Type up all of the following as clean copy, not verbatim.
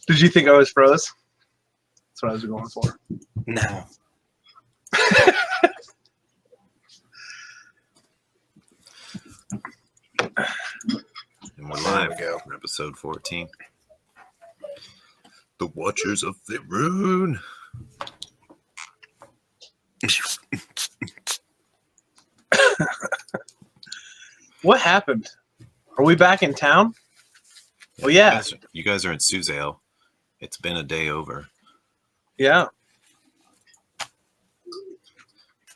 Did you think I was froze? That's what I was going for. No. And we're live for episode 14. The Watchers of Faerun. What happened? Are we back in town? Oh, yeah. You guys are in Suzail. It's been a day over. Yeah.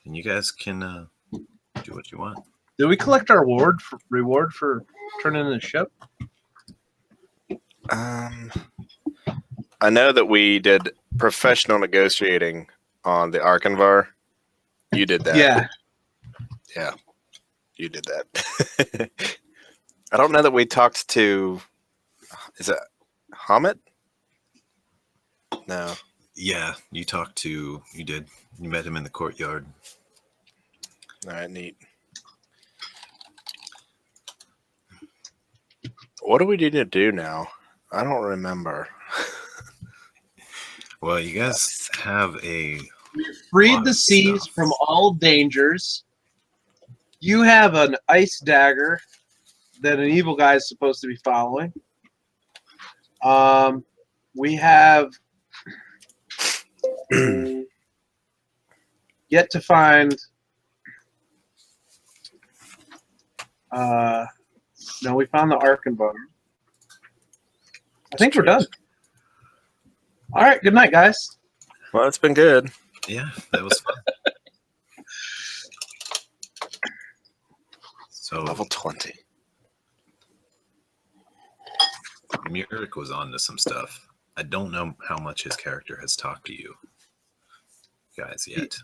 And you guys can do what you want. Did we collect our reward for turning in the ship? I know that we did professional negotiating on the Arkanvar. You did that. Yeah. Yeah. You did that. I don't know that we talked to... Is it Hamid? No. Yeah, you did. You met him in the courtyard. All right, neat. What do we need to do now? I don't remember. Well, you guys have a... We freed the seas from all dangers. You have an ice dagger that an evil guy is supposed to be following. We have yet to find... no, we found the Arkanvar. I think we're done. All right, good night, guys. Well, it's been good. Yeah, that was fun. So Level 20. Murik was on to some stuff. I don't know how much his character has talked to you guys yet.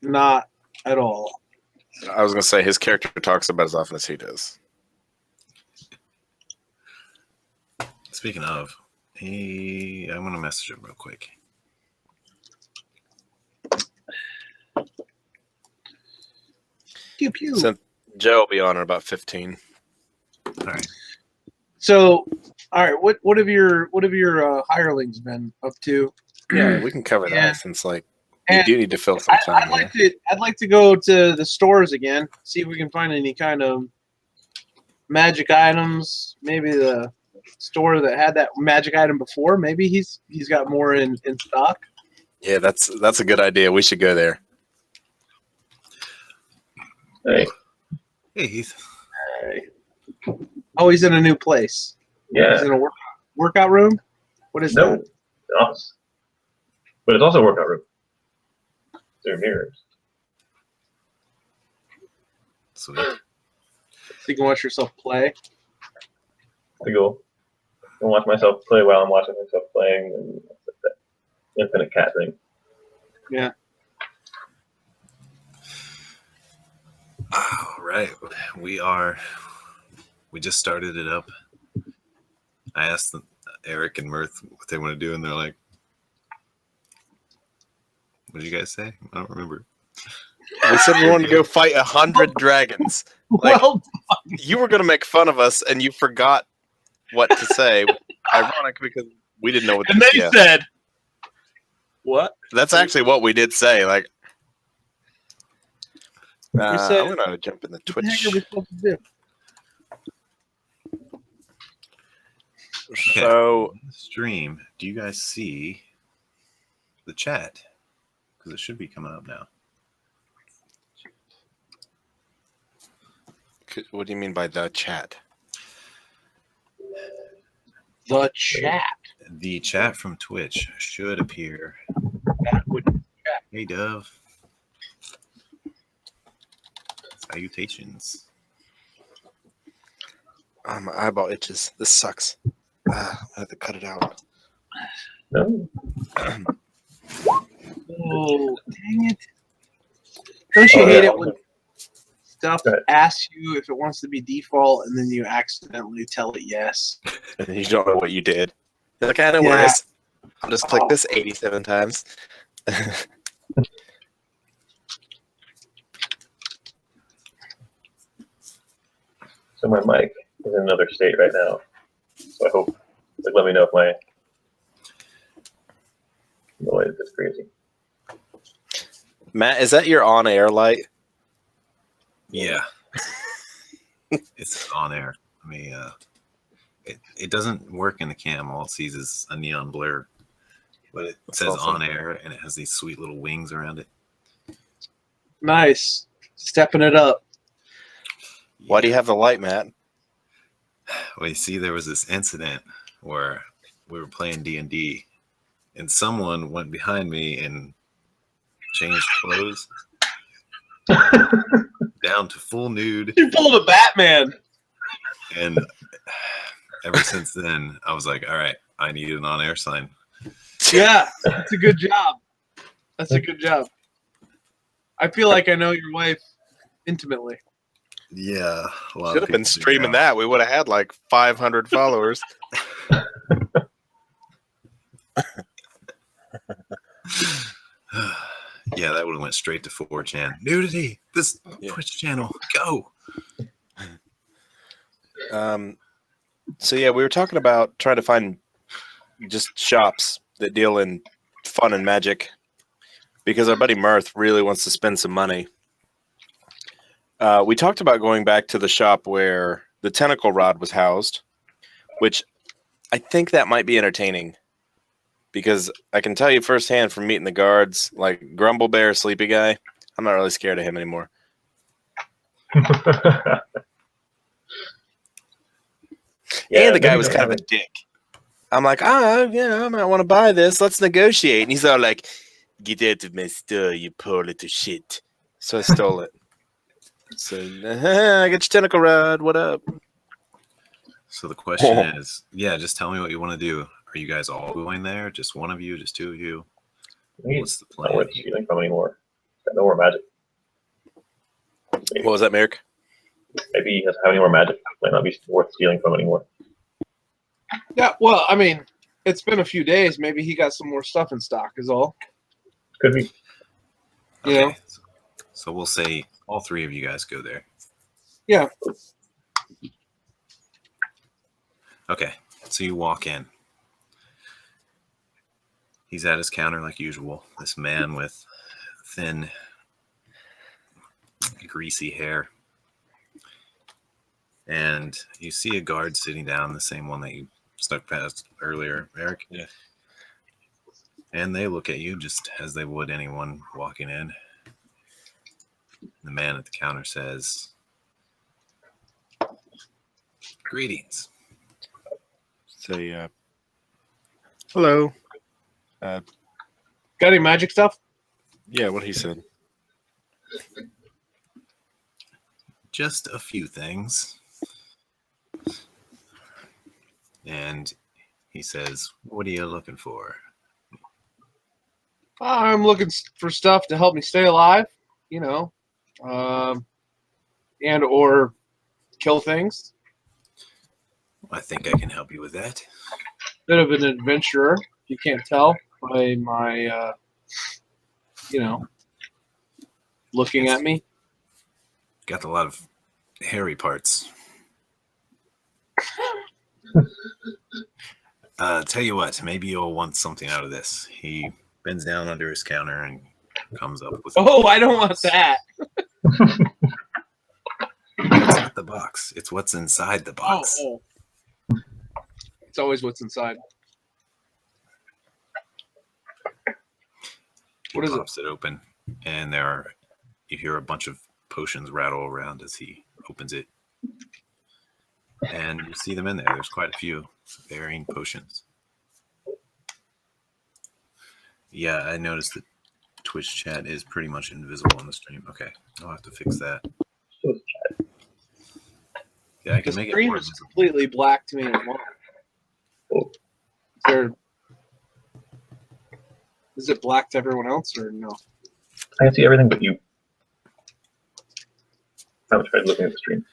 Not at all. I was going to say his character talks about as often as he does. Speaking of, I'm going to message him real quick. Pew pew. Since Joe will be on in about 15. All right. So, all right, what have your hirelings been up to? Yeah, we can cover Yeah. that since we do need to fill some time. I'd like to go to the stores again, see if we can find any kind of magic items. Maybe the store that had that magic item before. Maybe he's got more in stock. Yeah, that's a good idea. We should go there. Hey. Hey, Heath. Hey. Oh, he's in a new place. Yeah. He's in a workout room. What is No, that? the office. But it's also a workout room. There are mirrors. Sweet. So you can watch yourself play. I go and watch myself play while I'm watching myself playing, and that's that infinite cat thing. Yeah. All right. We just started it up. I asked Eric and Mirth what they want to do, and they're like, what did you guys say? I don't remember. We said we wanted to go fight 100 dragons. Well, You were going to make fun of us, and you forgot what to say. Ironic, because we didn't know what to and they said, "What?" That's actually what we did say. said- I'm going to jump in the What the heck Twitch. are we supposed to do? So, Stream, do you guys see the chat? Because it should be coming up now. what do you mean by the chat? The chat. The chat from Twitch should appear. Hey, Dove. Salutations. My eyeball itches. This sucks. I have to cut it out. No. Oh, dang it. Don't you hate it when stuff Go ahead. asks you if it wants to be default and then you accidentally tell it yes? And you don't know what you did. You're like, I know Yeah. worries. I'll just click this 87 times. So my mic is in another state right now. So I hope, let me know if my The way it's crazy. Matt, is that your on-air light? Yeah. It's on air. I mean, it doesn't work in the cam. All it sees is a neon blur. But it That's says awesome. on air, and it has these sweet little wings around it. Nice. Stepping it up. Why do you have the light, Matt? Well, you see, there was this incident where we were playing D&D, and someone went behind me and changed clothes down to full nude. You pulled a Batman. And ever since then, I was like, all right, I need an on-air sign. Yeah, that's a good job. That's a good job. I feel like I know your wife intimately. Yeah. A lot Should of have been people do streaming now. that. We would have had like 500 followers. Yeah, that would have went straight to 4chan. Nudity. This Yeah. Twitch channel. Go. So yeah, we were talking about trying to find just shops that deal in fun and magic because our buddy Mirth really wants to spend some money. We talked about going back to the shop where the tentacle rod was housed, which I think that might be entertaining because I can tell you firsthand from meeting the guards, like Grumble Bear, Sleepy Guy, I'm not really scared of him anymore. Yeah, And the guy maybe was don't kind of have a dick. I'm like, yeah, I might want to buy this. Let's negotiate. And he's all like, get out of my store, you poor little shit. So I stole it. So I got your tentacle rod. What up? So the question is, yeah, just tell me what you want to do. Are you guys all going there? Just one of you? Just two of you? What's the He's not plan? worth stealing from anymore. He's got no more magic. What was that, Merrick? Maybe he doesn't have any more magic. Might not be worth stealing from anymore. Yeah, well, I mean, it's been a few days. Maybe he got some more stuff in stock is all. Could be. You know? So we'll say all three of you guys go there. Yeah. Okay. So you walk in. He's at his counter like usual. This man with thin, greasy hair. And you see a guard sitting down, the same one that you stuck past earlier, Eric. Yeah. And they look at you just as they would anyone walking in. The man at the counter says, "Greetings." Say, hello. Got any magic stuff? Yeah, what he said. Just a few things. And he says, "What are you looking for?" I'm looking for stuff to help me stay alive, you know, and or kill things. I think I can help you with that. Bit of an adventurer, you can't tell by my, you know, looking at me. Got a lot of hairy parts. Tell you what, maybe you'll want something out of this. He bends down under his counter and comes up with. Oh, I don't want that. It's not the box. It's what's inside the box. Oh. It's always what's inside. What is it? Pops it open, and you hear a bunch of potions rattle around as he opens it. And you see them in there. There's quite a few varying potions. Yeah, I noticed that Twitch chat is pretty much invisible on the stream. Okay, I'll have to fix that. Yeah, I The can make it screen more is visible. completely black to me as well. Is it black to everyone else or no? I can see everything but you. I haven't tried looking at the stream.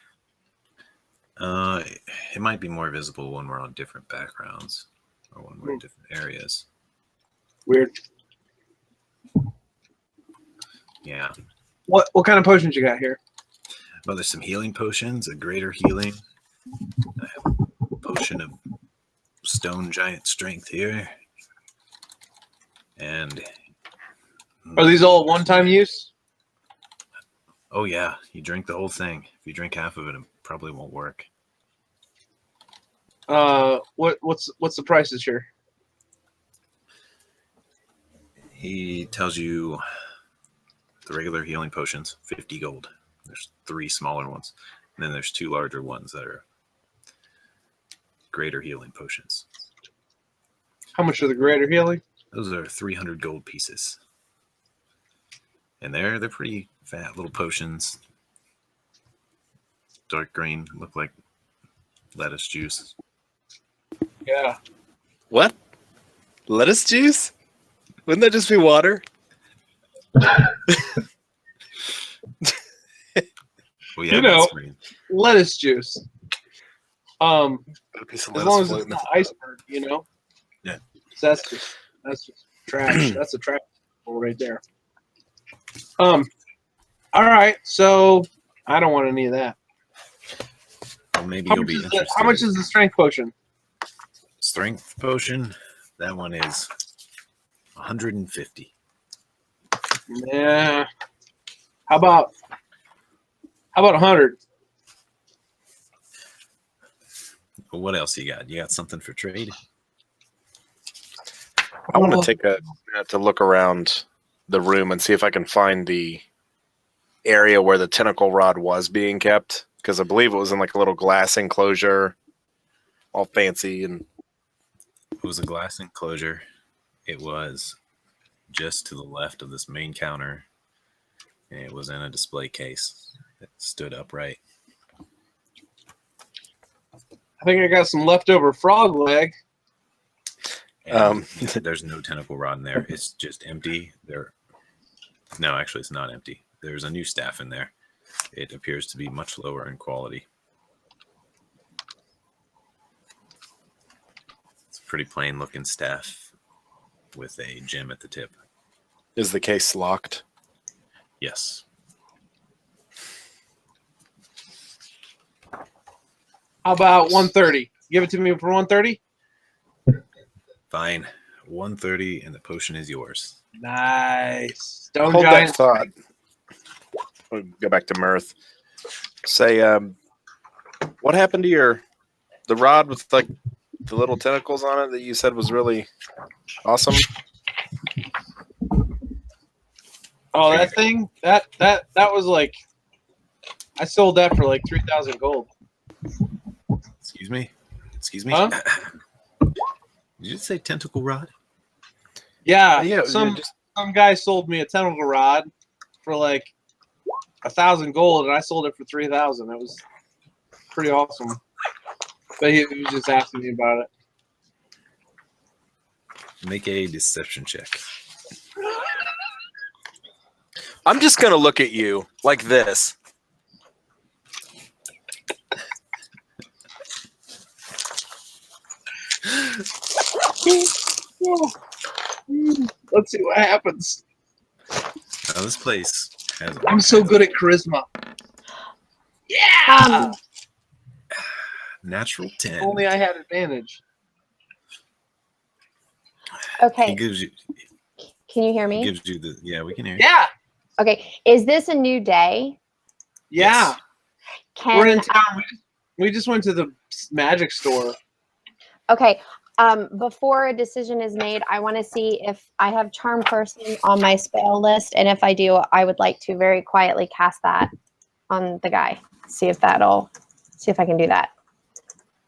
It might be more visible when we're on different backgrounds or when we're in different areas. Weird. Yeah. What kind of potions you got here? Well, there's some healing potions, a greater healing. I have a potion of stone giant strength here. And Are these all one-time use? oh yeah, you drink the whole thing. If you drink half of it, it probably won't work. What's the prices here? He tells you the regular healing potions, 50 gold. There's 3 smaller ones. And then there's 2 larger ones that are greater healing potions. How much are the greater healing? Those are 300 gold pieces. And they're pretty fat little potions. Dark green, look like lettuce juice. Yeah. What? Lettuce juice? Wouldn't that just be water? Well, yeah, You know. that's green. Lettuce juice. A piece of As lettuce long as floating it's in not the- iceberg, you know. Yeah. So that's just trash. That's a trash right there. All right. So I don't want any of that. Well, maybe you'll be interested. How much is the strength potion? Strength potion? That one is 150. Yeah. How about 100? Well, what else you got? You got something for trade? I want to take a minute to look around the room and see if I can find the area where the tentacle rod was being kept, because I believe it was in like a little glass enclosure, all fancy. And It was a glass enclosure. It was just to the left of this main counter, and it was in a display case that stood upright. I think I got some leftover frog leg. And there's no tentacle rod in there. It's just empty. No, actually, it's not empty. There's a new staff in there. It appears to be much lower in quality. It's a pretty plain looking staff with a gem at the tip. is the case locked? Yes. How about 130? Give it to me for 130? Fine. 130 and the potion is yours. Nice. Stone Hold giant. that thought. We'll go back to Mirth. Say, what happened to the rod with like the little tentacles on it that you said was really awesome? Oh, that thing? That was like, I sold that for like 3,000 gold. Excuse me? Excuse me? Huh? Did you say tentacle rod? Yeah, Yeah, some just guy sold me a tentacle rod for like 1,000 gold, and I sold it for 3,000. It was pretty awesome. But he was just asking me about it. Make a deception check. I'm just gonna look at you like this. Let's see what happens. Now, this place has. I'm so good at charisma. Yeah. Natural 10. If only I had advantage. He Okay, gives you. can you hear He me? gives you the. Yeah, we can hear you. Yeah. Okay, is this a new day? Yeah. Can We're in town. We just went to the magic store. okay. Before a decision is made, I want to see if I have Charm Person on my spell list, and if I do, I would like to very quietly cast that on the guy. See if I can do that.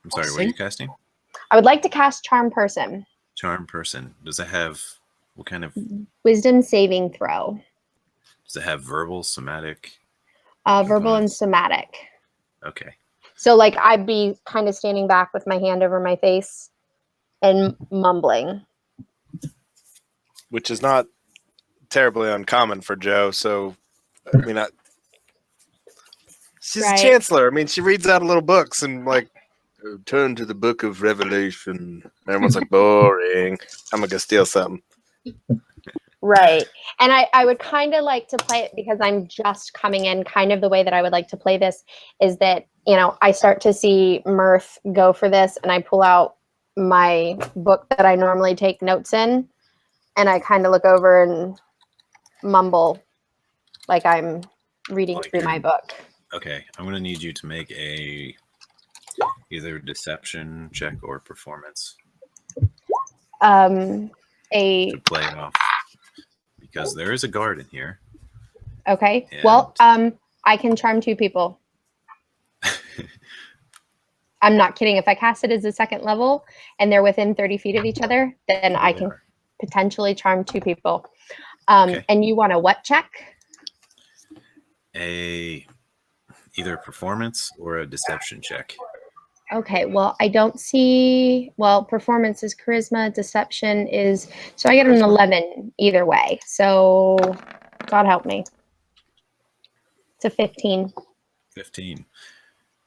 I'm sorry, what are you casting? I would like to cast Charm Person. Charm Person. Does it have. What kind of. Wisdom saving throw. Does it have verbal, somatic? Verbal and somatic. Okay. So like I'd be kind of standing back with my hand over my face and mumbling. Which is not terribly uncommon for Joe. So, I mean, she's Right. a chancellor. I mean, she reads out little books and like, turn to the book of Revelation. Everyone's like, boring. I'm gonna go steal something. Right. And I would kind of like to play it because I'm just coming in. Kind of the way that I would like to play this is that, I start to see Mirth go for this and I pull out my book that I normally take notes in And I kind of look over and mumble like I'm reading Like through my book. Okay, I'm gonna need you to make either deception check or performance A to play it off, because there is a guard in here. Okay. And- Well, I can charm 2 people. I'm not kidding. If I cast it as a 2nd level and they're within 30 feet of each other, then I can potentially charm 2 people. Okay. And you want a what check? Either performance or a deception check. Okay. Well, I don't see. Well, performance is charisma. Deception is. So I get an 11 either way. So God help me. It's a 15. 15.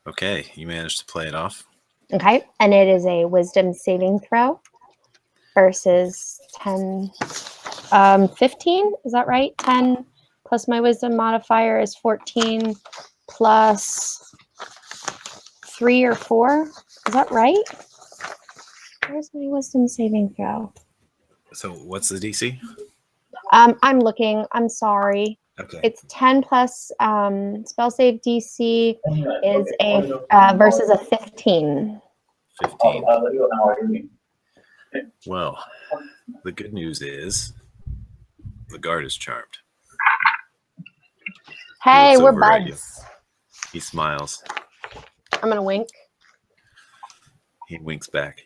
Okay, you managed to play it off. Okay. And it is a wisdom saving throw versus 10. 15, is that right? 10 plus my wisdom modifier is 14 plus 3 or 4. Is that right? Where's my wisdom saving throw? So what's the DC? I'm looking. I'm sorry. Okay. It's 10 plus spell save DC is a versus a 15. 15. I'll let you know how I mean. Well, the good news is the guard is charmed. Hey, looks we're over at you. buds. He smiles. I'm gonna wink. He winks back.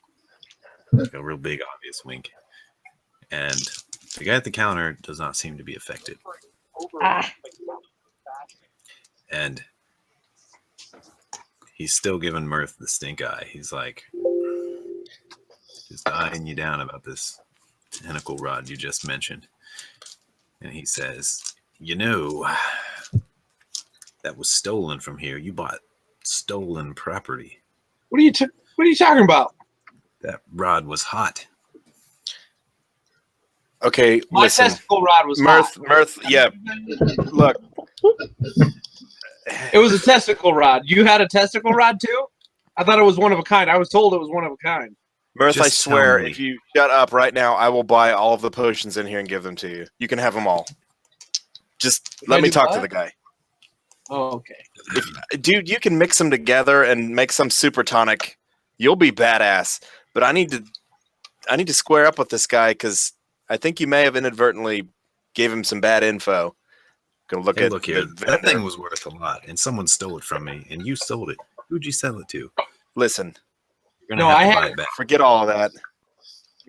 Like a real big, obvious wink. And the guy at the counter does not seem to be affected. Ah, And he's still giving Mirth the stink eye. He's like, just eyeing you down about this tentacle rod you just mentioned. And he says, you know, that was stolen from here. You bought stolen property. What are you talking about? That rod was hot. Okay, My listen, testicle rod was Mirth, hot. Mirth. Yeah, look, It was a testicle rod. You had a testicle rod too? I thought it was one of a kind. I was told it was one of a kind. Mirth. I Just swear, tell me. if you shut up right now, I will buy all of the potions in here and give them to you. You can have them all. Just let I me do talk to what? the guy. Oh, okay. Dude, you can mix them together and make some super tonic. You'll be badass. But I need to square up with this guy because I think you may have inadvertently gave him some bad info. Gonna look Hey, at look here. the That vendor. thing was worth a lot, and someone stole it from me, and you sold it. Who'd you sell it to? Listen, You're No, gonna I have to had- buy it back. forget all of that.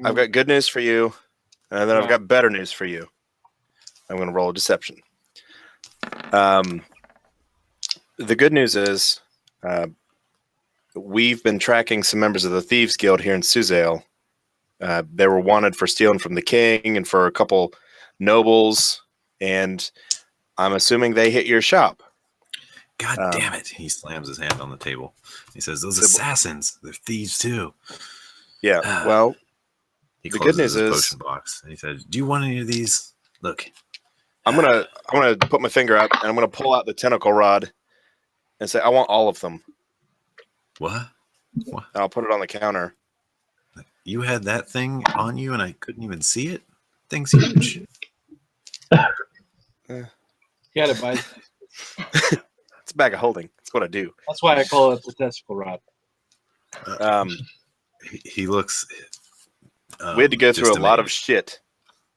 I've got good news for you, and then I've No. got better news for you. I'm going to roll a deception. The good news is we've been tracking some members of the Thieves Guild here in Suzail. They were wanted for stealing from the king and for a couple nobles, and I'm assuming they hit your shop. God damn it. He slams his hand on the table. He says, those Sybil. assassins, they're thieves too. Yeah, well, He The closes good news his is- potion box, and he says, do you want any of these? Look, I'm gonna put my finger up and I'm gonna pull out the tentacle rod and say, I want all of them. what? And I'll put it on the counter. You had that thing on you, and I couldn't even see it? Thing's huge. Get it, bud. It's a bag of holding. That's what I do. That's why I call it the testicle rod. He looks. We had to go through just a lot of amazed. shit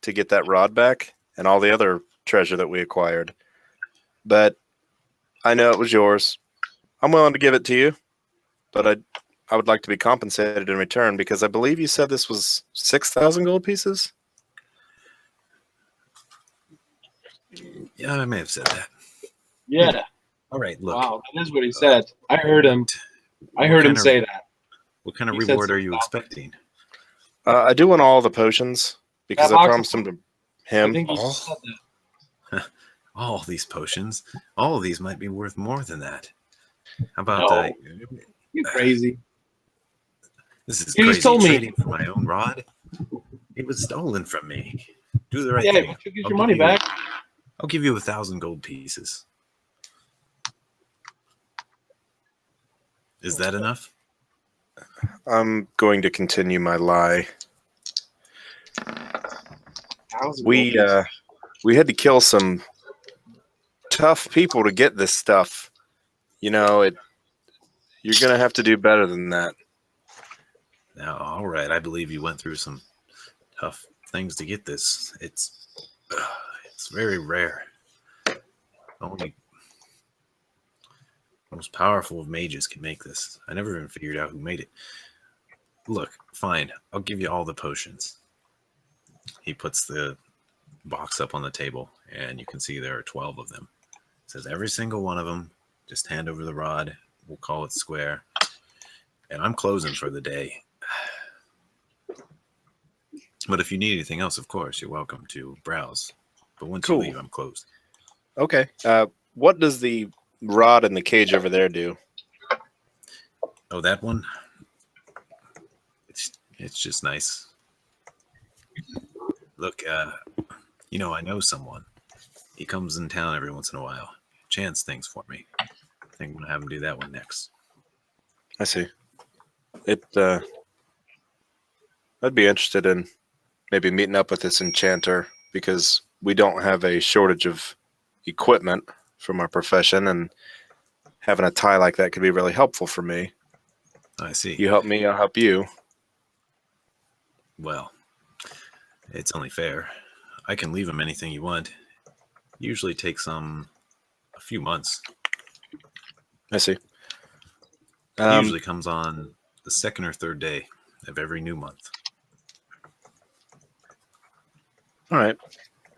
to get that rod back and all the other treasure that we acquired. But I know it was yours. I'm willing to give it to you, but I would like to be compensated in return because I believe you said this was 6,000 gold pieces. Yeah, I may have said that. Yeah. All right, look. Wow, that is what he said. I heard him. I heard him say that. What kind of He said reward are you 6,000. expecting? I do want all the potions because That I box promised of- him to I him. think he all? said that. All these potions, all of these might be worth more than that. How about No. You crazy. this is You crazy. just told me. Trading for my own rod? It was stolen from me. Do the right Yeah, thing. but you get I'll your give money you- back. I'll give you 1,000 gold pieces. Is that enough? I'm going to continue my lie. We had to kill some tough people to get this stuff. You know, you're gonna have to do better than that. Now, all right, I believe you went through some tough things to get this. It's very rare. Only most powerful of mages can make this. I never even figured out who made it. Look, fine, I'll give you all the potions. He puts the box up on the table, and you can see there are 12 of them. It says every single one of them, just hand over the rod. We'll call it square. And I'm closing for the day. But if you need anything else, of course, you're welcome to browse. But once you leave, I'm closed. Okay. What does the rod in the cage over there do? Oh, that one? It's just nice. Look, you know, I know someone. He comes in town every once in a while. Chance things for me. I think I'm going to have him do that one next. I see. I'd be interested in maybe meeting up with this enchanter because we don't have a shortage of equipment from our profession, and having a tie like that could be really helpful for me. I see. You help me, I'll help you. Well, it's only fair. I can leave him anything you want. Usually takes a few months. I see. Usually comes on the second or third day of every new month. All right.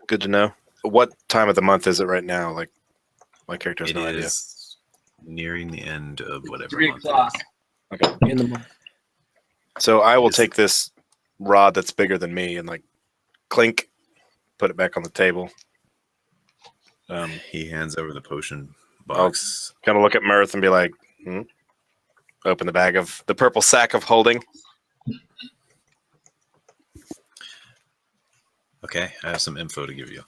Good to know. What time of the month is it right now? Like, my character has It no idea. is nearing the end of whatever 3 month o'clock it is. Okay. in the month. So I will Yes. take this rod that's bigger than me and like clink, put it back on the table. He hands over the potion box. Kind of look at Mirth and be like, open the bag of the purple sack of holding. Okay, I have some info to give you.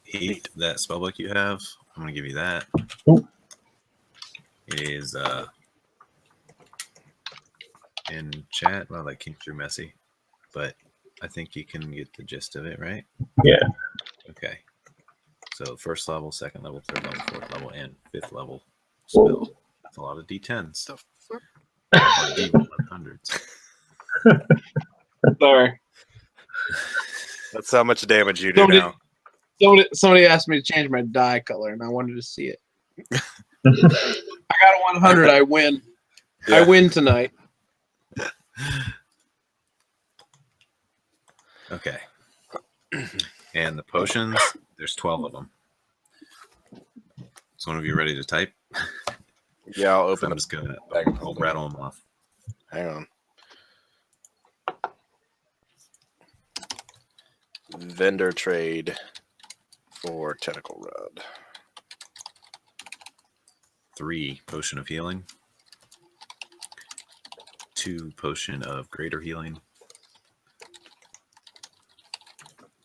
Heat, that spellbook you have, I'm going to give you that. Ooh. It is in chat. Well, that came through messy, but I think you can get the gist of it, right? Yeah. Okay. So first level, second level, third level, fourth level, and fifth level spell. That's a lot of D10s. Or D100s. Sorry. That's how much damage you do now. Somebody asked me to change my dye color, and I wanted to see it. I got a 100. I win. Yeah. I win tonight. Okay. And the potions, there's 12 of them. Is one of you ready to type? Yeah, I'll open I'm the just going to bag of I'll holding. rattle them off. Hang on. Vendor trade for tentacle rod. 3 potion of healing. 2 potion of greater healing.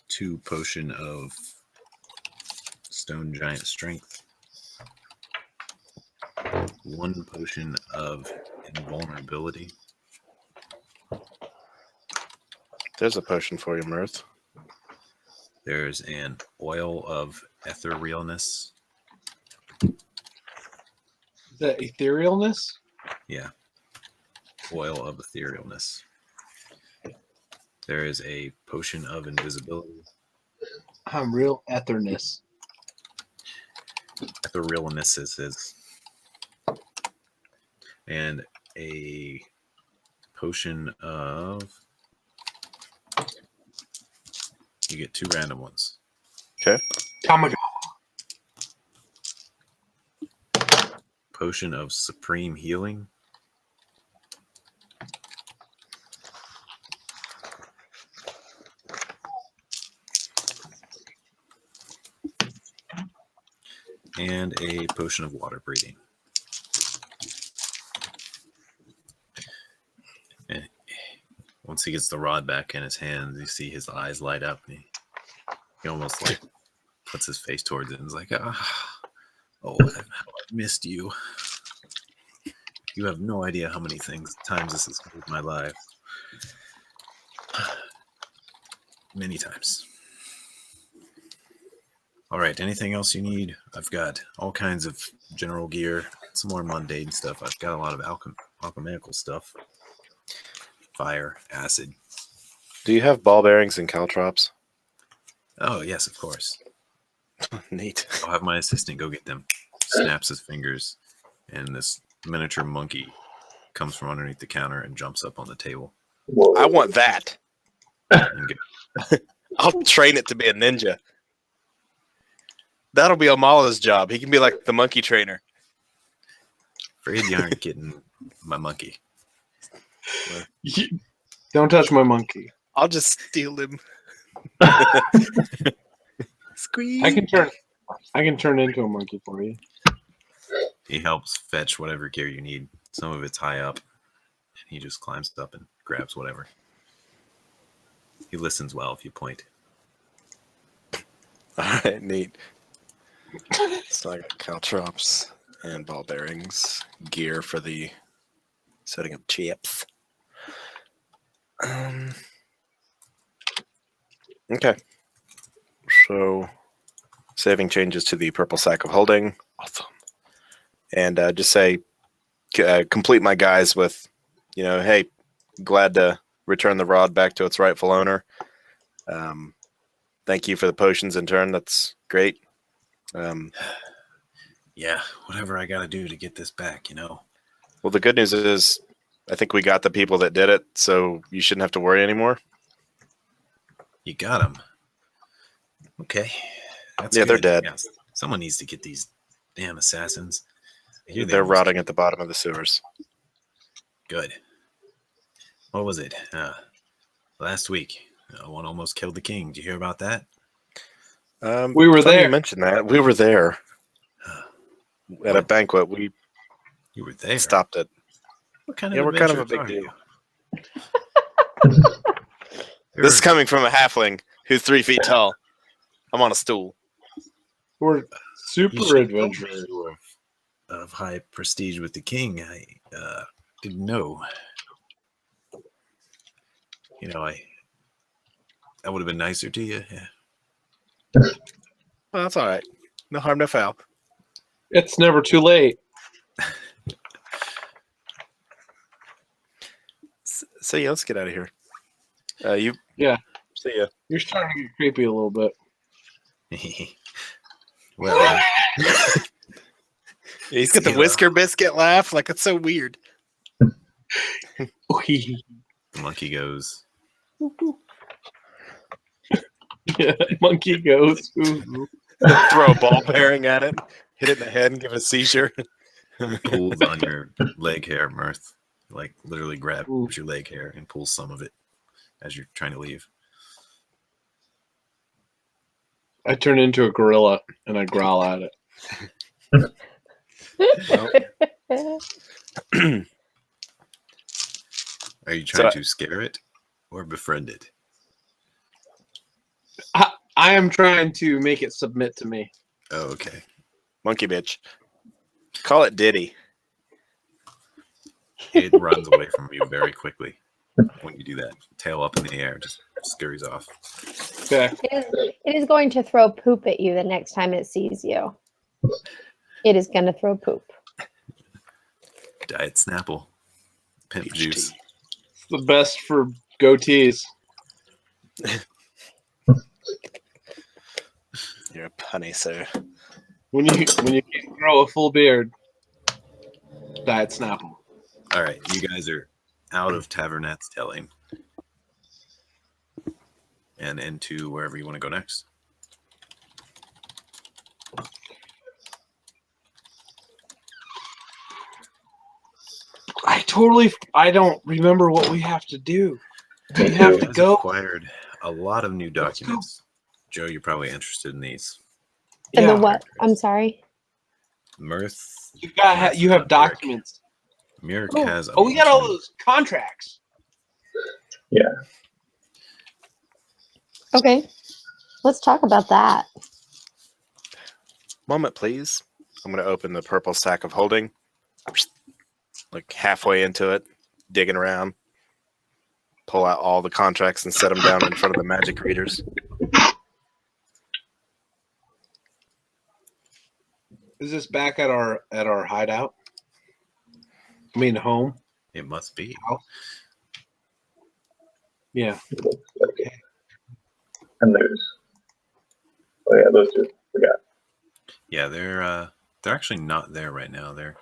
2 potion of stone giant strength. 1 potion of invulnerability. There's a potion for you, Mirth. There's an oil of etherealness. Is that etherealness? Yeah. Oil of etherealness. There is a potion of invisibility. I'm real etherness. Etherealness is his. And a potion of... You get 2 random ones. Okay. Tamago. Potion of supreme healing. And a potion of water breathing. And once he gets the rod back in his hands, you see his eyes light up. And he almost like puts his face towards it and is like, oh, I've missed you. You have no idea how many times this has saved my life. Many times. All right. Anything else you need? I've got all kinds of general gear, some more mundane stuff. I've got a lot of alchemical stuff. Fire, acid. Do you have ball bearings and caltrops? Oh, yes, of course. Neat. I'll have my assistant go get them. Snaps his fingers, and this miniature monkey comes from underneath the counter and jumps up on the table. Whoa. I want that. And I'll train it to be a ninja. That'll be Amala's job. He can be like the monkey trainer. afraid you aren't getting my monkey. Don't touch my monkey. I'll just steal him. Squeeze. I can turn into a monkey for you. He helps fetch whatever gear you need. Some of it's high up, and he just climbs up and grabs whatever. He listens well if you point. All right, neat. So I got caltrops and ball bearings, gear for the setting up chips. Okay. So saving changes to the purple sack of holding. Awesome. And just say, complete my guys with, hey, glad to return the rod back to its rightful owner. Thank you for the potions in turn. That's great. Yeah, whatever I got to do to get this back, Well, the good news is I think we got the people that did it, so you shouldn't have to worry anymore. You got them. Okay. That's Yeah, they're good. dead. Yeah, someone needs to get these damn assassins. Here they They're almost- rotting at the bottom of the sewers. Good. What was it? Last week, one almost killed the king. Did you hear about that? We were funny there. You mentioned that. We were there at a What? banquet. We You were there. stopped it. What kind of Yeah, we're kind of a adventurers big are deal. you? This is coming from a halfling who's 3 feet tall. I'm on a stool. We're You super should know adventurers. you were of high prestige with the king. I didn't know. I would have been nicer to you. Yeah. Well, that's all right. No harm, no foul. It's never too late. So yeah, let's get out of here. Yeah. See ya. You're starting to get creepy a little bit. Well, He's got the See ya. whisker biscuit laugh. Like, it's so weird. the monkey goes. Yeah, monkey goes. Ooh. Throw a ball bearing at it, hit it in the head, and give it a seizure. Pulls on your leg hair, Mirth. Like literally grabs Ooh. your leg hair and pulls some of it as you're trying to leave. I turn into a gorilla and I growl at it. Are you trying So- to scare it or befriend it? I am trying to make it submit to me. Oh, okay. Monkey bitch. Call it Diddy. It runs away from you very quickly when you do that. Tail up in the air, just scurries off. Okay. It is going to throw poop at you the next time it sees you. It is going to throw poop. Diet Snapple. Pimp Peach juice. tea. It's the best for goatees. You're a punny, sir. When you can't grow a full beard, Diet Snapple. All right, you guys are out of Tavernet's telling and into wherever you want to go next. I don't remember what we have to do. We You have to guys go. acquired a lot of new Let's go. documents. Joe, you're probably interested in these. And Yeah. the what? I'm sorry. Mirth. You have documents. Mirk Oh, has a we got bunch all of- those contracts. Okay. Let's talk about that. Moment, please. I'm going to open the purple sack of holding. Like halfway into it, digging around. Pull out all the contracts and set them down in front of the magic readers. Is this back at our hideout? I mean, home. It must be. House. Yeah. Okay. And there's. Oh yeah, those two. Forgot. Yeah, they're actually not there right now. They're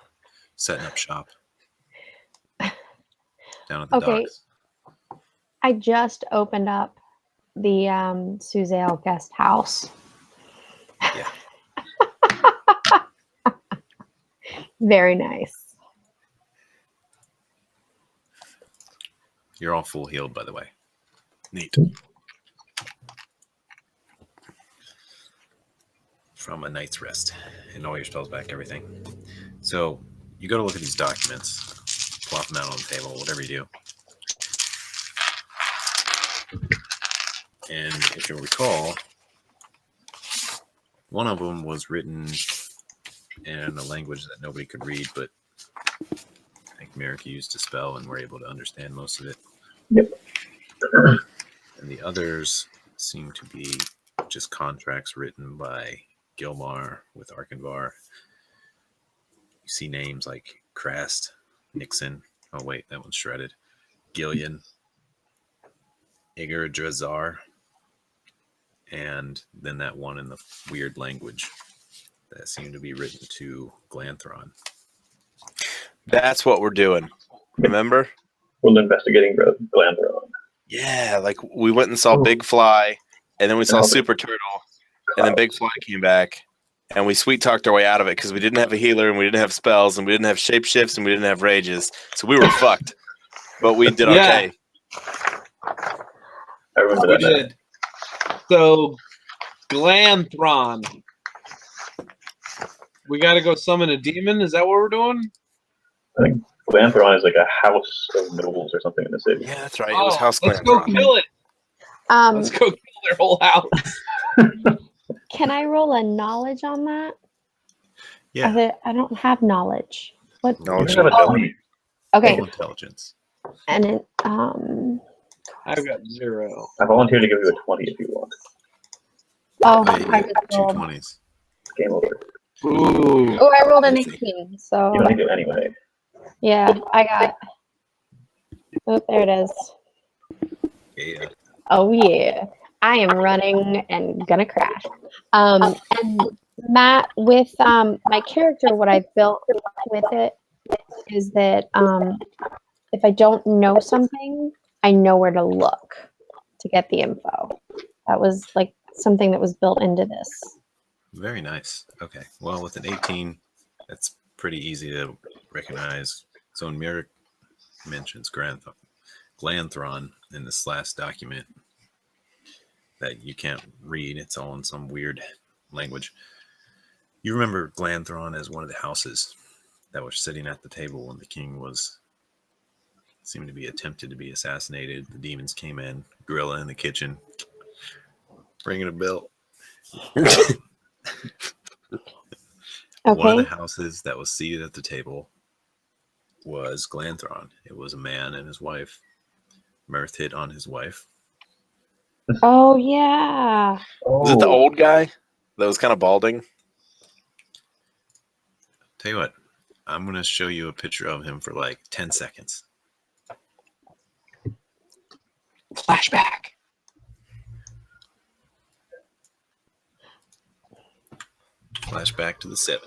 setting up shop down at the Okay. docks. I just opened up the Suzail guest house. Yeah. Very nice. You're all full healed, by the way. Neat. From a night's rest. And all your spells back, everything. So you go to look at these documents, plop them out on the table, whatever you do. And if you recall, one of them was written in a language that nobody could read, but I think Merrick used a spell and were able to understand most of it. Yep. And the others seem to be just contracts written by Gilmar with Arkenvar. You see names like Krast, Nixon. Oh, wait, that one's shredded. Gillian, Iger Drazar, and then that one in the weird language that seemed to be written to Glanthron. That's what we're doing. Remember? We're investigating Glanthron. Yeah, like we went and saw Big Fly, and then we saw Super Turtle, and then Big Fly came back, and we sweet talked our way out of it because we didn't have a healer, and we didn't have spells, and we didn't have shapeshifts, and we didn't have rages, so we were fucked. But we did okay. I remember We that. now. did. So, Glanthron. We got to go summon a demon. Is that what we're doing? I think Glanthron is like a house of nobles or something in the city. Yeah, that's right. It was House let's go Glanthron. kill it. Let's go kill their whole house. Can I roll a knowledge on that? Yeah. I don't have knowledge. What? You Knowledge have a of 20. Okay, Roll intelligence. and it, I've got 0. I volunteer to give you a 20 if you want. oh, Yeah, you I get just two rolled. 20s. Game over. Ooh. Oh, I rolled an Let's see. 18. So You don't need to anyway. yeah, I got. Oh, there it is. Yeah. Oh yeah, I am running and gonna crash. And Matt, with my character, what I've built with it is that if I don't know something, I know where to look to get the info. That was like something that was built into this. Very nice. Okay. Well, with an 18, that's pretty easy to recognize. So when Merrick mentions Glanthron in this last document that you can't read, it's all in some weird language. You remember Glanthron as one of the houses that was sitting at the table when the king was seemed to be attempted to be assassinated. The demons came in, gorilla in the kitchen, ringing a bell. One of the houses that was seated at the table was Glanthron. It was a man and his wife. Mirth hit on his wife. Oh yeah. Was it the old guy that was kind of balding? Tell you what, I'm going to show you a picture of him for like 10 seconds. Flashback. Flashback to the 70s.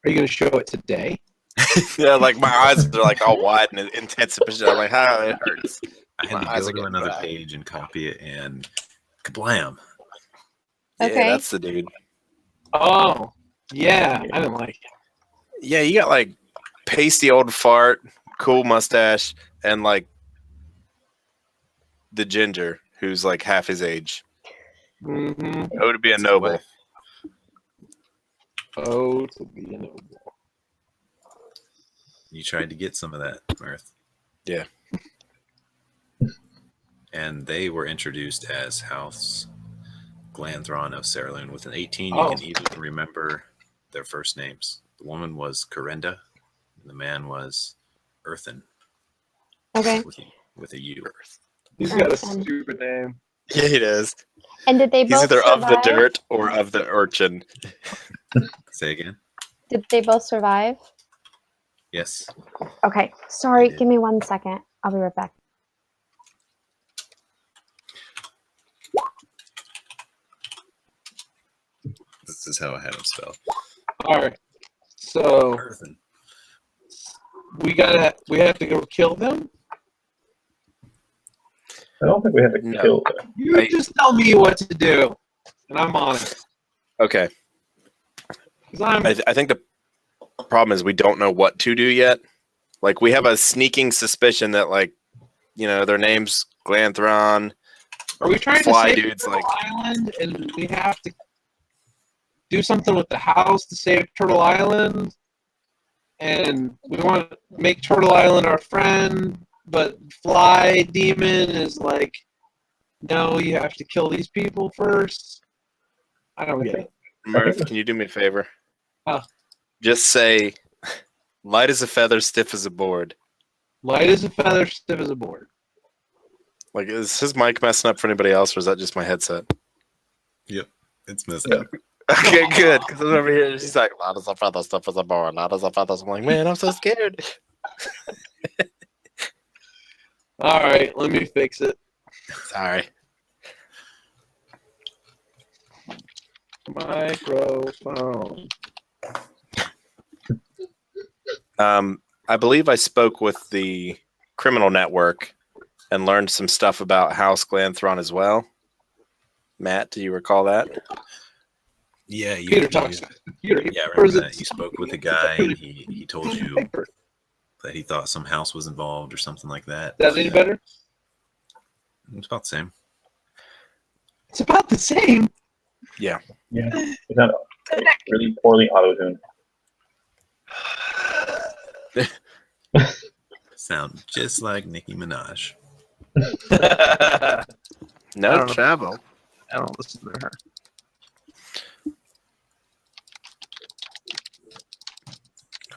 Are you going to show it today? Yeah, like my eyes are like all wide and intense. I'm like, how it hurts. I had My eyes to are go to getting another dry. page and copy it, and kablam. Yeah, Okay. that's the dude. Oh, yeah. I didn't like it. Yeah, you got like pasty old fart, cool mustache, and like the ginger who's like half his age. Mm-hmm. Oh, to be a That's noble. wife. Oh, to be a noble. You tried to get some of that, Mirth. Yeah. And they were introduced as House Glanthron of Faerun. With an 18, you Oh. can easily remember their first names. The woman was Corenda, and the man was Earthen Okay. with a U. He's got a Awesome. stupid name. Yeah, he does. And did they He's both either survive? of the dirt or of the urchin. Say again. Did they both survive? Yes. Okay. Sorry, They did. give me 1 second. I'll be right back. This is how I had him spelled. All right. So Earthen. we have to go kill them. I don't think we have to No. kill them. You just tell me what to do, and I'm on it. Okay. 'Cause I'm I think the problem is we don't know what to do yet. Like, we have a sneaking suspicion that, like, their name's Glanthron. Are we trying Fly to save dudes, Turtle like- Island, and we have to do something with the house to save Turtle Island? And we want to make Turtle Island our friend, but Fly Demon is like, no, you have to kill these people first. I don't get it. Murph, can you do me a favor? Huh. Just say, light as a feather, stiff as a board. Light as a feather, stiff as a board. Like, is his mic messing up for anybody else, or is that just my headset? Yep. It's messed up. Okay, good. Because I'm over here, she's like, light as a feather, stiff as a board. Light as a feather. I'm like, man, I'm so scared. All right, let me fix it. Sorry. Microphone. I believe I spoke with the criminal network and learned some stuff about House Glanthron as well. Matt, do you recall that? Yeah, you, Peter talks. Peter, Yeah, I or remember is it- that. You spoke with a guy, and he told you that he thought some house was involved or something like that. Is that any better? It's about the same. It's about the same. Yeah. Yeah. It's not really poorly auto-tuned. Sound just like Nicki Minaj. I No don't know. travel. don't listen to her.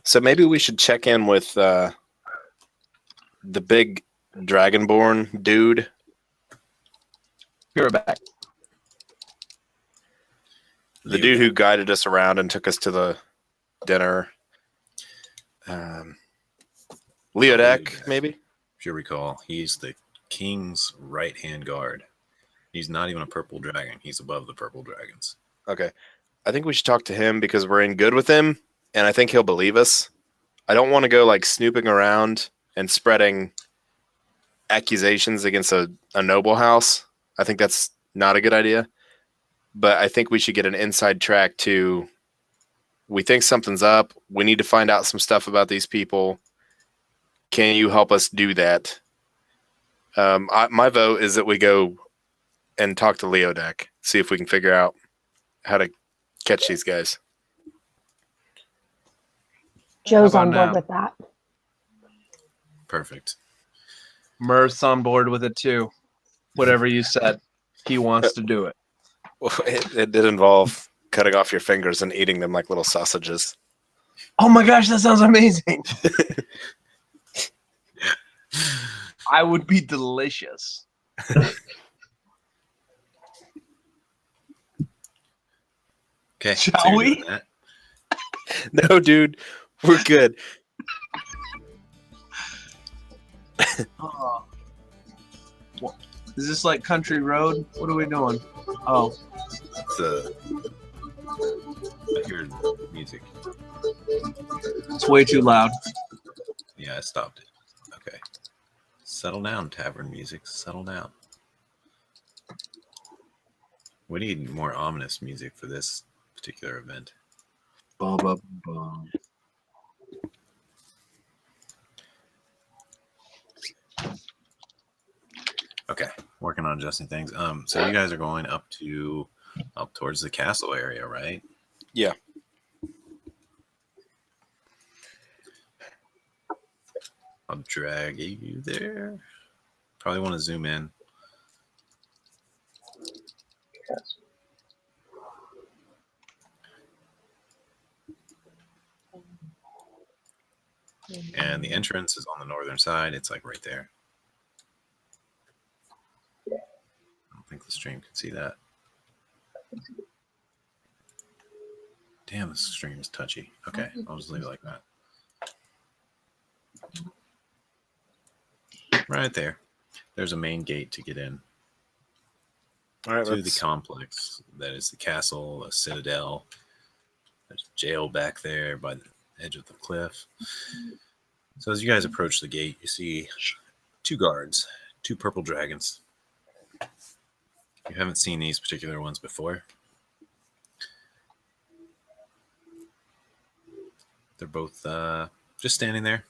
So maybe we should check in with the big Dragonborn dude. Be right back. The dude who guided us around and took us to the dinner. Leodek, maybe? If you recall, he's the king's right-hand guard. He's not even a purple dragon. He's above the purple dragons. Okay. I think we should talk to him because we're in good with him, and I think he'll believe us. I don't want to go like snooping around and spreading accusations against a noble house. I think that's not a good idea. But I think we should get an inside track to, we think something's up. We need to find out some stuff about these people. Can you help us do that? My vote is that we go and talk to Leodek, see if we can figure out how to catch these guys. Joe's How on about board now? with that. Perfect. Murph's on board with it too. Whatever you said, he wants to do it. It did involve cutting off your fingers and eating them like little sausages. Oh my gosh, that sounds amazing. I would be delicious. Okay. Shall so you're we? doing that. No, dude, we're good. Oh. What- Is this like country road? What are we doing? Oh, It's I hear music. it's way too loud. Yeah, I stopped it. Okay. Settle down, tavern music. Settle down. We need more ominous music for this particular event. Bum, bum, bum. Okay, working on adjusting things. So you guys are going up towards the castle area, right? Yeah. I'll drag you there. Probably want to zoom in. And the entrance is on the northern side. It's like right there. I'll think the stream can see that. Damn, this stream is touchy. Okay, I'll just leave it like that. Right there. There's a main gate to get in All right, to the complex. That is the castle, a citadel. There's a jail back there by the edge of the cliff. So as you guys approach the gate, you see 2 guards, 2 purple dragons. You haven't seen these particular ones before. They're both just standing there.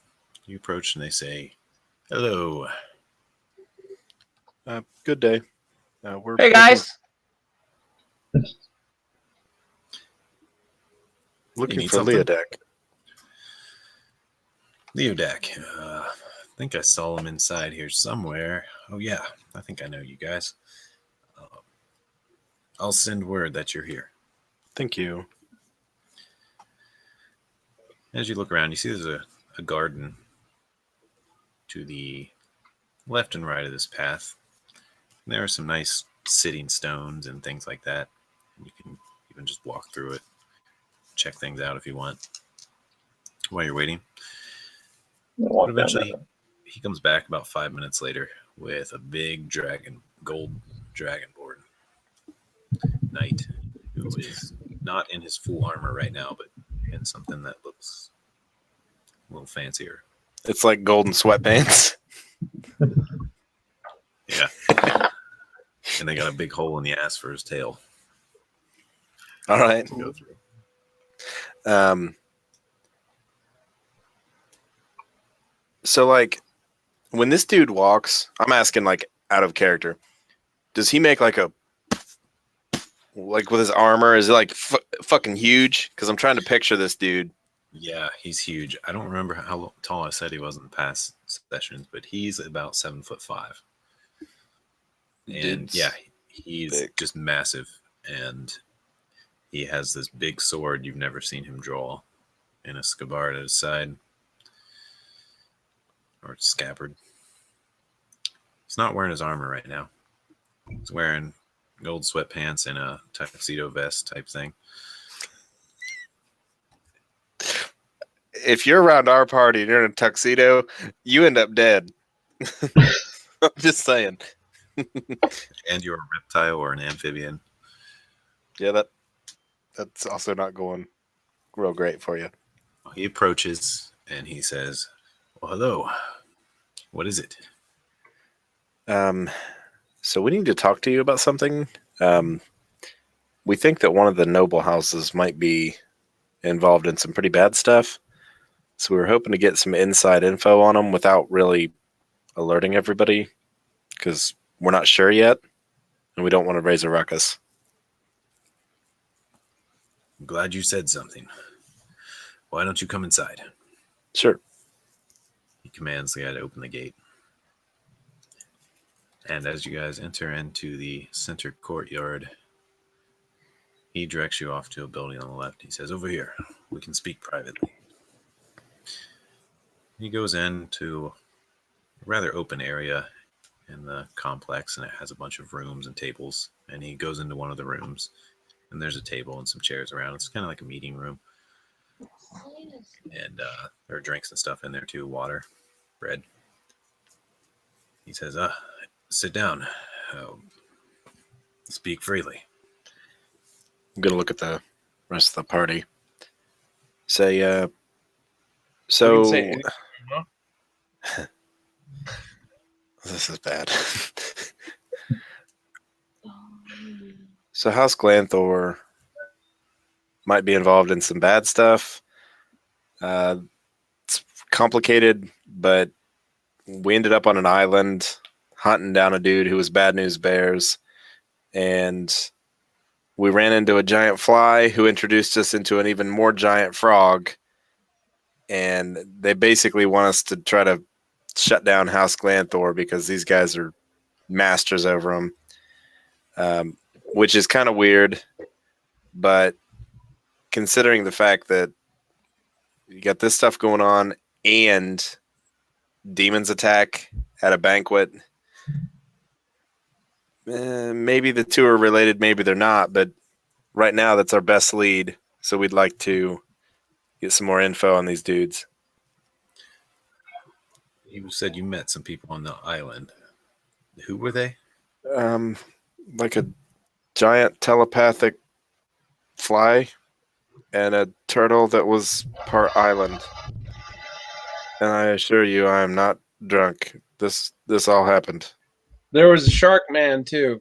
You approach and they say, "Hello." Good day. We're Hey guys. looking need for something? Leodak. Leodak. I think I saw him inside here somewhere. Oh yeah, I think I know you guys. I'll send word that you're here. Thank you. As you look around, you see there's a garden to the left and right of this path. And there are some nice sitting stones and things like that. And you can even just walk through it, check things out if you want. While you're waiting. Walk But down eventually, that. he comes back about 5 minutes later with a big dragon, gold dragonborn knight, who is not in his full armor right now, but in something that looks a little fancier. It's like golden sweatpants. Yeah. And they got a big hole in the ass for his tail All right. to go through. So like when this dude walks, I'm asking like out of character. Does he make like a like with his armor? Is it like fucking huge? Because I'm trying to picture this dude. Yeah, he's huge. I don't remember how tall I said he was in the past sessions, but he's about 7'5". And Dude's yeah, he's big. just massive. And he has this big sword you've never seen him draw and a scabbard at his side. Or scabbard. He's not wearing his armor right now. He's wearing gold sweatpants and a tuxedo vest type thing. If you're around our party and you're in a tuxedo, you end up dead. I'm just saying. And you're a reptile or an amphibian. Yeah, that's also not going real great for you. He approaches and he says, "Well, hello. What is it?" So we need to talk to you about something. We think that one of the noble houses might be involved in some pretty bad stuff. So we were hoping to get some inside info on them without really alerting everybody, because we're not sure yet, and we don't want to raise a ruckus. I'm glad you said something. Why don't you come inside? Sure. He commands the guy to open the gate. And as you guys enter into the center courtyard, he directs you off to a building on the left. He says, "Over here, we can speak privately." He goes into a rather open area in the complex, and it has a bunch of rooms and tables. And he goes into one of the rooms, and there's a table and some chairs around. It's kind of like a meeting room. And there are drinks and stuff in there too, water, bread. He says, "Sit down. Speak freely." I'm going to look at the rest of the party. Say, so... We can say anything, huh? This is bad. So House Glanthor might be involved in some bad stuff. It's complicated, but we ended up on an island hunting down a dude who was bad news bears, and we ran into a giant fly who introduced us into an even more giant frog, and they basically want us to try to shut down House Glanthor because these guys are masters over them, which is kind of weird, but considering the fact that you got this stuff going on and demons attack at a banquet, Maybe the two are related, maybe they're not, but right now that's our best lead. So we'd like to get some more info on these dudes. You said you met some people on the island. Who were they? Like a giant telepathic fly and a turtle that was part island. And I assure you, I am not drunk. This all happened. There was a shark man too,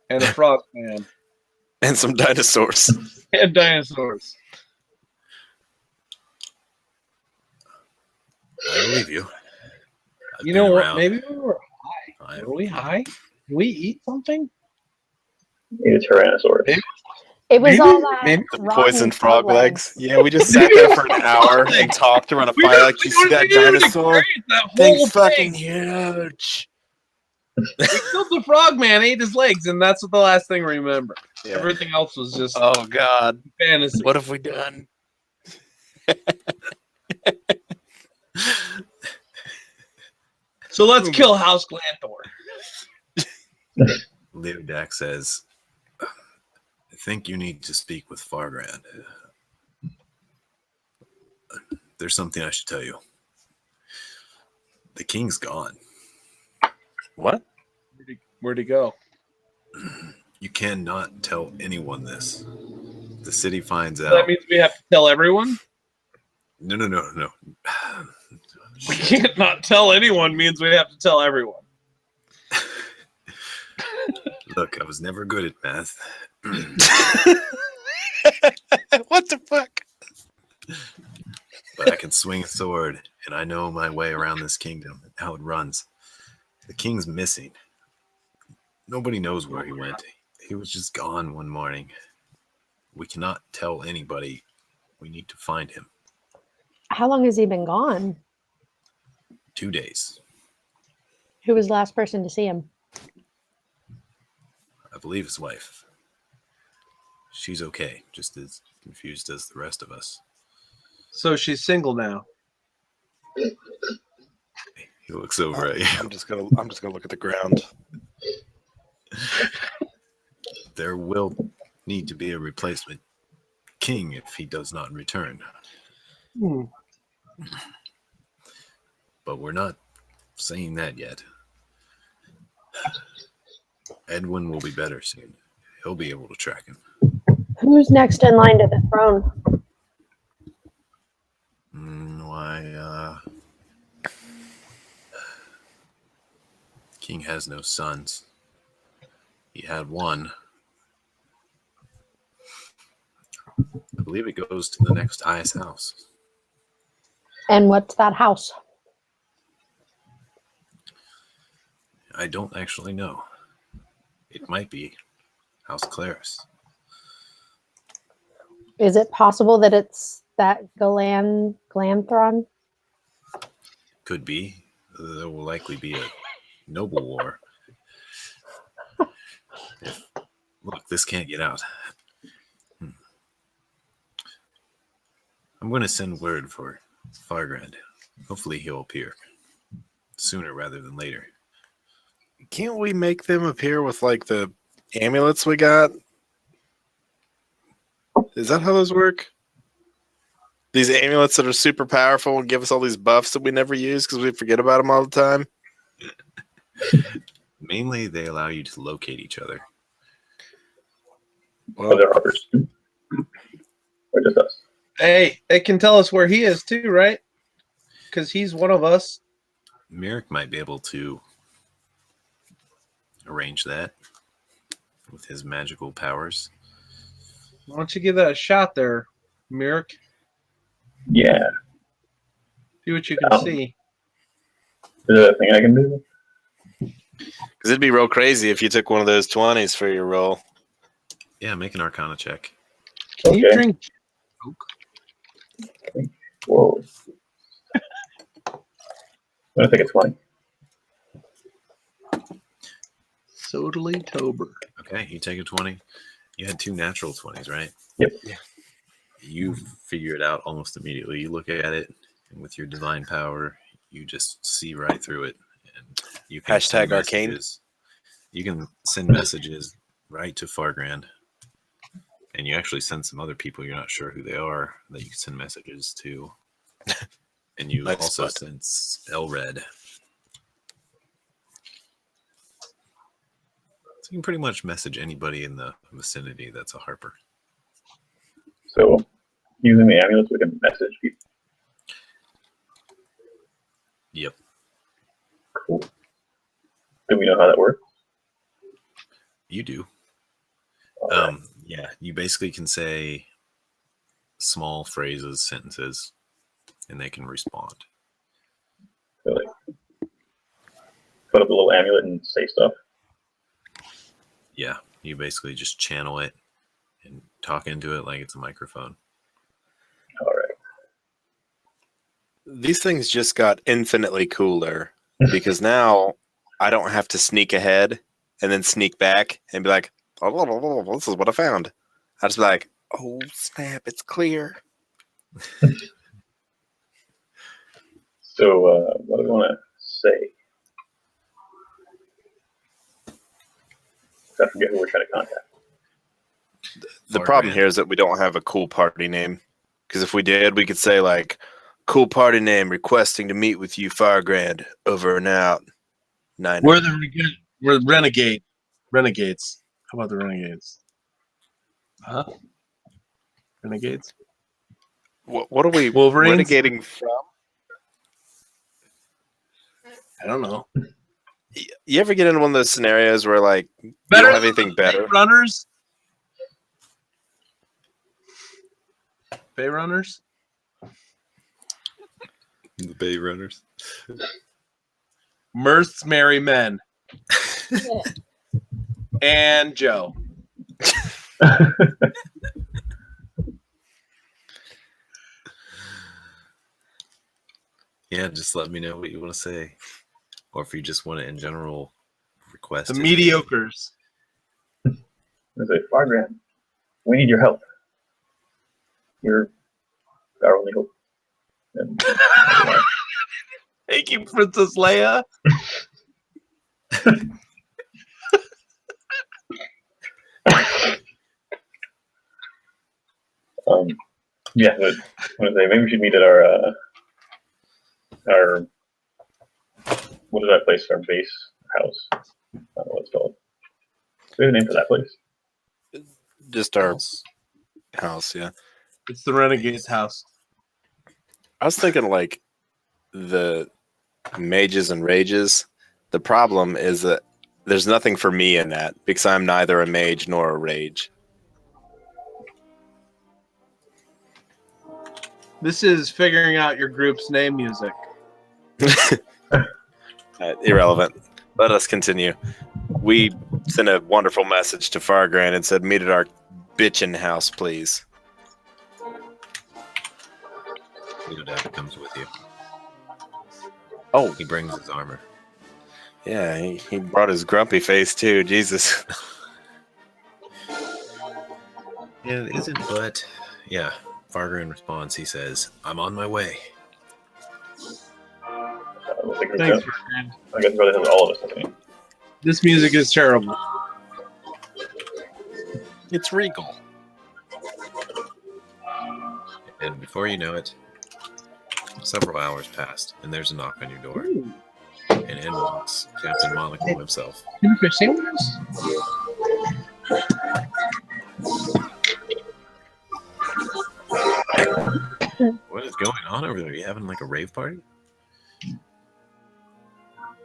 and a frog man, And some dinosaurs. and dinosaurs. I believe you. I've You been know what? around. Maybe we were high. Were we high? Did we eat something? Need a Tyrannosaurus. Maybe. It was Maybe- all that maybe The rotten poisoned frog legs. legs. Yeah, we just sat there for an hour and talked around a We fire don't- like, we you see don't that even dinosaur? experience that whole Thing's thing. fucking huge. We killed the frog man, ate his legs, and that's what the last thing we remember. Yeah. Everything else was just Oh, God. fantasy. What have we done? So let's kill House Glanthor. Leodak says, I think you need to speak with Fargrand. There's something I should tell you. The king's gone. What? Where'd he go? You cannot tell anyone this. The city finds So out. that means we have to tell everyone? No. We can't not tell anyone means we have to tell everyone. Look, I was never good at math. What the fuck? But I can swing a sword, and I know my way around this kingdom and how it runs. The king's missing. Nobody knows where he went. He was just gone one morning. We cannot tell anybody. We need to find him. How long has he been gone? 2 days. Who was the last person to see him? I believe his wife. She's okay, just as confused as the rest of us. So she's single now. He looks over at you. I'm just gonna look at the ground. There will need to be a replacement king if he does not return. Hmm. But we're not saying that yet. Edwin will be better soon. He'll be able to track him. Who's next in line to the throne? King has no sons. He had one. I believe it goes to the next highest house. And what's that house? I don't actually know. It might be House Claris. Is it possible that it's that Glanthron? Could be. There will likely be a noble war. Look, this can't get out. I'm going to send word for Fargrand. Hopefully he'll appear sooner rather than later. Can't we make them appear with like the amulets we got? Is that how those work? These amulets that are super powerful and give us all these buffs that we never use because we forget about them all the time? Mainly, they allow you to locate each other. Well, Other others. Or just us. Hey, it can tell us where he is too, right? Because he's one of us. Merrick might be able to arrange that with his magical powers. Why don't you give that a shot there, Merrick? Yeah. See what you can see. Is there a thing I can do? because it'd be real crazy if you took one of those 20s for your roll. Yeah, make an Arcana check. Can you Okay. drink? Whoa. I'm going to take a 20. Sodally Tober. Okay, you take a 20. You had 2 natural 20s, right? Yep. Yeah. You figure it out almost immediately. You look at it, and with your divine power, you just see right through it. And you can Hashtag send arcane. messages. You can send messages right to Fargrand. And you actually send some other people you're not sure who they are that you can send messages to. And you Nice also spot. send Elred. So you can pretty much message anybody in the vicinity that's a Harper. So, using the amulets, we can message people. Yep. Cool. Do we know how that works? You do. All right. Yeah, you basically can say small phrases, sentences, and they can respond. So, like, put up a little amulet and say stuff. Yeah, you basically just channel it and talk into it like it's a microphone. All right. These things just got infinitely cooler because now I don't have to sneak ahead and then sneak back and be like, oh, this is what I found. I just be like, oh snap, it's clear. So, what do we want to say? I forget who we're trying to contact. The problem Fargrand. here is that we don't have a cool party name. Because if we did, we could say like, cool party name requesting to meet with you, Fargrand, over and out. 9. We're renegade. Renegades. How about the renegades? Huh? Renegades? What are we Wolverines? renegating from? I don't know. You ever get into one of those scenarios where like you Better don't have than anything the better? Runners? Bay Runners? The Bay Runners. Mirth's Merry Men. And Joe. Yeah, just let me know what you want to say. Or if you just want to, in general, request The his name. mediocres. They say, Fargrand, we need your help. You're our only hope. And, Thank you, Princess Leia. yeah, but I was gonna say, maybe we should meet at our what is that place? Our base house. I don't know what it's called. Do we have a name for that place? Just our house, yeah. It's the Renegade's house. I was thinking like the mages and rages. The problem is that there's nothing for me in that because I'm neither a mage nor a rage. This is figuring out your group's name music. Irrelevant. Let us continue. We sent a wonderful message to Fargrand and said, meet at our bitchin' house, please. Little Dad comes with you. Oh, He brings his armor. yeah, he brought his grumpy face too. Jesus. Yeah, it isn't, but yeah. Fargrand responds. He says, I'm on my way. Thanks, I Ferdinand. guess brother has all of us. I think. This music is terrible. It's regal. And before you know it, several hours passed, and there's a knock on your door. And in walks Captain Monaco himself. What is going on over there? Are you having like a rave party?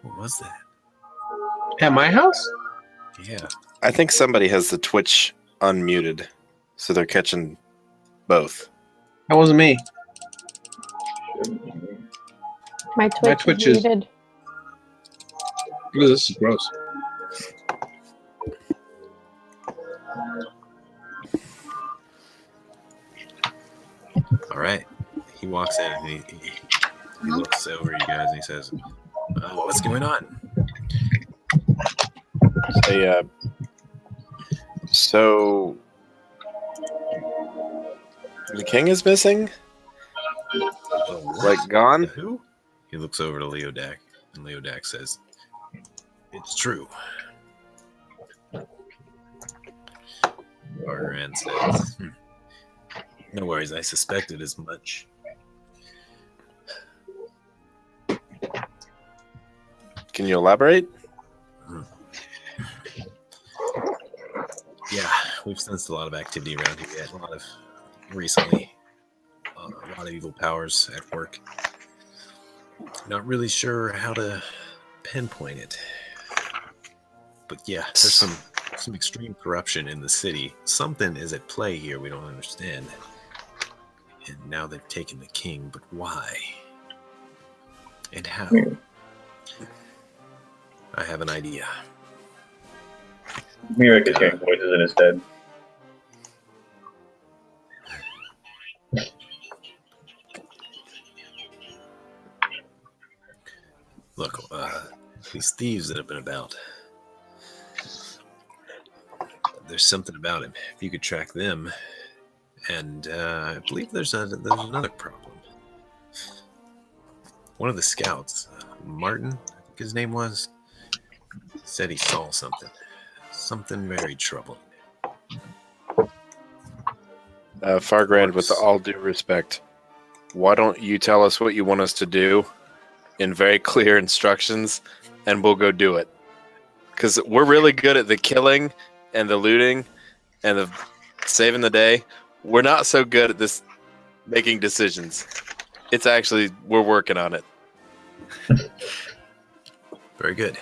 What was that? At my house? Yeah. I think somebody has the Twitch unmuted, so they're catching both. That wasn't me. My Twitch is muted. Ooh, this is gross. All right. He walks in and he looks over at you guys and he says, what's going on? Hey, so the king is missing? Oh, what? Like gone? Who? He looks over to Leodak, and Leodak says, it's true. Faerun says, no worries, I suspected as much. Can you elaborate? Yeah, we've sensed a lot of activity around here. Recently, a lot of evil powers at work. Not really sure how to pinpoint it. But yeah, there's some extreme corruption in the city. Something is at play here we don't understand. And now they've taken the king, but why? And how? I have an idea. Mirik is hearing voices in his head. Look, these thieves that have been about. There's something about him. If you could track them, and I believe there's another problem. One of the scouts, Martin, I think his name was, said he saw something very troubling. Fargrand, with all due respect, why don't you tell us what you want us to do in very clear instructions, and we'll go do it? Because we're really good at the killing and the looting and the saving the day. We're not so good at this making decisions. It's actually, we're working on it. Very good.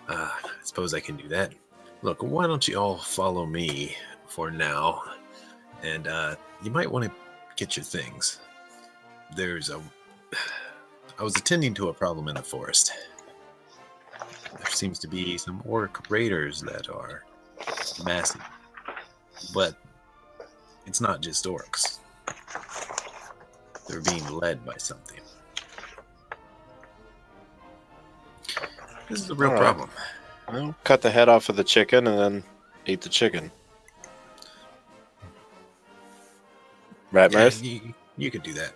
I suppose I can do that. Look, why don't you all follow me for now? And you might want to get your things. I was attending to a problem in the forest. There seems to be some orc raiders that are massive. But it's not just orcs. They're being led by something. This is a real problem. Well, cut the head off of the chicken and then eat the chicken. Right, Yeah, Maris? you could do that.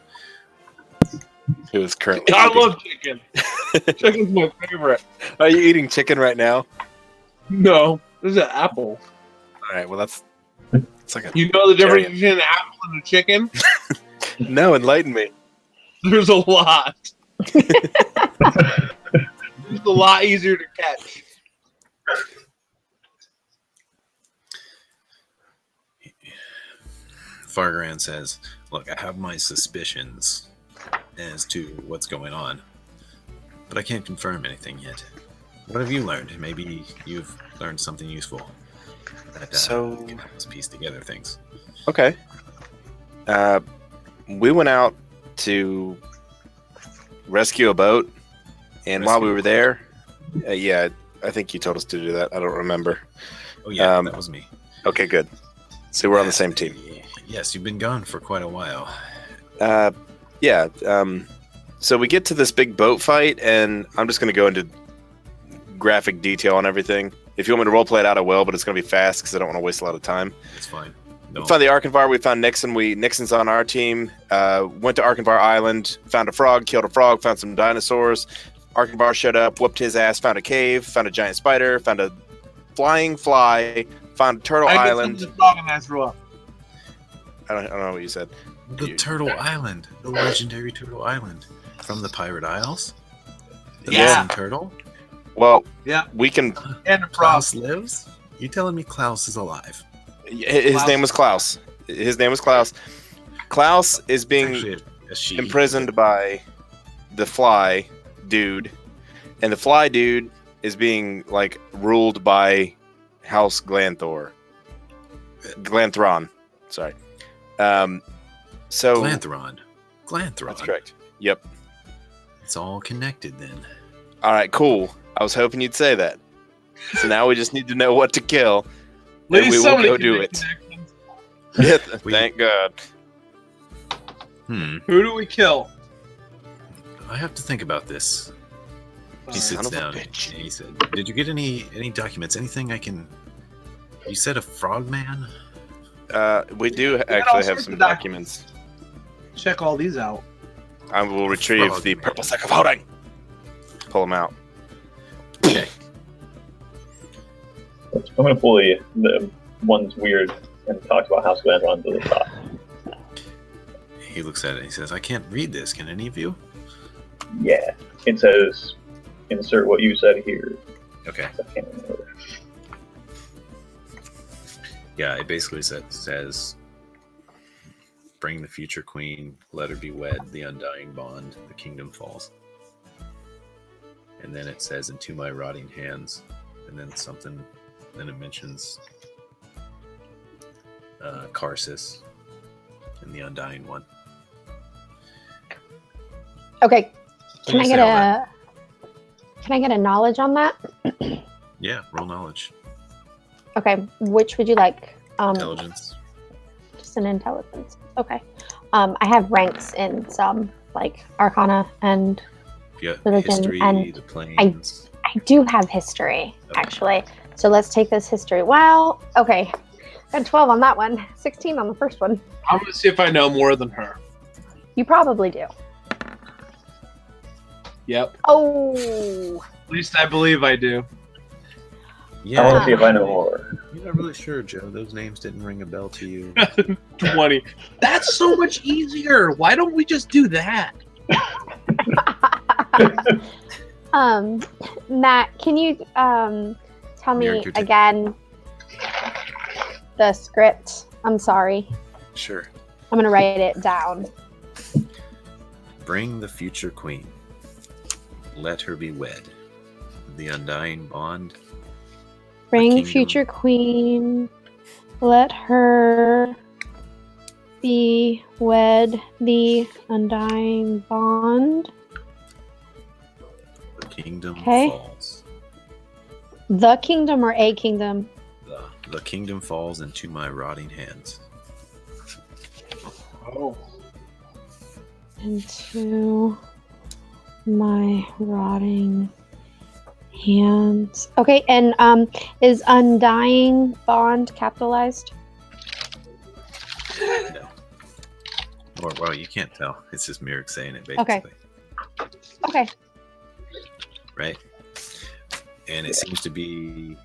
Who is currently I eating. love chicken. Chicken's my favorite. Are you eating chicken right now? No, this is an apple. All right, well, it's like a... You know the difference between an apple and a chicken? No, enlighten me. There's a lot. It's a lot easier to catch. Fargrand says, look, I have my suspicions as to what's going on, but I can't confirm anything yet. What have you learned? Maybe you've learned something useful that can help us piece together things. Okay. We went out to rescue a boat, and while we were there, yeah, I think you told us to do that. I don't remember. Oh yeah, that was me. Okay, good. So we're on the same team. Yes, you've been gone for quite a while. Yeah. So we get to this big boat fight, and I'm just going to go into graphic detail on everything. If you want me to roleplay it out, I will, but it's going to be fast because I don't want to waste a lot of time. It's fine. No. We found the Arkenvar. We found Nixon. Nixon's on our team. Went to Arkenvar Island, found a frog, killed a frog, found some dinosaurs. Arkenvar showed up, whooped his ass, found a cave, found a giant spider, found a flying fly, found Turtle Island. The frog and I threw up. I don't know what you said. The Turtle Island, the legendary Turtle Island from the Pirate Isles. The missing turtle. Well, yeah, we can. And the frog Klaus lives. You telling me Klaus is alive? His name was Klaus. His name was Klaus. Klaus is being imprisoned by the Fly dude, and the Fly dude is being like ruled by House Glanthron. Sorry. So Glanthron. That's correct. Yep. It's all connected then. All right, cool. I was hoping you'd say that. So now we just need to know what to kill, and we will go do it. Yeah, thank God. Who do we kill? I have to think about this. He sits down and he said, "Did you get any documents? Anything I can?" You said a frogman. We do actually have some documents. Check all these out. I will retrieve the purple sack of holding. Pull them out. Okay. I'm gonna pull the one's weird and it talks about House Glandron to the top. He looks at it and he says, I can't read this. Can any of you? Yeah, it says, insert what you said here. Okay. I can't remember. Yeah, it basically says, bring the future queen, let her be wed, the undying bond, the kingdom falls. And then it says, into my rotting hands. And then something, then it mentions Karsus and the undying one. Okay. So Can I you get say all that. a knowledge on that? Yeah, roll knowledge. Okay. Which would you like? Intelligence. Just an intelligence. Okay. I have ranks in some like Arcana, and Yeah, religion, history, and the planes. I do have history Okay. actually. So let's take this history. Wow. Okay. Got 12 on that one. 16 on the first one. I'm gonna see if I know more than her. You probably do. Yep. Oh. At least I believe I do. Yeah, I want to see if I know more. you're not really sure, Joe. Those names didn't ring a bell to you. 20. That's so much easier. Why don't we just do that? Matt, can you tell me Merrick, your turn. again the script? I'm sorry. Sure. I'm gonna write it down. Bring the future queen. Let her be wed. The undying bond. Bring kingdom. future queen. Let her be wed. The undying bond. The kingdom Okay. falls. The kingdom or a kingdom? The kingdom falls into my rotting hands. Oh. Into my rotting hands. Okay, and is undying bond capitalized? No. Or, well, you can't tell. It's just Merrick saying it, basically. Okay. Right? And it seems to be...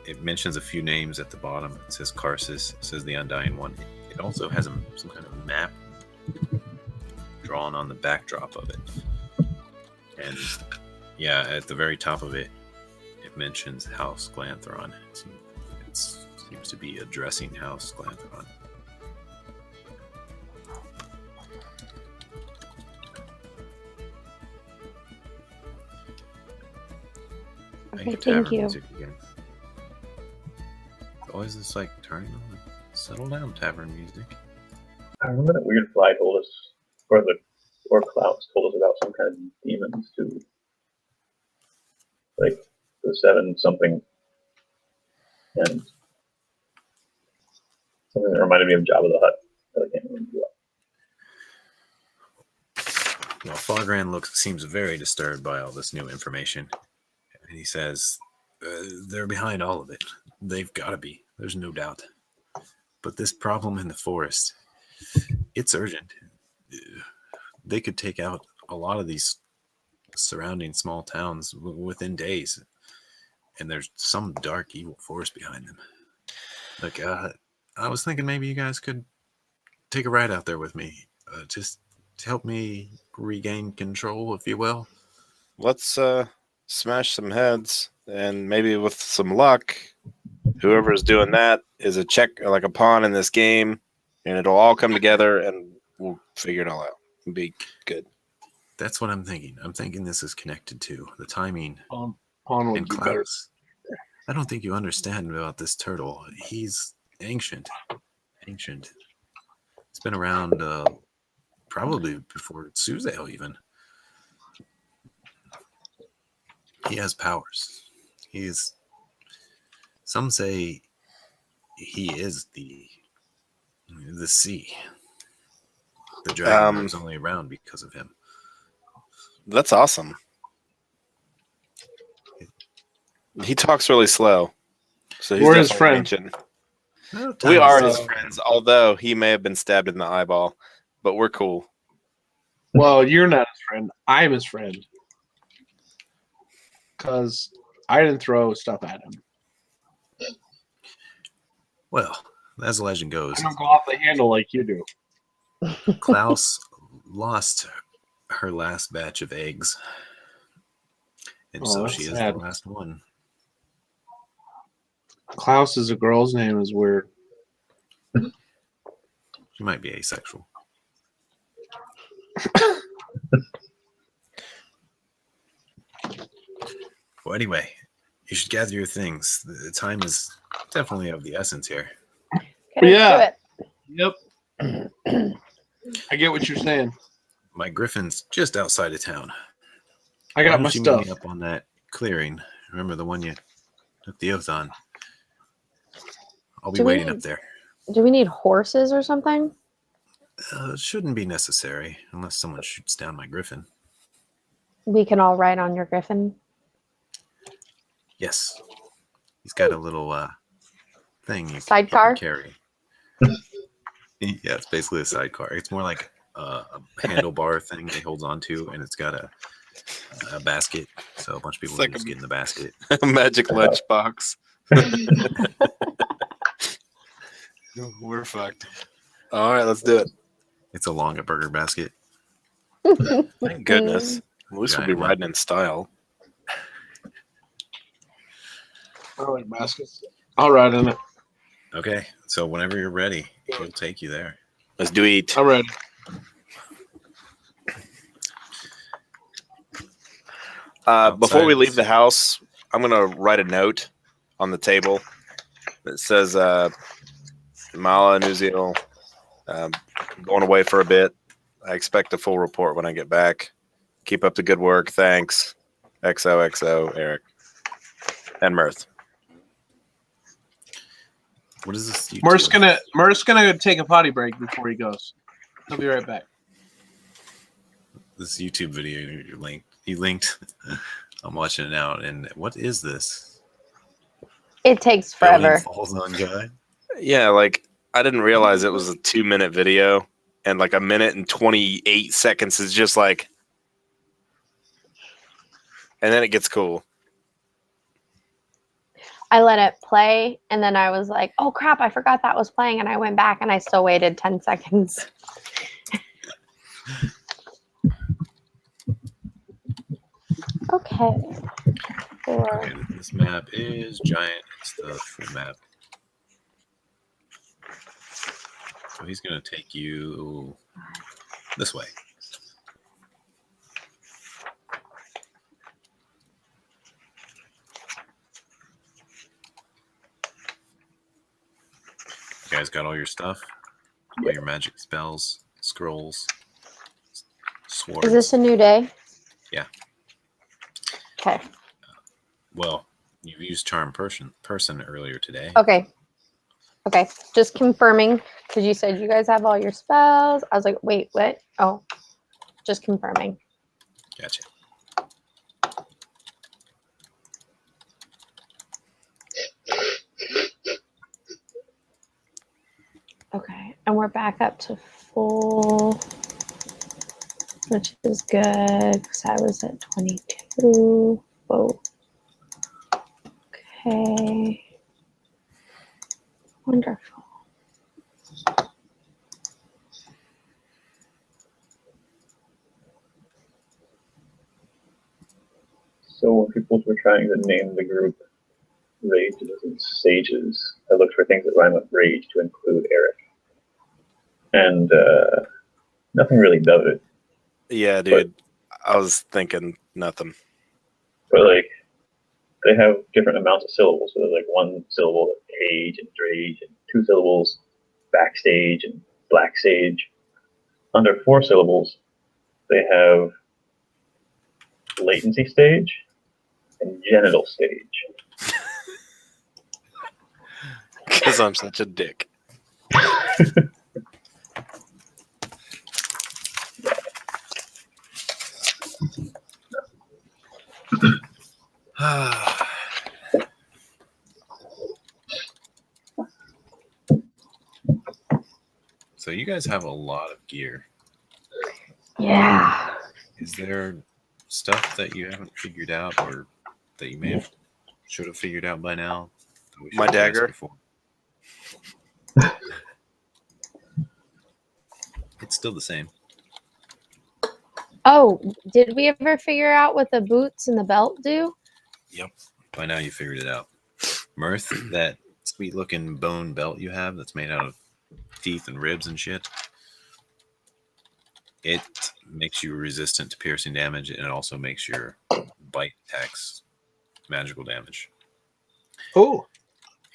It mentions a few names at the bottom. It says Karsus. It says the Undying One. It also has some kind of map drawn on the backdrop of it. And yeah, at the very top of it, it mentions House Glanthron. It seems to be addressing House Glanthron. Okay, Get thank tavern you. music again. It's always this like turning on the settle down tavern music. I remember that weird fly told us, or the clouds told us about some kind of demons too. Like the 7 something, and something that reminded me of Jabba the Hutt, but I can't remember what. Well, Fargran seems very disturbed by all this new information. And he says, they're behind all of it. They've got to be. There's no doubt. But this problem in the forest, it's urgent. They could take out a lot of these surrounding small towns within days. And there's some dark, evil force behind them. Like, I was thinking maybe you guys could take a ride out there with me. Just to help me regain control, if you will. Let's smash some heads, and maybe with some luck, whoever's doing that is a check, like a pawn in this game, and it'll all come together, and we'll figure it all out. It'll be good. That's what I'm thinking. I'm thinking this is connected to the timing Pawn and would be better. Klaus. I don't think you understand about this turtle. He's ancient. Ancient. It's been around probably before Suzail even. He has powers. Some say he is the sea. The dragon was only around because of him. That's awesome. He talks really slow, so he's We're his definitely friend. ancient. No, We time are is his different. friends, although he may have been stabbed in the eyeball, but we're cool. Well, you're not his friend. I'm his friend. Because I didn't throw stuff at him. Well, as the legend goes, I don't go off the handle like you do. Klaus lost her last batch of eggs. And Oh, so that's she is sad. the last one. Klaus is a girl's name is weird. She might be asexual. Well, anyway, you should gather your things. The time is definitely of the essence here. Okay, Yeah. let's Yep. I get what you're saying. My griffin's just outside of town. I Why got don't my you stuff. meet me up on that clearing? Remember the one you took the oath on? I'll be Do we waiting need- up there. Do we need horses or something? It shouldn't be necessary unless someone shoots down my griffin. We can all ride on your griffin. Yes. He's got a little thing you can Sidecar? carry. Yeah, it's basically a sidecar. It's more like a handlebar thing he holds onto, and it's got a basket. So a bunch of people It's like can just get in the basket. Magic lunchbox. We're fucked. All right, let's do it. It's a longer burger basket. Thank goodness. At least we'll be Giant one. riding in style. I like baskets. I'll ride in it. Okay, so whenever you're ready, he'll take you there. Let's do eat. I'm ready. Before we Outside. leave the house, I'm going to write a note on the table that says, Mala and Uziel, going away for a bit. I expect a full report when I get back. Keep up the good work. Thanks. XOXO, Eric. And Mirth. What is this? YouTube? Murph's gonna take a potty break before he goes. He'll be right back. This YouTube video you linked. I'm watching it now, and what is this? It takes Building forever. falls on guy. Yeah, like, I didn't realize it was a 2-minute video, and like 1 minute and 28 seconds is just like, and then it gets cool. I let it play, and then I was like, oh crap, I forgot that was playing, and I went back and I still waited 10 seconds. Okay. Okay, this map is giant. It's the full map. So he's going to take you this way. You guys got all your stuff? All your magic spells, scrolls, swords. Is this a new day? Yeah. Okay. Well, you used charm person earlier today. Okay. Okay. Just confirming, because you said you guys have all your spells. I was like, wait, what? Oh, just confirming. Gotcha. Okay. And we're back up to full, which is good because I was at 22. Whoa. Okay. Wonderful. So when people were trying to name the group Rages and Sages, I looked for things that rhyme with Rage to include Eric. And nothing really does it. Yeah, dude. I was thinking nothing. But like, they have different amounts of syllables. So there's like 1 syllable of cage and drage, and 2 syllables backstage and black sage. Under 4 syllables, they have latency stage and genital stage. Because I'm such a dick. So you guys have a lot of gear. Yeah. Is there stuff that you haven't figured out, or that you should have figured out by now? that we should My have asked dagger? before? It's still the same. Oh, did we ever figure out what the boots and the belt do? Yep. By now you figured it out. Mirth, that sweet looking bone belt you have that's made out of teeth and ribs and shit, it makes you resistant to piercing damage, and it also makes your bite attacks magical damage. Oh,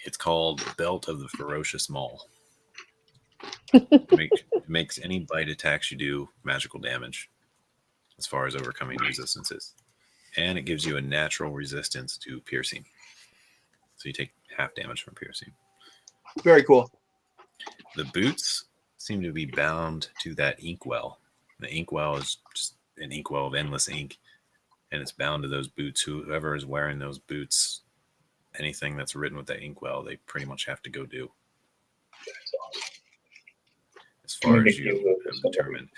It's called Belt of the Ferocious Maul. It makes any bite attacks you do magical damage as far as overcoming resistances. And it gives you a natural resistance to piercing. So you take half damage from piercing. very cool. The boots seem to be bound to that inkwell. The inkwell is just an inkwell of endless ink, and it's bound to those boots. Whoever is wearing those boots, anything that's written with that inkwell, they pretty much have to go do. That's awesome. As far Let me as think you you have somebody. determined.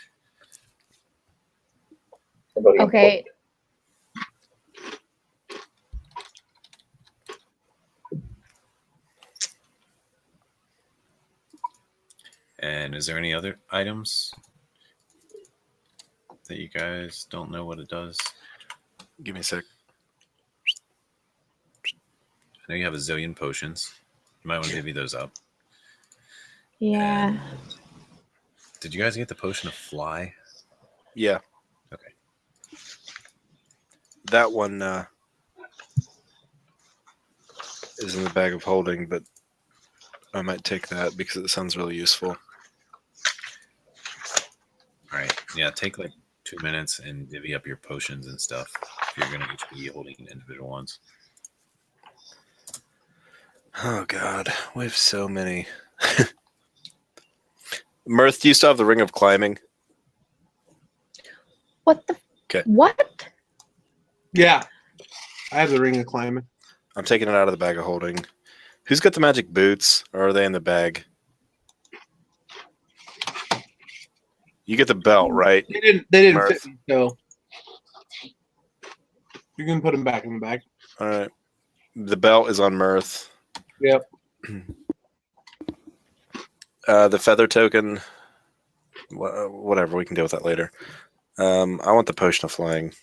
Somebody Okay. important. And is there any other items that you guys don't know what it does? Give me a sec. I know you have a zillion potions. You might want to divvy those up. Yeah. And did you guys get the potion of fly? Yeah. Okay. That one is in the bag of holding, but I might take that because it sounds really useful. All right. Yeah, take like 2 minutes and divvy up your potions and stuff if you're going to each be holding individual ones. Oh, God. We have so many. Mirth, do you still have the Ring of Climbing? What the? 'Kay. What? Yeah, I have the ring of climbing. I'm taking it out of the bag of holding. Who's got the magic boots, or are they in the bag? You get the belt, right? They didn't Murph. fit me, so you can put them back in the bag. All right. The belt is on Mirth. Yep. The feather token, whatever. We can deal with that later. I want the potion of flying.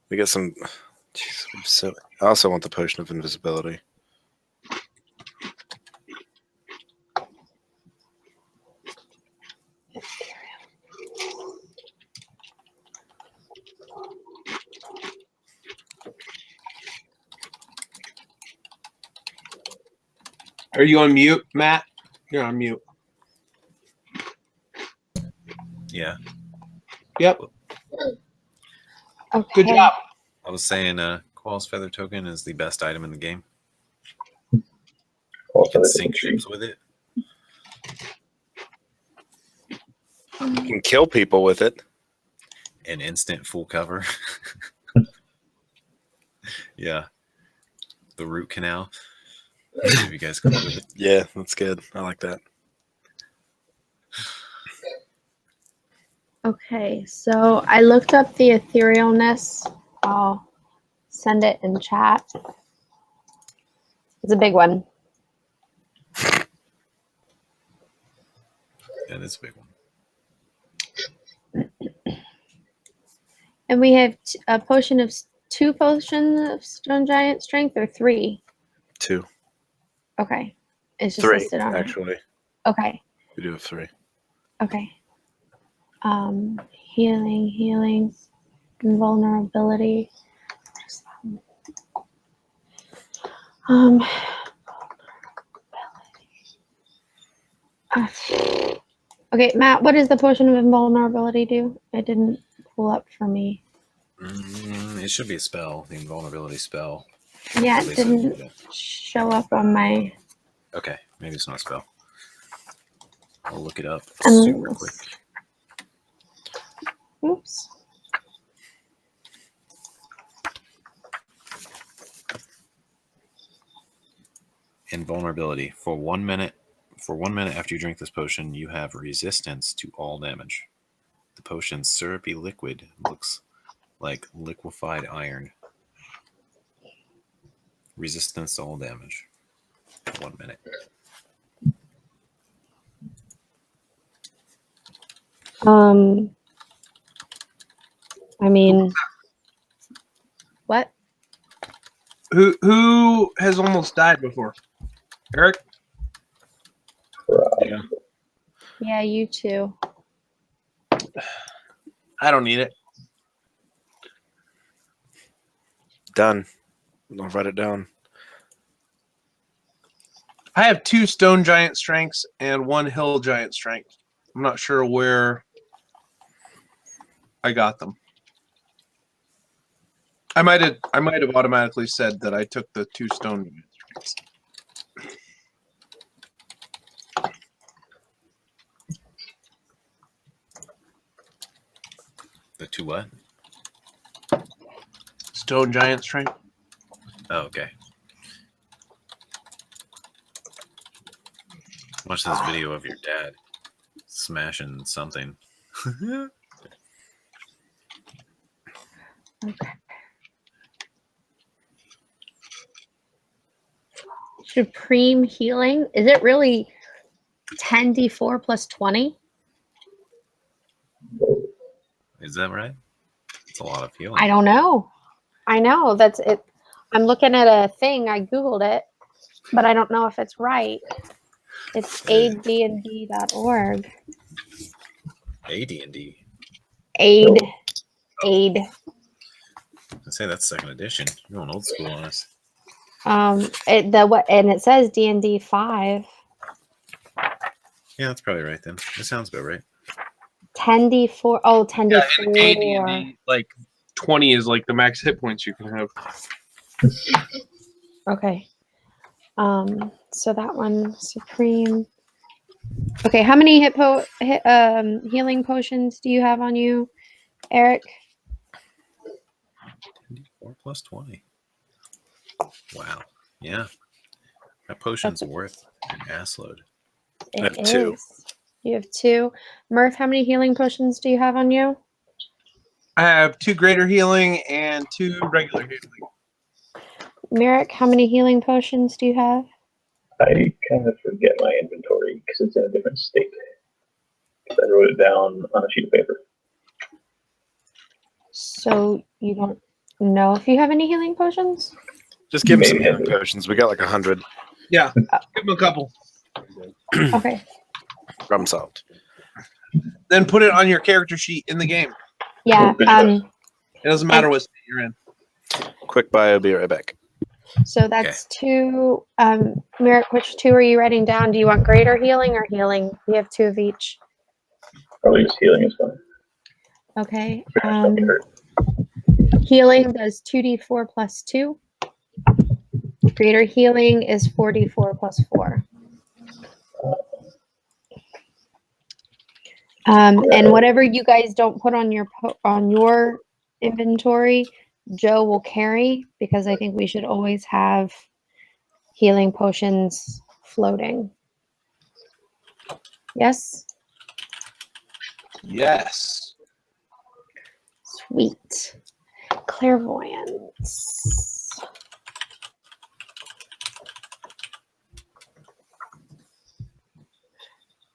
We get some. Jeez, I also want the potion of invisibility. Are you on mute, Matt? You're on mute. Yeah. Yep. Okay. Good job. I was saying Qual's feather token is the best item in the game. Also, You can this is sink a ships with it. You can kill people with it. An instant full cover. Yeah. The root canal. If you guys come up with it. Yeah, that's good. I like that. Okay, so I looked up the etherealness. I'll send it in chat. It's a big one. Yeah, that's a big one. And we have a potion of 2 potions of stone giant strength, or 3. 2. Okay, it's just 3, listed on it. actually. Okay, We do have 3. okay. Healing, invulnerability. Okay, Matt, what does the potion of invulnerability do? It didn't pull up for me. It should be a spell, the invulnerability spell. Yeah, At it least I didn't did. show up on my. Okay, maybe it's not a spell. I'll look it up Um, super quick. Oops. Invulnerability. For 1 minute after you drink this potion, you have resistance to all damage. The potion's syrupy liquid looks like liquefied iron. Resistance to all damage. 1 minute. I mean, what? Who has almost died before? Eric? Yeah. Yeah, you too. I don't need it. Done. I'll write it down. I have 2 stone giant strengths and 1 hill giant strength. I'm not sure where I got them. I might have automatically said that I took the 2 stone giant strengths. The 2 what? Stone giant strength. Oh, okay. Watch this video of your dad smashing something. Okay. Supreme healing. Is it really 10d4 plus 20? Is that right? It's a lot of healing. I don't know. I know that's it. I'm looking at a thing. I googled it, but I don't know if it's right. It's aiddnd.org. AD&D. Aid. I say that's 2nd edition. You're going old school on us. It says D&D 5. Yeah, that's probably right then. It sounds about right. 10d4. Oh, 10d4. AD&D, like 20 is like the max hit points you can have. Okay. So that one, Supreme. Okay, how many healing potions do you have on you, Eric? 4 plus 20. Wow. Yeah. That potion's worth an ass load. I have 2. You have 2. Murph, how many healing potions do you have on you? I have 2 greater healing and 2 regular healing. Merrick, how many healing potions do you have? I kind of forget my inventory because it's in a different state. I wrote it down on a sheet of paper. So you don't know if you have any healing potions? Just give him some Maybe. healing potions. We got like 100. Yeah, give him a couple. Okay. Problem solved. Then put it on your character sheet in the game. Yeah. It doesn't matter what state you're in. Quick bio, be right back. So that's 2. Merrick, which 2 are you writing down? Do you want greater healing or healing? We have 2 of each. Probably just healing is fine. Okay. Don't get hurt. Healing does 2d4 plus 2. Greater healing is 4d4 plus 4. And whatever you guys don't put on your inventory, Joe will carry, because I think we should always have healing potions floating. Yes? Yes. Sweet. Clairvoyance.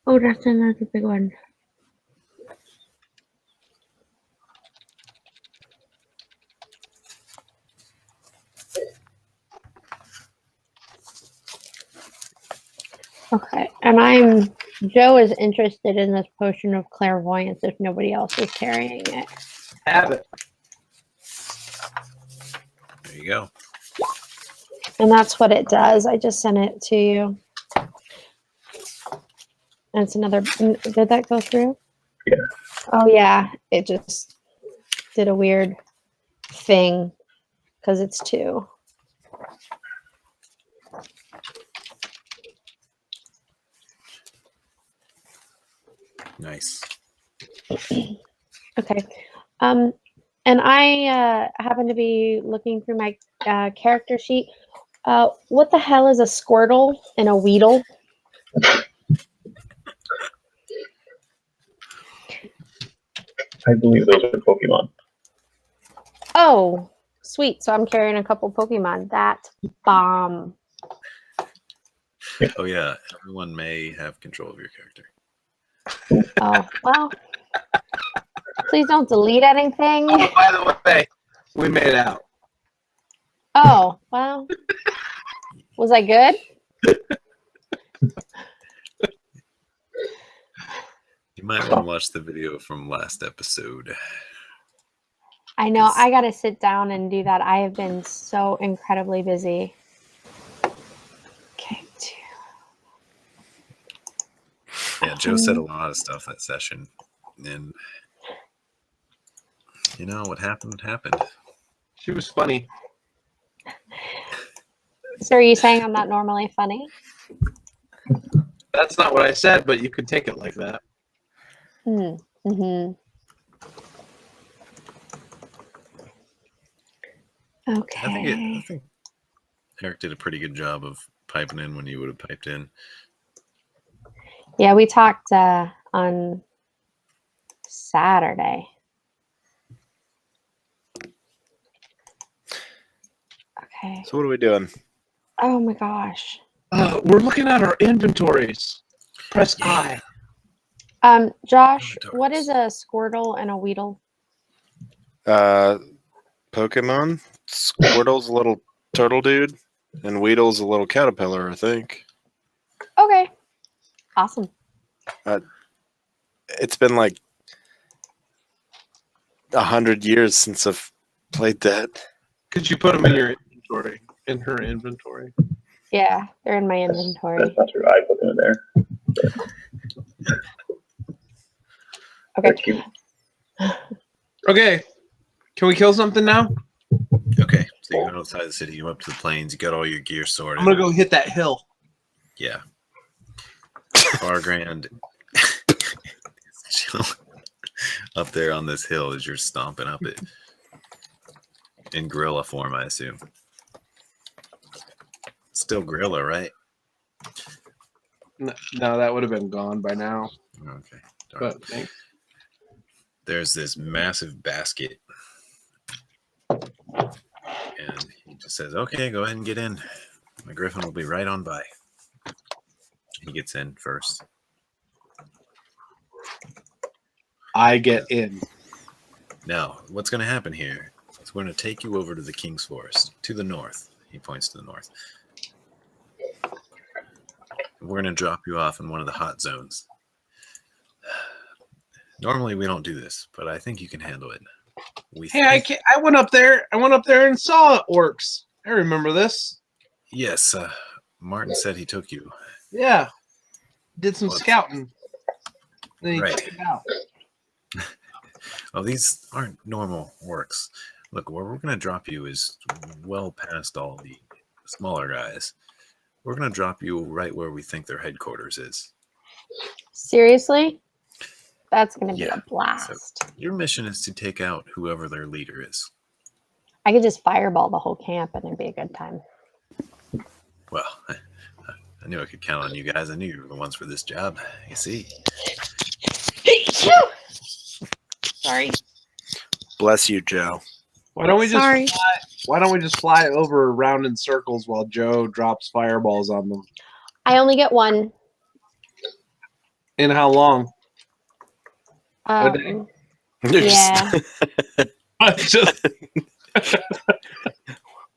Oh, that's another big one. Okay, and Joe is interested in this potion of clairvoyance if nobody else is carrying it. Have it. There you go. And that's what it does. I just sent it to you. And it's another, did that go through? Yeah. Oh yeah, it just did a weird thing because it's 2. Nice. Okay. And I happen to be looking through my character sheet. What the hell is a Squirtle and a Weedle? I believe those are Pokemon. Oh, Sweet. So I'm carrying a couple Pokemon. That bomb. Oh yeah, everyone may have control of your character. Oh, well. Please don't delete anything. Oh, by the way, we made out. Oh, well. Was I good? You might want to watch the video from last episode. I know. I got to sit down and do that. I have been so incredibly busy. Okay, 2. Yeah, Joe said a lot of stuff that session, and you know what happened happened. She was funny. So are you saying I'm not normally funny? That's not what I said, but you could take it like that. Mm-hmm. Okay. I think Eric did a pretty good job of piping in when you would have piped in. Yeah, we talked on Saturday. Okay. So what are we doing? Oh my gosh. We're looking at our inventories. Press I. Josh, Inventories. what is a Squirtle and a Weedle? Pokemon. Squirtle's a little turtle dude, and Weedle's a little caterpillar, I think. Okay. Awesome. It's been like 100 years since I've played that. Could you put them in your inventory? In her inventory. Yeah, they're in my inventory. That's not true. I put them in there. They're Okay. cute. Okay. Can we kill something now? Okay, so you go outside the city, you go up to the plains, you got all your gear sorted. I'm gonna go hit that hill. Yeah. Fargrand up there on this hill as you're stomping up it. In gorilla form, I assume. Still gorilla, right? No, that would have been gone by now. Okay. Darn. But thanks. There's this massive basket. And he just says, okay, go ahead and get in. My griffin will be right on by. He gets in first. I get in. Now, what's going to happen here is we're going to take you over to the King's Forest, to the north. He points to the north. We're going to drop you off in one of the hot zones. Normally, we don't do this, but I think you can handle it. Hey, I went up there. I went up there and saw orcs. I remember this. Yes, Martin said he took you. Yeah. Did some Well, scouting. Then he right. took it out. Well, these aren't normal orcs. Look, where we're going to drop you is well past all the smaller guys. We're going to drop you right where we think their headquarters is. Seriously? That's going to be Yeah, a blast. So your mission is to take out whoever their leader is. I could just fireball the whole camp and it'd be a good time. Well, I knew I could count on you guys. I knew you were the ones for this job. You see. Sorry. Bless you, Joe. Why don't we just Sorry. fly over around in circles while Joe drops fireballs on them? I only get one. In how long? Um, yeah. Just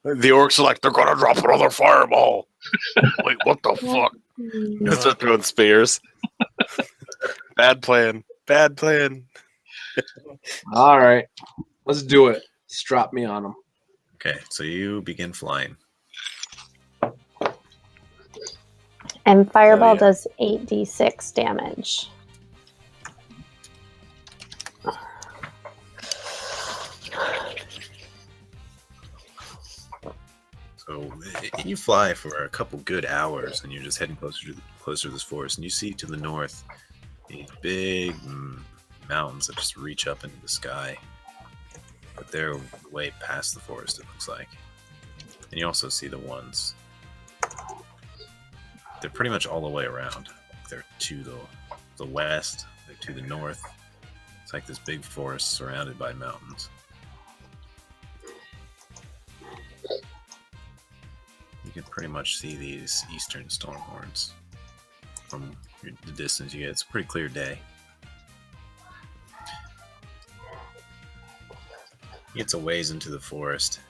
The orcs are like, they're gonna drop another fireball. Wait, what the fuck? They start throwing spears. Bad plan. Bad plan. all right. Let's do it. Just drop me on them. Okay, so you begin flying. And fireball Oh, yeah. does 8d6 damage. So you fly for a couple good hours, and you're just heading closer to this forest. And you see to the north these big mountains that just reach up into the sky, but they're way past the forest. It looks like, and you also see the ones. They're pretty much all the way around. They're to the west. They're to the north. It's like this big forest surrounded by mountains. can pretty much see these eastern stormhorns from the distance you get. It's a pretty clear day. He gets a ways into the forest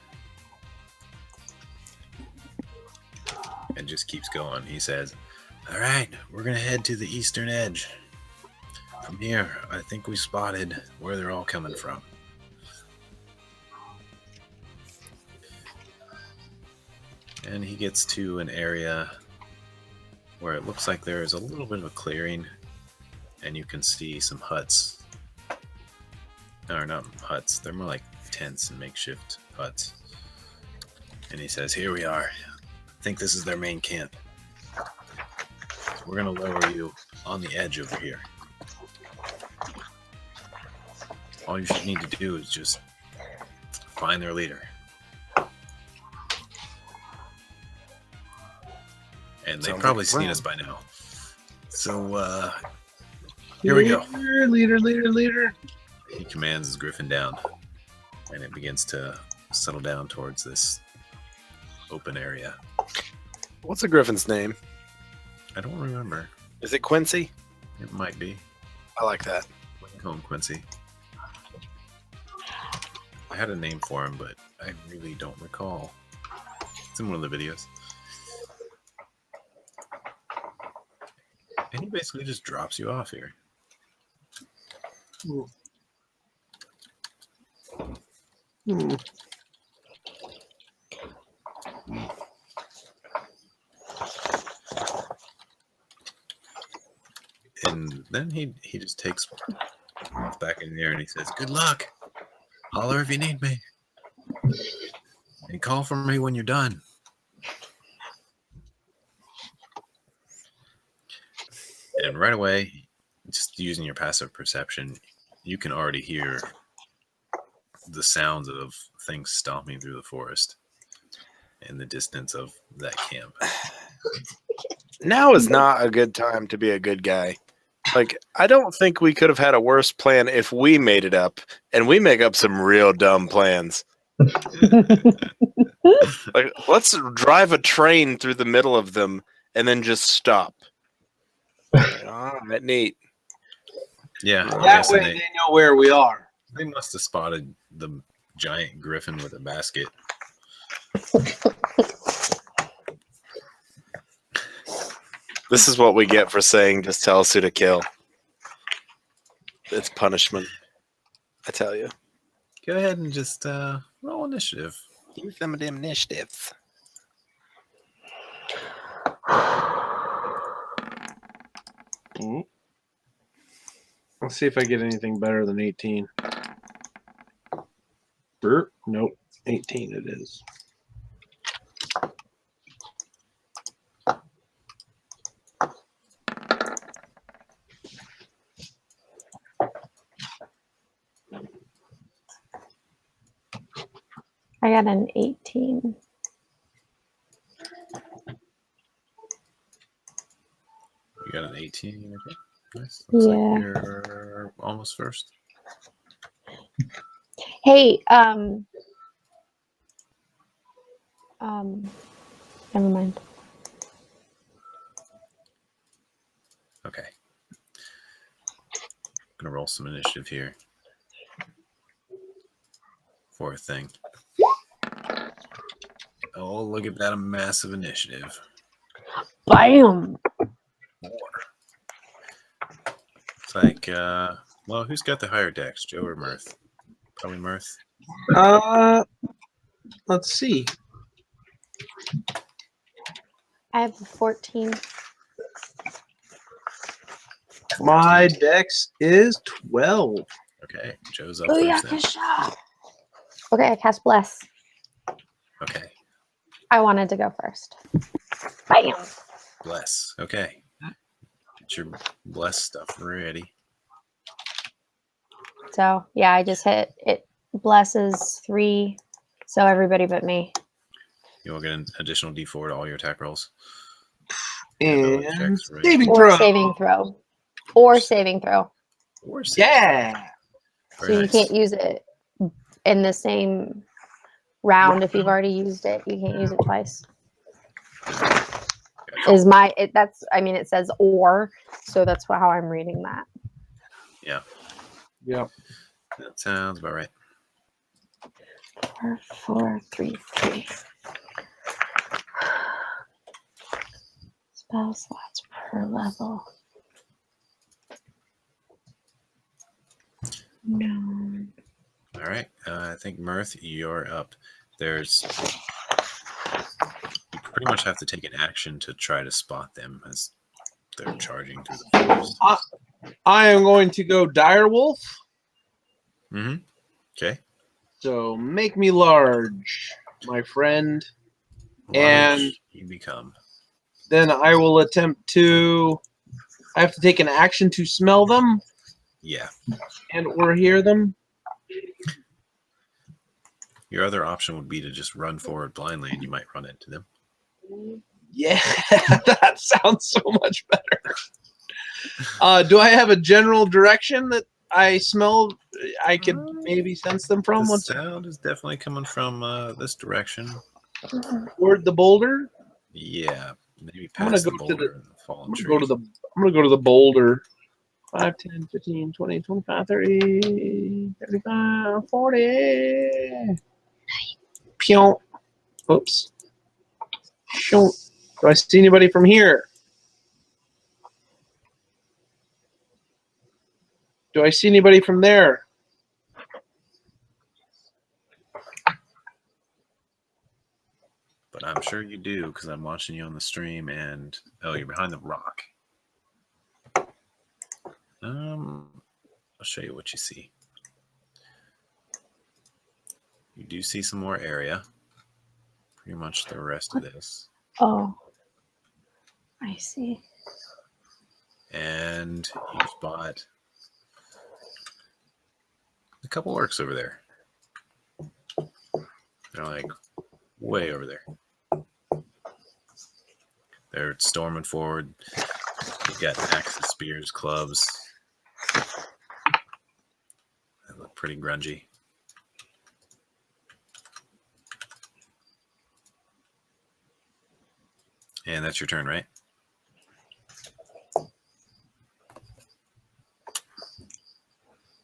and just keeps going. He says, "All right, we're gonna head to the eastern edge. From here, I think we spotted where they're all coming from." And he gets to an area where it looks like there is a little bit of a clearing, and you can see some huts. Or not huts, they're more like tents and makeshift huts. And he says, "Here we are. I think this is their main camp. So we're going to lower you on the edge over here. All you should need to do is just find their leader." And they've Sounds probably like a seen plan. us by now. So, here we go. Leader. He commands his griffin down, and it begins to settle down towards this open area. What's the griffin's name? I don't remember. Is it Quincy? It might be. I like that. We can call him Quincy. I had a name for him, but I really don't recall. It's in one of the videos. And he basically just drops you off here. Hmm. And then he just takes off back in the air and he says, "Good luck. Holler if you need me. And call for me when you're done." And right away, just using your passive perception, you can already hear the sounds of things stomping through the forest in the distance of that camp. Now is not a good time to be a good guy. Like, I don't think we could have had a worse plan if we made it up, and we make up some real dumb plans. Like, let's drive a train through the middle of them and then just stop. All right, neat. Yeah, I'm That guessing way they know where we are. they must have spotted the giant griffin with a basket. This is what we get for saying just tell us who to kill. It's punishment. I tell you. Go ahead and just roll initiative. Use some of them initiatives. Let's see if I get anything better than 18. Nope. 18 it is. I got an 18. You got an 18. Okay. Nice. Looks Yeah. like you're almost first. Hey, never mind. Okay. I'm gonna roll some initiative here for a thing. Oh, look at that, a massive initiative. Bam! It's like, well, who's got the higher dex, Joe or Mirth? Probably Mirth. Let's see. I have a 14. My dex is 12. Okay, Joe's up Oh yeah, first then. Kasha. Okay, I cast Bless. Okay, I wanted to go first. Bam! bless. Okay, get your bless stuff ready. So yeah, I just hit it. Blesses 3, so everybody but me. You will get an additional D4 to all your attack rolls. And checks, right? saving Or throw. saving throw. Or saving throw. Or save. Yeah. Very So you nice. can't use it in the same round if you've already used it. You can't use it twice. Is my that's I mean it says or, so that's how I'm reading that. Yeah, Yeah. that sounds about right. 4, 4, 3, 3. Spell slots per level. No. All right. I think Mirth, you're up. There's you pretty much have to take an action to try to spot them as they're charging through the forest. I am going to go direwolf. Mm-hmm. Okay. So make me large, my friend. And Large you become. then I will attempt to. I have to take an action to smell them Yeah. and or hear them. Your other option would be to just run forward blindly, and you might run into them. Yeah, that sounds so much better. Do I have a general direction that I smell? I could maybe sense them from. The What's sound is definitely coming from this direction. toward the boulder? Yeah, maybe I'm gonna past go the to boulder the. and the fallen I'm gonna tree. go to the. I'm gonna go to the boulder. 5, 10, 15, 20, 25, 30, 35, 40. Pew. Oops. Shoo. Do I see anybody from here? Do I see anybody from there? But I'm sure you do because I'm watching you on the stream, and oh, you're behind the rock. I'll show you what you see. You do see some more area. Pretty much the rest of this. Oh, I see. And you spot a couple orcs over there. They're like way over there. They're storming forward. You've got axes, spears, clubs. They look pretty grungy. And that's your turn, right?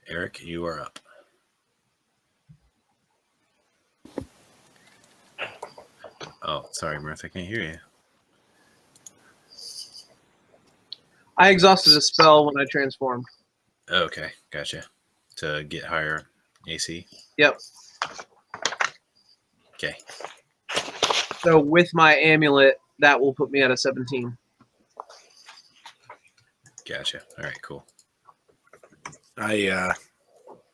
Eric, you are up. Oh, sorry, Mirth, I can't hear you. I exhausted a spell when I transformed. Okay, gotcha. To get higher AC? Yep. Okay. So with my amulet, that will put me at a 17. Gotcha. All right, cool. I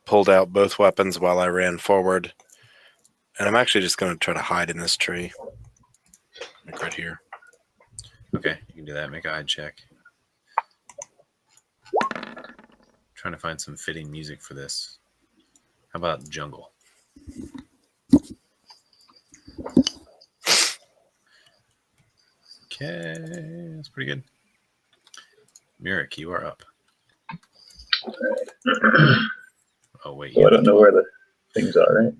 pulled out both weapons while I ran forward, and I'm actually just going to try to hide in this tree, like right here. Okay, you can do that. Make a hide check. Trying to find some fitting music for this. How about jungle? Okay, that's pretty good. Mirik, you are up. Oh, wait. So I don't know where the things are, right?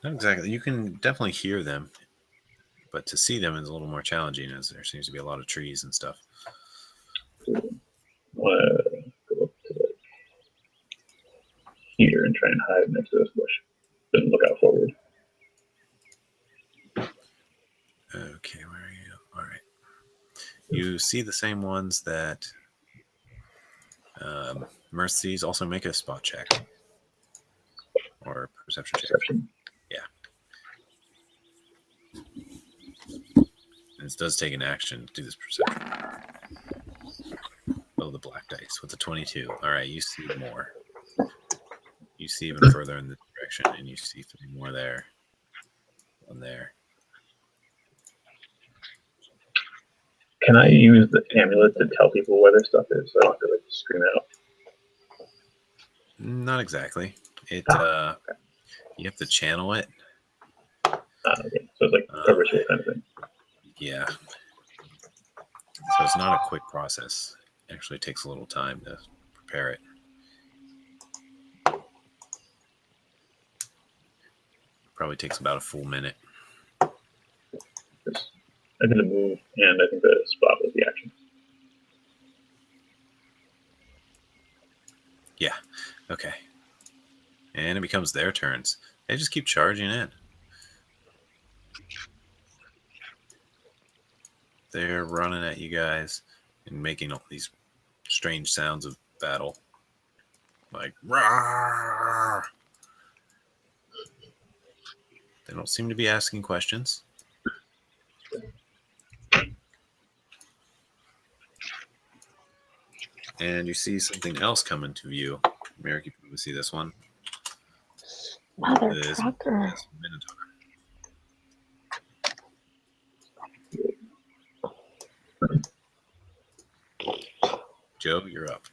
Not exactly. You can definitely hear them, but to see them is a little more challenging as there seems to be a lot of trees and stuff. I want to go up to like here and try and hide next to this bush. Then look out forward. Okay, where are you? All right. You see the same ones that Mercy's. Also make a spot check or perception check. Perception. And it does take an action to do this perception. Oh, the black dice with the 22. All right, you see more. You see even further in this direction, and you see 3 more there. 1 there. Can I use the amulet to tell people where their stuff is so I don't have to like scream out? Not exactly. It you have to channel it. Okay. So it's like a ritual kind of thing. Yeah. So it's not a quick process. It actually takes a little time to prepare it. Probably takes about a full minute. So I did a move, and I think the spot was the action. Yeah. Okay. And it becomes their turns. They just keep charging in. They're running at you guys and making all these strange sounds of battle. Like, rawr! They don't seem to be asking questions. And you see something else come into view. Merrick, you probably see this one. Mother This trucker. is Minotaur. Joe, you're up.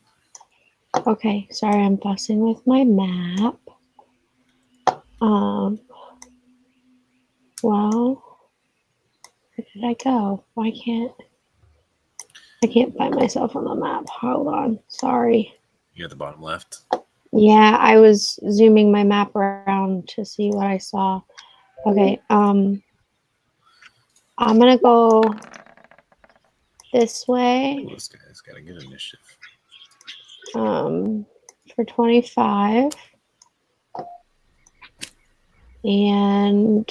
Okay, sorry, I'm fussing with my map. Well, where did I go? Why can't I can't find myself on the map? Hold on, sorry. You're at the bottom left. Yeah, I was zooming my map around to see what I saw. Okay, I'm gonna go this way. Ooh, this guy's got a good initiative. For 25. And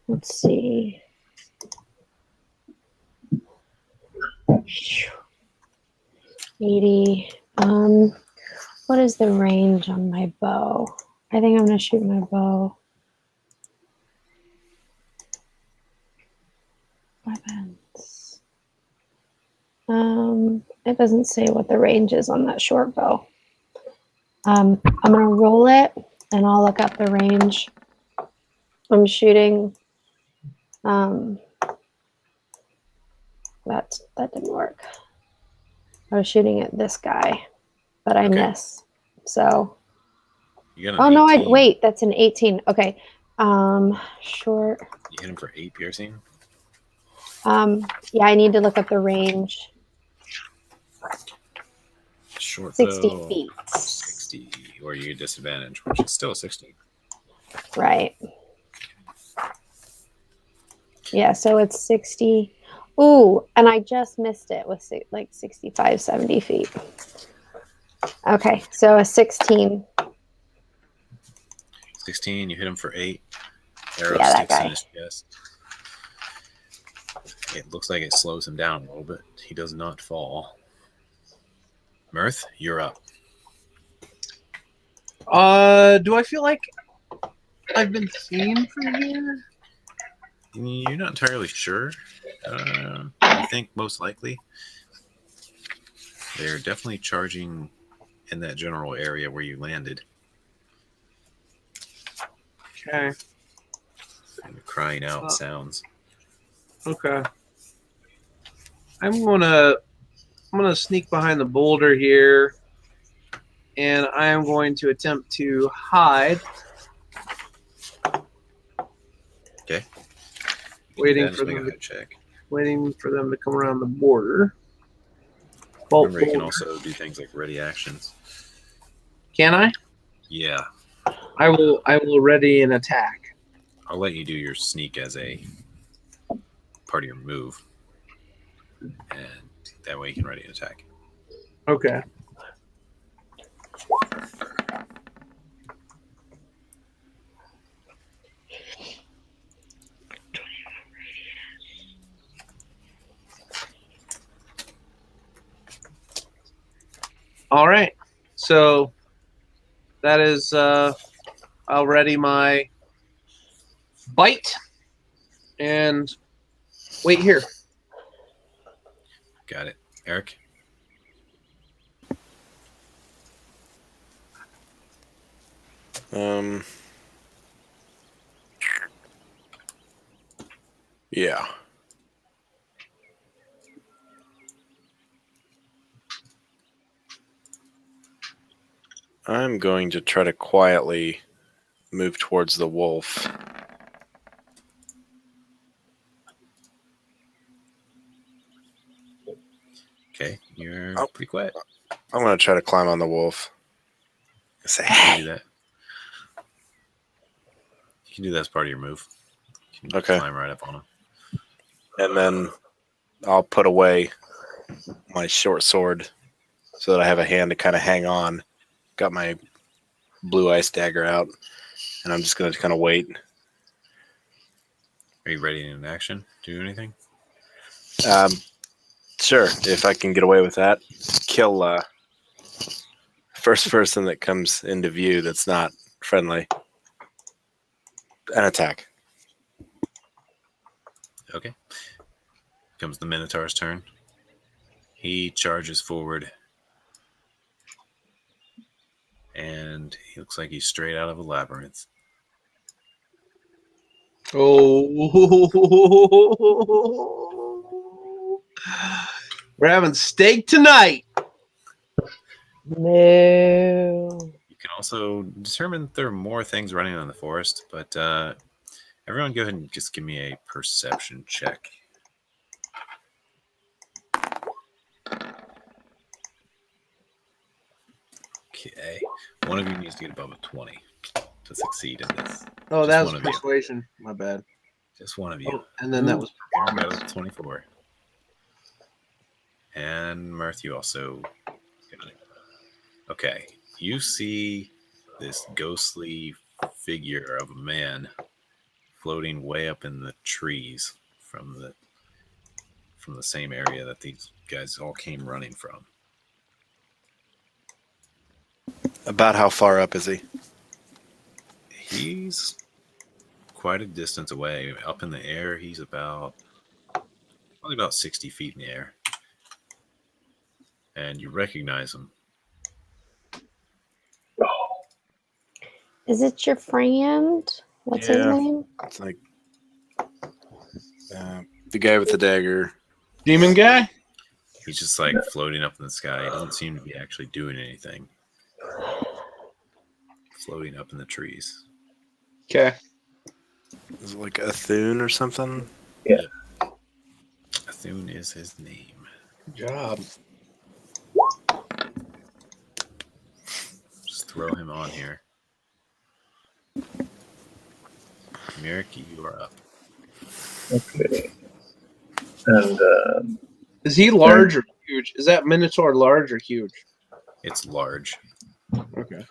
let's see. 80. What is the range on my bow? I think I'm gonna shoot my bow. Weapons. It doesn't say what the range is on that short bow. I'm gonna roll it and I'll look up the range. I'm shooting. That didn't work. I was shooting at this guy, but I missed. So. You got an Oh no! 18. Wait. That's an 18. Okay. Short. You hit him for 8 piercing. Yeah, I need to look up the range. Short 60 bow, feet. 60, or you get disadvantage, which is still a 60. Right. Yeah, so it's 60. Ooh, and I just missed it with like 65, 70 feet. Okay, so a 16. 16, you hit him for 8. Arrow Yeah, that sticks guy. in his chest. It looks like it slows him down a little bit. He does not fall. Mirth, you're up. Do I feel like I've been seen from here? You're not entirely sure. I think most likely they're definitely charging in that general area where you landed. Okay. And crying out sounds. Okay. I'm gonna sneak behind the boulder here, and I am going to attempt to hide. Okay. Waiting Just for make a them. hide check. Waiting for them to come around the border. Remember, you can also do things like ready actions. Can I? Yeah. I will ready an attack. I'll let you do your sneak as a part of your move. And that way you can ready an attack. Okay. All right. So that is I'll ready my bite and wait here. Got it. Eric? Yeah. I'm going to try to quietly move towards the wolf. Okay. You're pretty quiet. I'm going to try to climb on the wolf. Say, You can hey. do that. You can do that as part of your move. You You Okay. climb right up on him. And then I'll put away my short sword so that I have a hand to kind of hang on. Got my blue ice dagger out, and I'm just going to kind of wait. Are you ready in action? Do anything? Sure, if I can get away with that. Kill first person that comes into view that's not friendly. An attack. Okay. Comes the Minotaur's turn. He charges forward. And he looks like he's straight out of a labyrinth. Oh, we're having steak tonight. No. You can also determine that there are more things running in the forest, but everyone go ahead and just give me a perception check. Okay. One of you needs to get above a 20 to succeed in this. Oh, Just that was one of you. persuasion. My bad. Just one of you. Oh, and then that was Aaron got performance. a 24. And Mirth, you also got it. Okay. You see this ghostly figure of a man floating way up in the trees from the same area that these guys all came running from. About how far up is he? He's quite a distance away. Up in the air, he's probably about 60 feet in the air. And you recognize him. Is it your friend? What's his Yeah. name? It's like the guy with the dagger. Demon guy? He's just like floating up in the sky. He doesn't seem to be actually doing anything. Floating up in the trees. Okay. Is it like a Thune or something? Athun is his name. Good job. Just throw him on here. Merrick, you are up. Okay. And Is he large or huge? Is that Minotaur large or huge? It's large. Okay.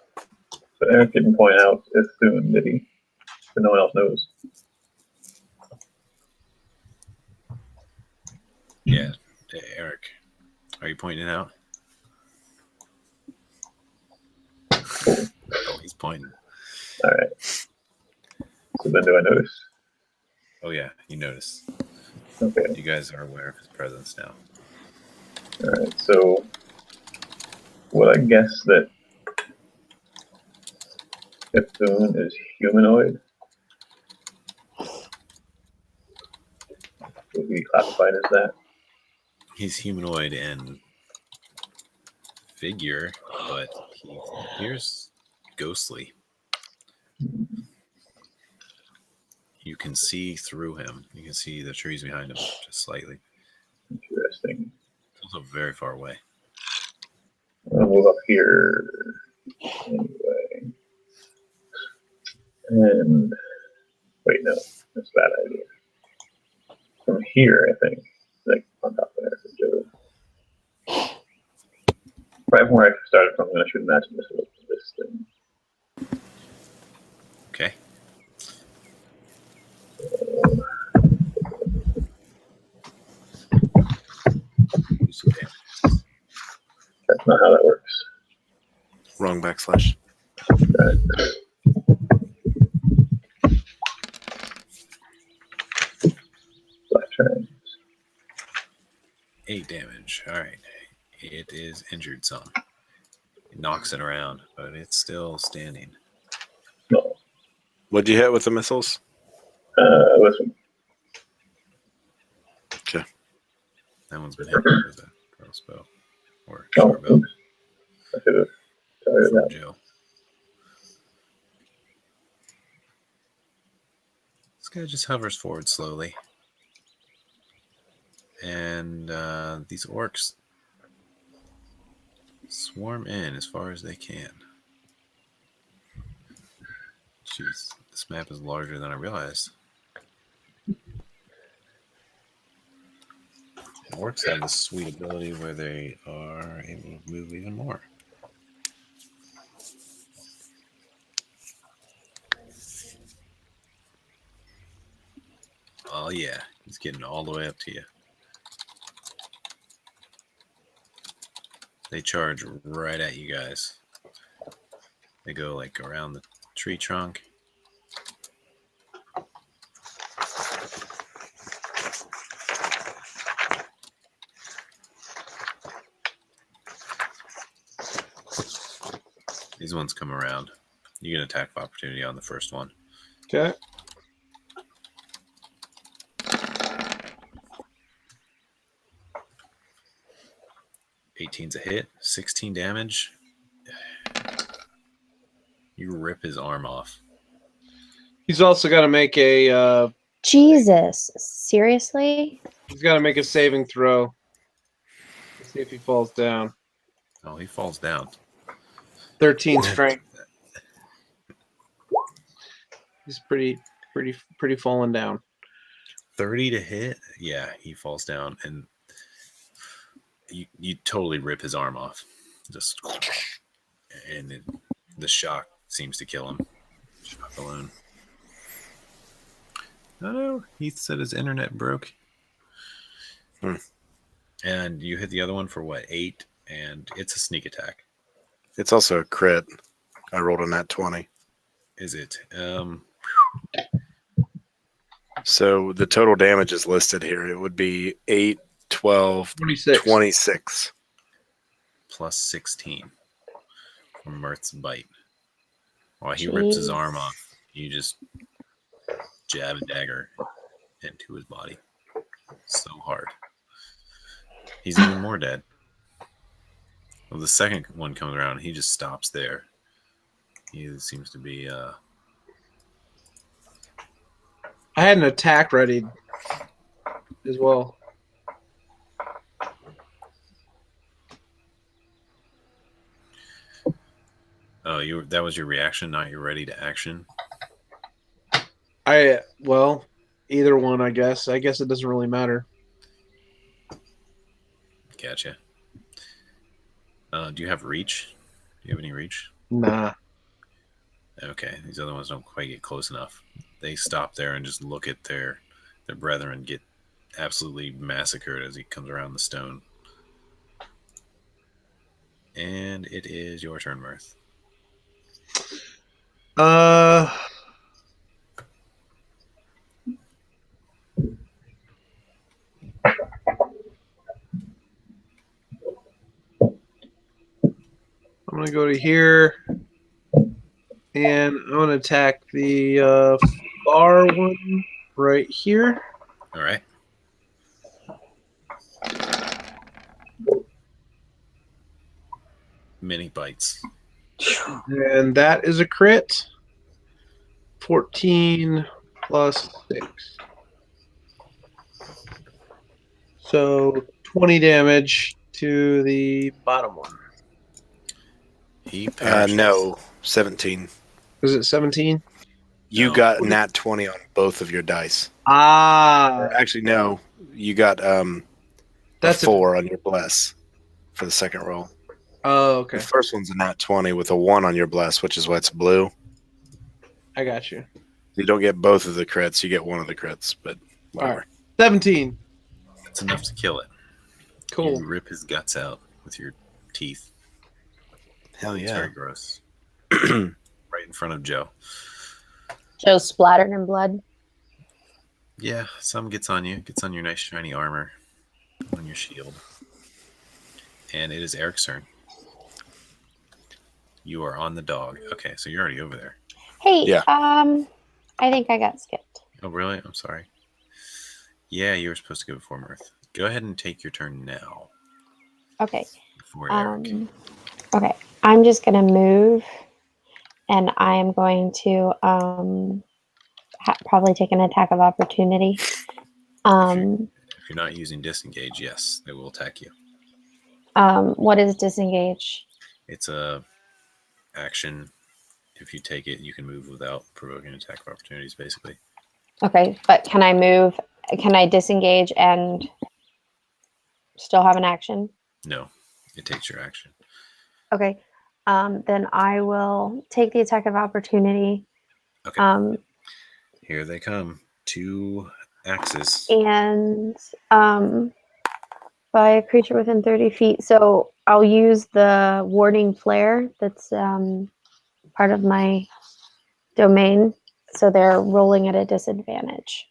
so Eric didn't point out as soon, did he? But no one else knows. Yeah. Eric, are you pointing it out? Oh, he's pointing. All right. So then do I notice? Oh, yeah, you notice. Okay. You guys are aware of his presence now. All right. So would I guess that Ithun is humanoid? Would be classified as that? He's humanoid in figure, but he appears ghostly. You can see through him. You can see the trees behind him just slightly. Interesting. It's also very far away. I'll move up here anyway. And wait, no, that's a bad idea. From here, I think, like on top of there. Right from where I started from, I should imagine this thing. Okay. Do some damage. That's not how that works. Wrong backslash. Right. Black triangles. 8 damage. All right. It is injured some. It knocks it around, but it's still standing. No. What'd you hit with the missiles? This one. Okay. That one's been hit with a crossbow or Oh, short bow oops. I should have started from that. Joe. This guy just hovers forward slowly. And these orcs swarm in as far as they can. Jeez, this map is larger than I realized. Orcs have this sweet ability where they are able to move even more. Oh yeah, he's getting all the way up to you. They charge right at you guys. They go like around the tree trunk. These ones come around. You get attack of opportunity on the first one. Okay. 's a hit, 16 damage. You rip his arm off. He's also got to make a. Jesus, seriously? He's got to make a saving throw. Let's see if he falls down. Oh, he falls down. 13 strength. He's pretty falling down. 30 to hit. Yeah, he falls down, and you totally rip his arm off. Just and the shock seems to kill him. Shock alone. Oh no, he said his internet broke. And you hit the other one for what, 8? And it's a sneak attack. It's also a crit. I rolled a nat 20. Is it? So the total damage is listed here. It would be 8, 12, 26. Plus 16 from Mirth's bite. While he rips his arm off, you just jab a dagger into his body. So hard. He's even more dead. Well, the second one comes around, he just stops there. He seems to be... I had an attack ready as well. Oh, that was your reaction, not your ready to action? Well, either one, I guess. I guess it doesn't really matter. Gotcha. Do you have reach? Do you have any reach? Nah. Okay, these other ones don't quite get close enough. They stop there and just look at their brethren get absolutely massacred as he comes around the stone. And it is your turn, Mirth. I'm going to go to here, and I'm going to attack the far one right here. All right. Many bites. And that is a crit. 14 plus 6. So 20 damage to the bottom one. He perishes. No, 17. Is it 17? You No. got nat 20 on both of your dice. Ah. Actually, no. You got That's a 4 on your bless for the second roll. Oh, okay. The first one's a nat 20 with a 1 on your bless, which is why it's blue. I got you. You don't get both of the crits. You get one of the crits, but whatever. All right. 17. That's enough to kill it. Cool. You rip his guts out with your teeth. Hell It's yeah. very gross. Right in front of Joe. Joe's splattered in blood. Yeah, some gets on you. Gets on your nice shiny armor. On your shield. And it is Eric's turn. You are on the dog. Okay, so you're already over there. Hey, Yeah. I think I got skipped. Oh, really? I'm sorry. Yeah, you were supposed to go before Mirth. Go ahead and take your turn now. Okay. Before Eric. Okay. I'm just gonna move, and I am going to probably take an attack of opportunity. If you're not using disengage, yes, they will attack you. What is disengage? It's a action. If you take it, you can move without provoking attack of opportunities, basically. Okay, but can I move? Can I disengage and still have an action? No, it takes your action. Okay. Then I will take the attack of opportunity. Okay. Here they come. 2 axes. And by a creature within 30 feet. So I'll use the warding flare that's part of my domain. So they're rolling at a disadvantage.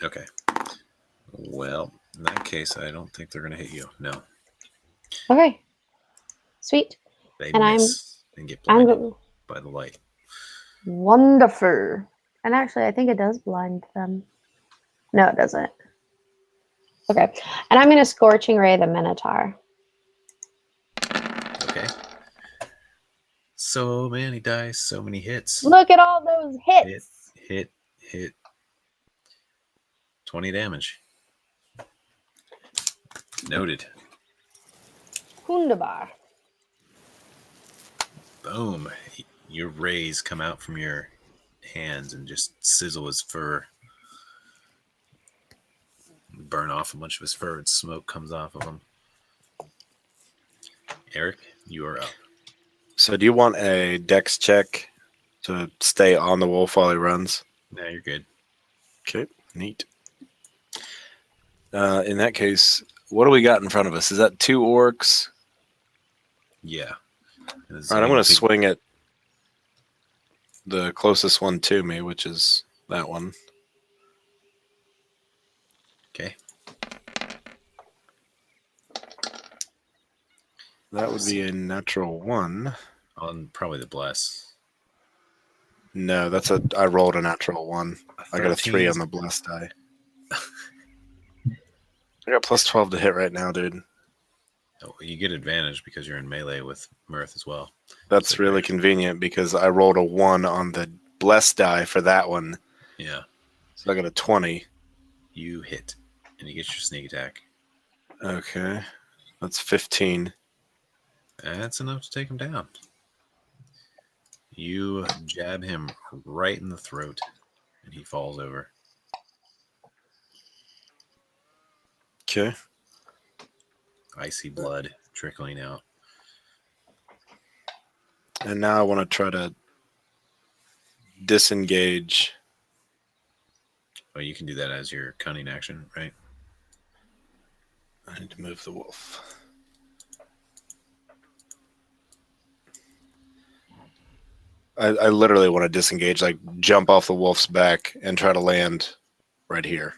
Okay. Well, in that case, I don't think they're going to hit you. No. Okay. Sweet. They And miss and get I'm blinded by the light. wonderful. And actually, I think it does blind them. No, it doesn't. Okay. And I'm going to Scorching Ray the Minotaur. Okay. So many dice, so many hits. Look at all those hits. Hit. 20 damage. Noted. Wunderbar. Boom. Your rays come out from your hands and just sizzle his fur. Burn off a bunch of his fur and smoke comes off of him. Eric, you are up. So do you want a dex check to stay on the wolf while he runs? Now you're good. Okay, neat. In that case, what do we got in front of us? Is that 2 orcs? Yeah. All right, I'm going to swing at the closest one to me, which is that one. Okay. That would be a natural 1. On probably the bless. No, I rolled a natural 1. I got a 3 on the blessed die. I got plus 12 to hit right now, dude. Oh, you get advantage because you're in melee with Mirth as well. That's really convenient because I rolled a 1 on the blessed die for that one. Yeah. So I got a 20. You hit, and you get your sneak attack. Okay. That's 15. That's enough to take him down. You jab him right in the throat, and he falls over. Okay. Icy blood trickling out. And now I want to try to disengage. Oh, you can do that as your cunning action, right? I need to move the wolf. I literally want to disengage, like jump off the wolf's back and try to land right here.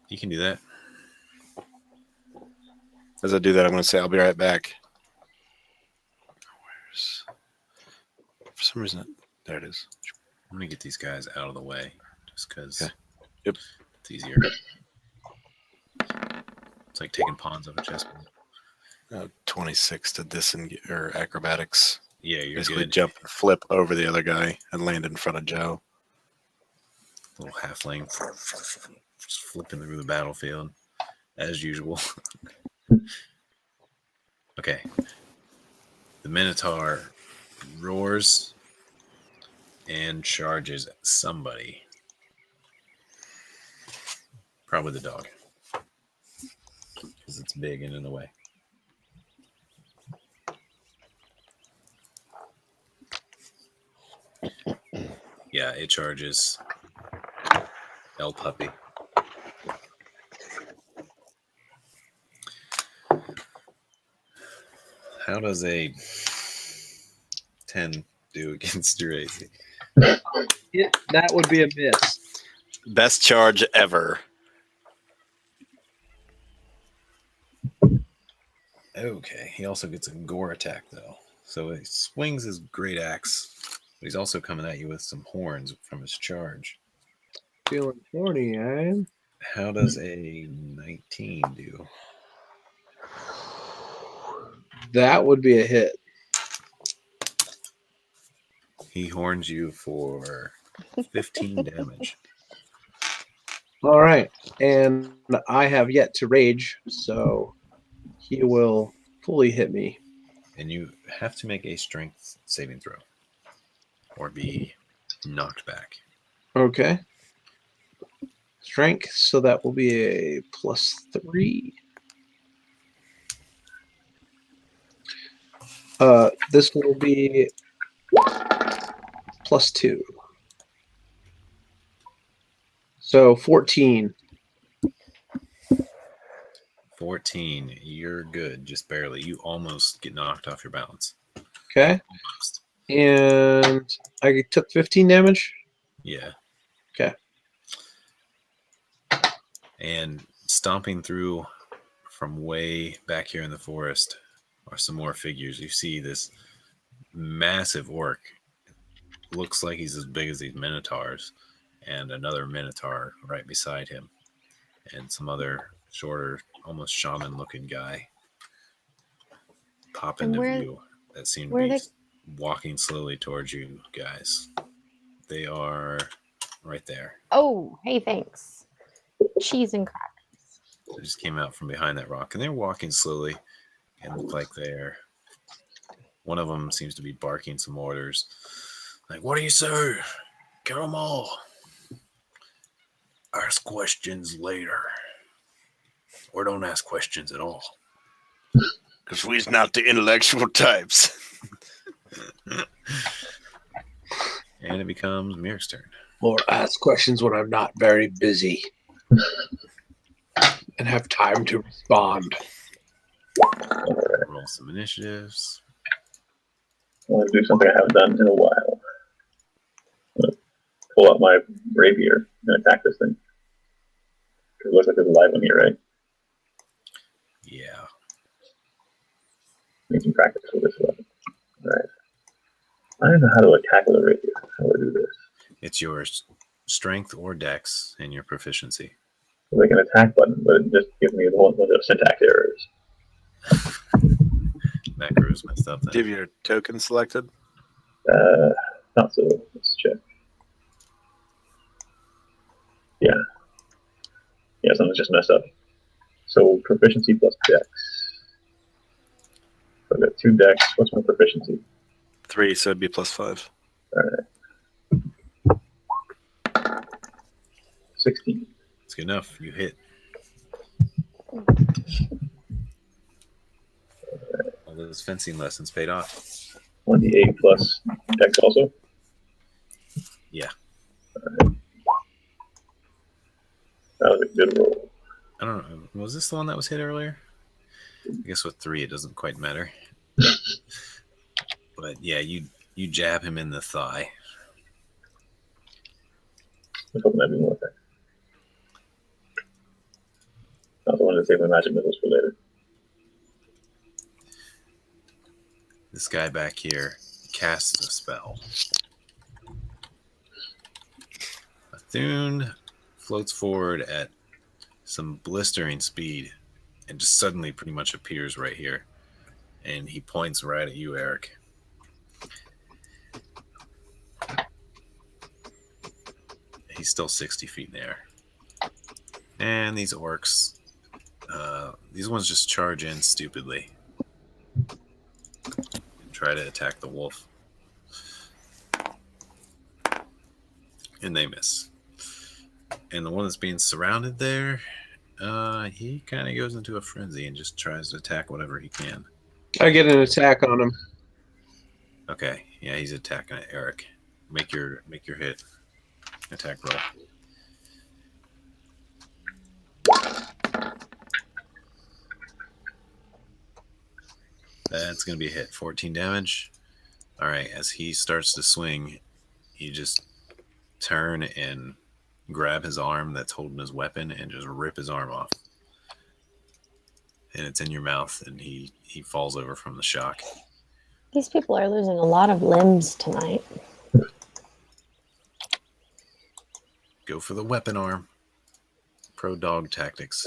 You can do that. As I do that, I'm going to say, I'll be right back. For some reason, there it is. I'm going to get these guys out of the way just because Yep. It's easier. It's like taking pawns off a chessboard. 26 to disengage, or acrobatics. Yeah, you're basically good. Jump and flip over the other guy and land in front of Joe. Little halfling just flipping through the battlefield as usual. Okay. The Minotaur roars and charges at somebody. Probably the dog. Because it's big and in the way. Yeah, it charges El Puppy. How does a 10 do against your AC? That would be a miss. Best charge ever. Okay, he also gets a gore attack, though. So he swings his great axe, but he's also coming at you with some horns from his charge. Feeling horny, eh? How does a 19 do? That would be a hit. He horns you for 15 damage. All right. And I have yet to rage, so he will fully hit me. And you have to make a strength saving throw or be knocked back. Okay. strength, so that will be a +3. This will be +2. So 14. 14. You're good, just barely. You almost get knocked off your balance. Okay. Almost. And I took 15 damage. Yeah. Okay. And stomping through from way back here in the forest are some more figures. You see this massive orc. Looks like he's as big as these minotaurs, and another minotaur right beside him, and some other shorter, almost shaman-looking guy pop into view that seem to be walking slowly towards you guys. They are right there. Oh, hey, thanks. Cheese and crackers. They just came out from behind that rock, and they're walking slowly and look like they're... One of them seems to be barking some orders. Like, what do you say? Kill them all. Ask questions later. Or don't ask questions at all. Because we's not the intellectual types. And it becomes Mirk's turn. Or ask questions when I'm not very busy and have time to respond. Roll some initiatives. I want to do something I haven't done in a while. I'm going to pull out my rapier and attack this thing. It looks like there's a live one here, right? Yeah. Need some practice with this weapon. Alright. I don't know how to attack with a rapier. How do I do this? It's your strength or dex and your proficiency. It's like an attack button, but it just gives me a whole bunch of syntax errors. Macro's messed up then. Do you have your token selected? Not so. Let's check. Yeah. Yeah, something's just messed up. So proficiency plus dex. So I got 2 dex. What's my proficiency? 3, so it'd be +5. Alright. 16. It's good enough. You hit. All those fencing lessons paid off. 28 plus dex also? Yeah. Alright. That was a good roll. I don't know. Was this the one that was hit earlier? I guess with 3, it doesn't quite matter. But yeah, you jab him in the thigh. I was hoping that'd be more effective. I also wanted to save my magic missiles for later. This guy back here casts a spell. Athun floats forward at some blistering speed and just suddenly pretty much appears right here. And he points right at you, Eric. He's still 60 feet in the air. And these orcs, these ones just charge in stupidly. And try to attack the wolf. And they miss. And the one that's being surrounded there, he kind of goes into a frenzy and just tries to attack whatever he can. I get an attack on him. Okay, yeah, he's attacking at Eric. Make your hit. Attack roll. That's going to be a hit. 14 damage. All right, as he starts to swing, you just turn and grab his arm that's holding his weapon and just rip his arm off. And it's in your mouth, and he falls over from the shock. These people are losing a lot of limbs tonight. Go for the weapon arm. Pro dog tactics.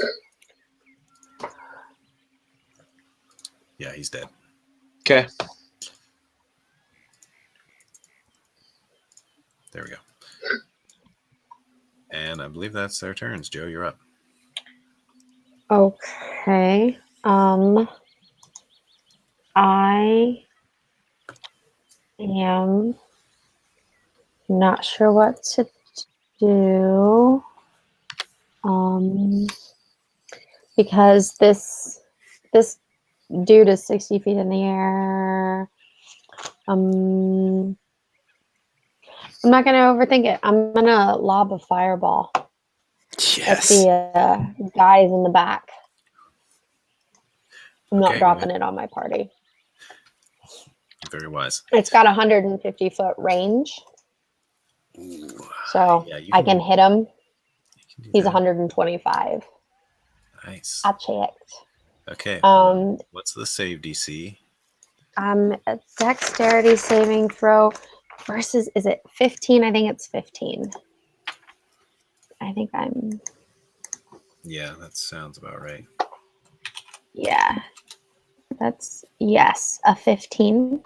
Yeah, he's dead. Okay. There we go. And I believe that's their turns. Joe, you're up. Okay. I am not sure what to do. Because this dude is 60 feet in the air. I'm not gonna overthink it. I'm gonna lob a fireball at Yes. the guys in the back. I'm not Okay, dropping it on my party. Very wise. It's got 150-foot range, Ooh, so yeah, you I can hit him. you can do He's that. 125. Nice. I checked. Okay. Um, What's the save DC? a dexterity saving throw versus, is it 15? I think it's 15. I think I'm, Yeah, that sounds about right. yeah. That's, yes, a 15.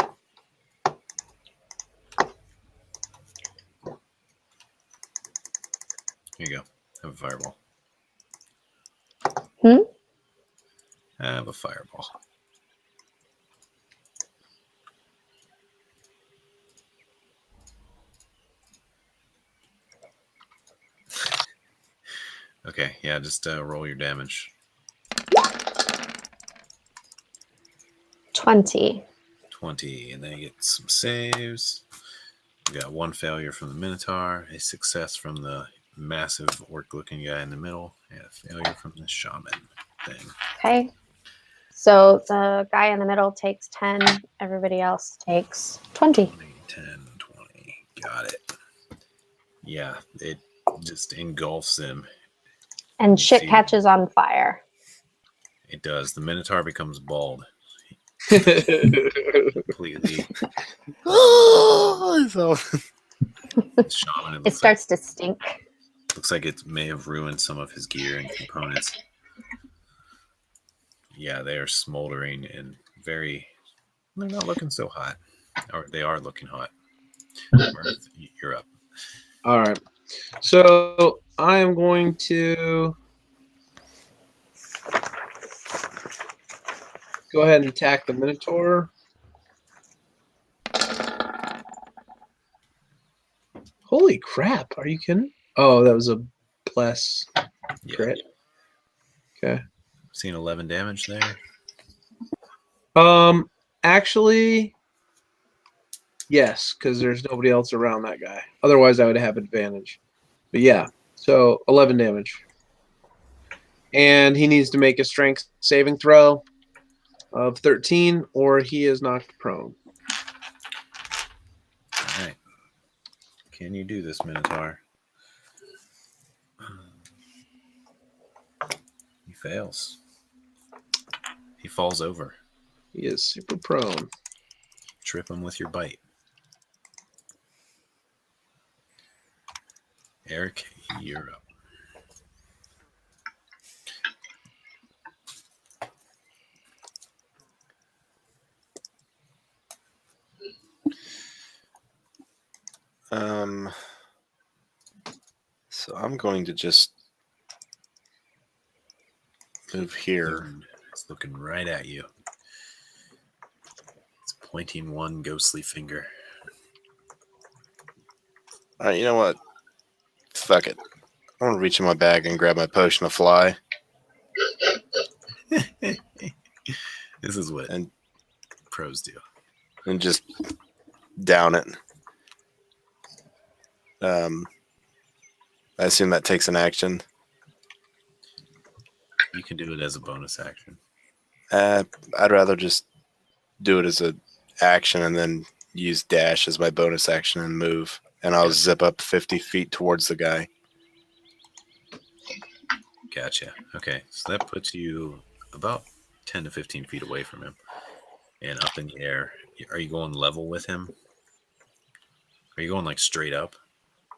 Here you go. Have a fireball. Have a fireball. Okay, yeah, just roll your damage. 20. 20, and then you get some saves. You got one failure from the Minotaur, a success from the massive orc-looking guy in the middle, and a failure from the shaman thing. Okay. So the guy in the middle takes 10. Everybody else takes 20. 20, 10, 20. Got it. Yeah, it just engulfs him. And You shit see- catches on fire. It does. The Minotaur becomes bald. Completely. So, The shaman, It starts to stink. looks like it may have ruined some of his gear and components. Yeah, they are smoldering and they're not looking so hot. Or they are looking hot. Mirth, you're up. All right. So I am going to go ahead and attack the Minotaur. Holy crap. Are you kidding? Oh, that was a plus Yeah. crit. Okay. Seen 11 damage there. Actually, yes, because there's nobody else around that guy. Otherwise, I would have advantage. But yeah, so 11 damage. And he needs to make a strength saving throw of 13, or he is knocked prone. All right. Can you do this, Minotaur? He fails. He falls over. He is super prone. Trip him with your bite. Eric, you're up. so I'm going to just move here. It's looking right at you. It's pointing one ghostly finger. All right, you know what? Fuck it. I'm gonna reach in my bag and grab my potion of fly. This is what And pros do. and just down it. I assume that takes an action. You can do it as a bonus action. I'd rather just do it as a action and then use dash as my bonus action and move. And I'll zip up 50 feet towards the guy. Gotcha. Okay, so that puts you about 10 to 15 feet away from him and up in the air. Are you going level with him? Are you going like straight up?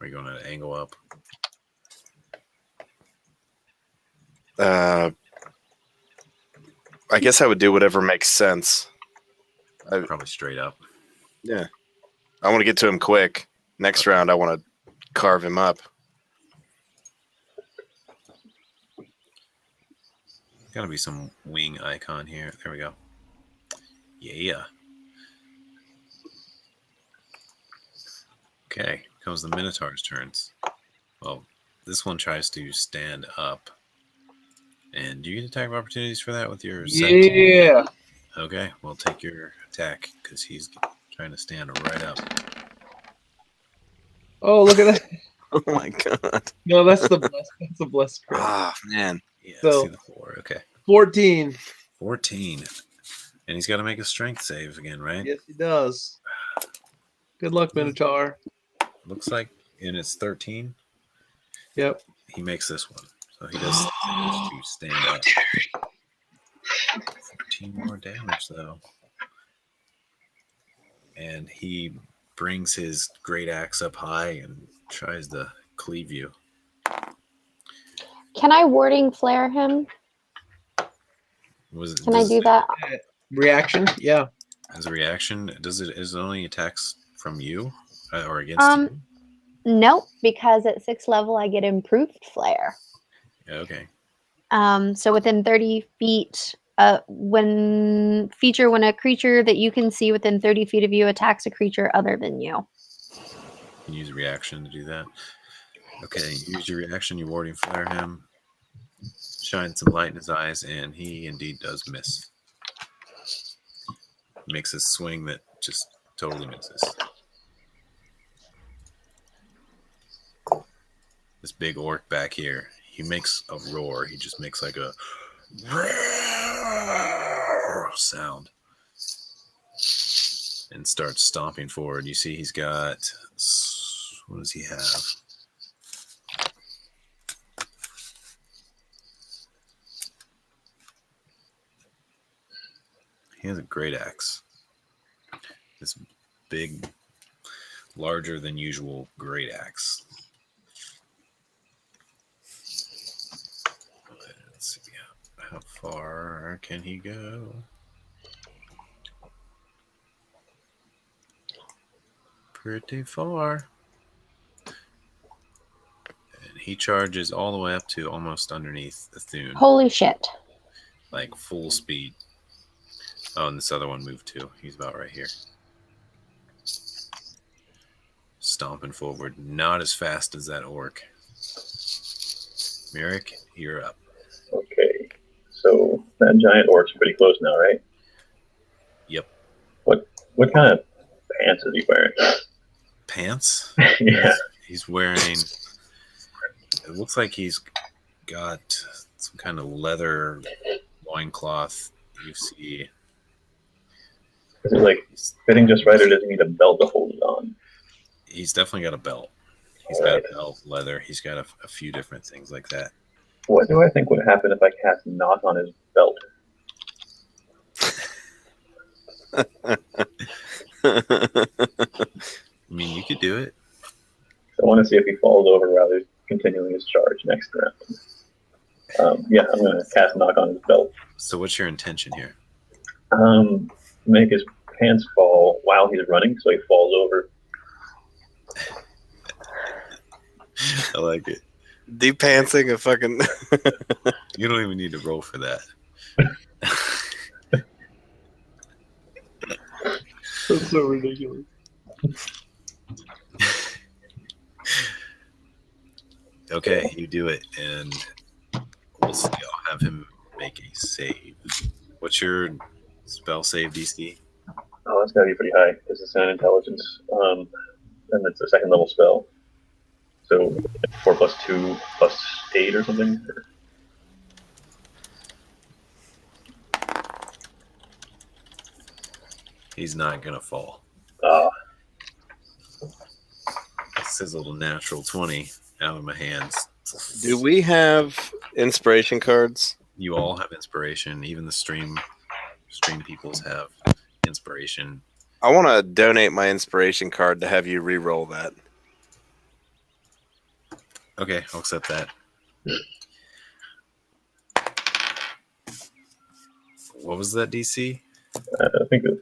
Are you going at an angle up? I guess I would do whatever makes sense. Probably straight up. Yeah. I want to get to him quick. Next round, I want to carve him up. Gotta be some wing icon here. There we go. Yeah. Okay, comes the Minotaur's turns. Well, This one tries to stand up. And do you get attack of opportunities for that with your Yeah. Okay, we'll take your attack because he's trying to stand right up. Oh, look at that. Oh my god. No, that's the blessed. That's the blessed crit. Ah, man. Yeah, So- see the 4. Okay. 14. 14. And he's got to make a strength save again, right? Yes, he does. Good luck, Minotaur. Looks like, and it's 13. Yep. He makes this one. So he does to stand up. 14 more damage, though. And he brings his great axe up high and tries to cleave you. Can I warding flare him? Was it, Can I do that? Reaction? Yeah. As a reaction, is it only attacks from you or against you? Nope, because at 6th level I get improved flare. Yeah, okay. So within 30 feet, when a creature that you can see within 30 feet of you attacks a creature other than you. You can use a reaction to do that. Okay, use your reaction. You warding flare him. Shine some light in his eyes, and he indeed does miss. Makes a swing that just totally misses. This big orc back here, he makes a roar. He just makes like a sound and starts stomping forward. You see he's got, what does he have? He has a great axe. This big, larger than usual great axe. Let's see how far can he go. Pretty far. And he charges all the way up to almost underneath the Thune. Holy shit. Like full speed. Oh, and this other one moved too. He's about right here. Stomping forward. Not as fast as that orc. Merrick, you're up. Okay. So that giant orc's pretty close now, right? Yep. What kind of pants is he wearing? Pants? Yeah. He's wearing... It looks like he's got some kind of leather loincloth. You see... Is it like fitting just right, or does he need a belt to hold it on? He's definitely got a belt. He's All got right. a belt, leather. He's got a few different things like that. What do I think would happen if I cast knock on his belt? I mean, you could do it. I want to see if he falls over while he's continuing his charge next round. Yeah, I'm going to cast knock on his belt. So what's your intention here? Make his pants fall while he's running, so he falls over. I like it. Depantsing a fucking. You don't even need to roll for that. That's so ridiculous. Okay, you do it, and we'll see. I'll have him make a save. What's your spell save DC? Oh, that's got to be pretty high. This is an intelligence, and it's a second level spell. So 4 plus 2 plus 8 or something. He's not gonna fall. Ah, It's his little natural 20 out of my hands. Do we have inspiration cards? You all have inspiration. Even the stream peoples have inspiration. I want to donate my inspiration card to have you re-roll that. Okay, I'll accept that. What was that DC? I think it's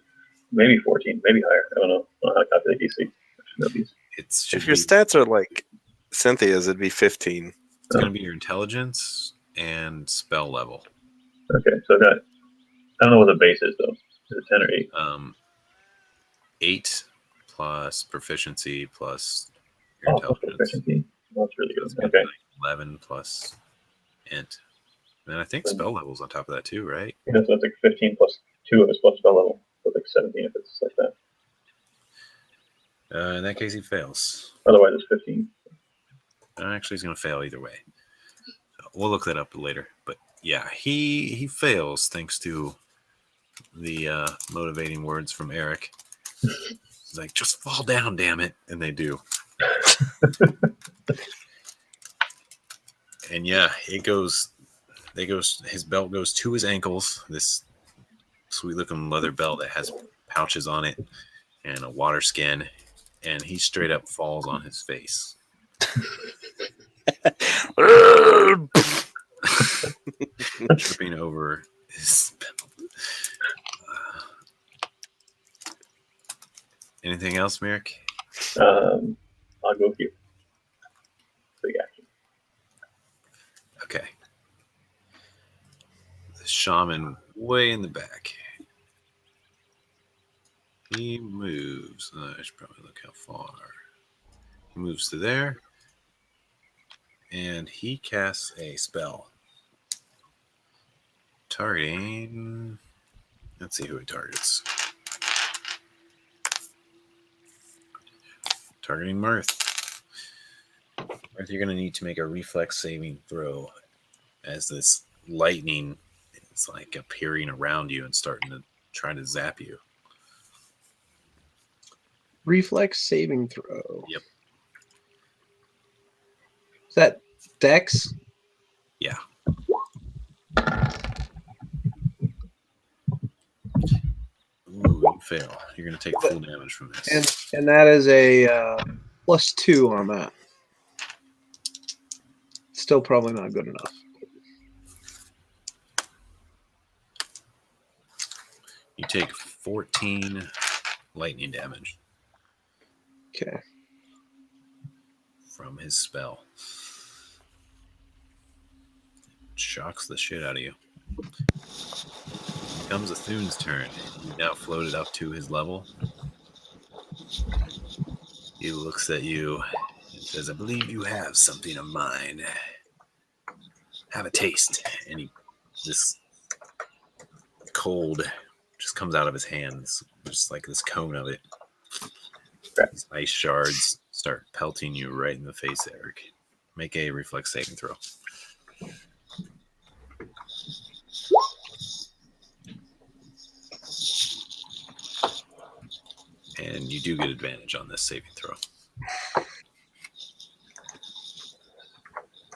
maybe 14, maybe higher. I don't know how to calculate DC. I should know these. Should If your be, stats are like Cynthia's, it'd be 15. it's going to be your intelligence and spell level. Okay, so I don't know what the base is though. Is it 10 or 8? 8 plus proficiency plus your Oh, intelligence. proficiency. That's really good. That's good. Okay. 11 plus int. And I think spell levels on top of that too, right? Yeah, so that's like 15 plus 2 of his plus spell level. So it's like 17 if it's like that. In that case, he fails. Otherwise, it's 15. Actually, he's going to fail either way. So we'll look that up later. But yeah, he fails thanks to the motivating words from Eric. He's like, just fall down, damn it. And they do. And yeah, his belt goes to his ankles. This sweet looking leather belt that has pouches on it and a water skin. And he straight up falls on his face. Tripping over his belt. Anything else, Merrick? I'll go here. Big action. Okay. The shaman way in the back. He moves. I should probably look how far. He moves to there. And he casts a spell. Targeting. Let's see who he targets. Targeting Mirth. Mirth, you're going to need to make a reflex saving throw as this lightning is like appearing around you and starting to try to zap you. Reflex saving throw. Yep. Is that Dex? Yeah. Ooh, you fail. You're going to take full damage from this. And that is a +2 on that. Still probably not good enough. You take 14 lightning damage Okay. from his spell. Shocks the shit out of you. Comes Athune's turn. You've now floated up to his level. He looks at you and says, I believe you have something of mine. Have a taste. And this cold just comes out of his hands, just like this cone of it. These ice shards start pelting you right in the face, Eric. Make a reflex saving throw. And you do get advantage on this saving throw.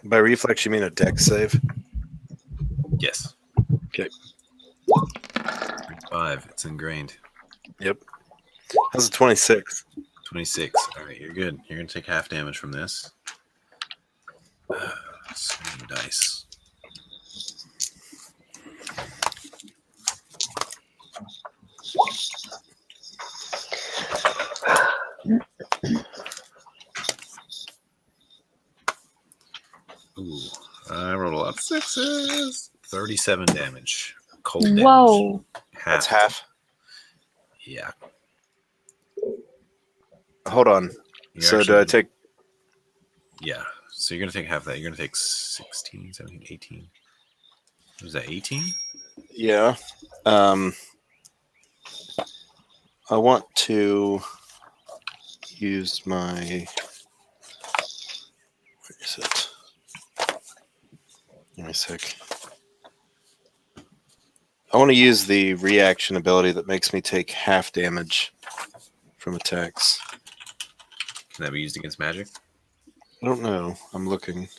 By reflex, you mean a dex save? Yes. Okay. 5. It's ingrained. Yep. How's a 26? 26. All right, you're good. You're going to take half damage from this. Swing dice. Ooh, I rolled a lot of 6s. 37 damage. Cold damage. Whoa. That's half. Yeah. Hold on. You're So actually- do I take... Yeah. So you're going to take half of that. You're going to take 16, 17, 18. Was that 18? Yeah. I want to use my... Where is it? Give me a sec. I want to use the reaction ability that makes me take half damage from attacks. Can that be used against magic? I don't know. I'm looking.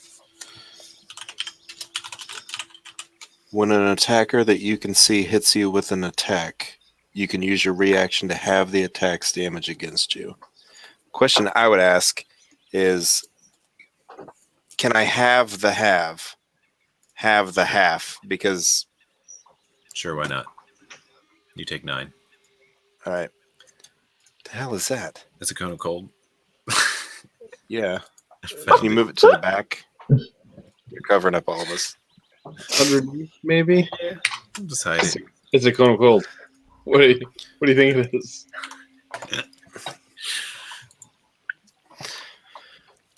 When an attacker that you can see hits you with an attack, you can use your reaction to have the attack's damage against you. Question I would ask is, can I have the half? Have the half? Because... Sure, why not? You take 9. All right. The hell is that? It's a cone of cold. Yeah. Can you move it to the back? You're covering up all of us. Underneath, maybe? Just hide it. It's a cone of cold. What do you think it is?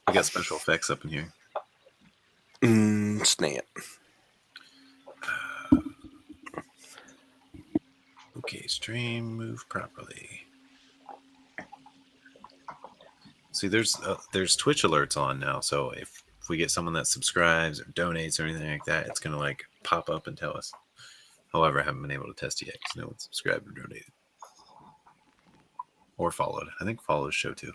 We got special effects up in here. Snap. Okay, stream move properly. See, there's Twitch alerts on now, so if we get someone that subscribes or donates or anything like that, it's gonna like pop up and tell us. However, I haven't been able to test it yet because no one subscribed or donated or followed. I think follows show too.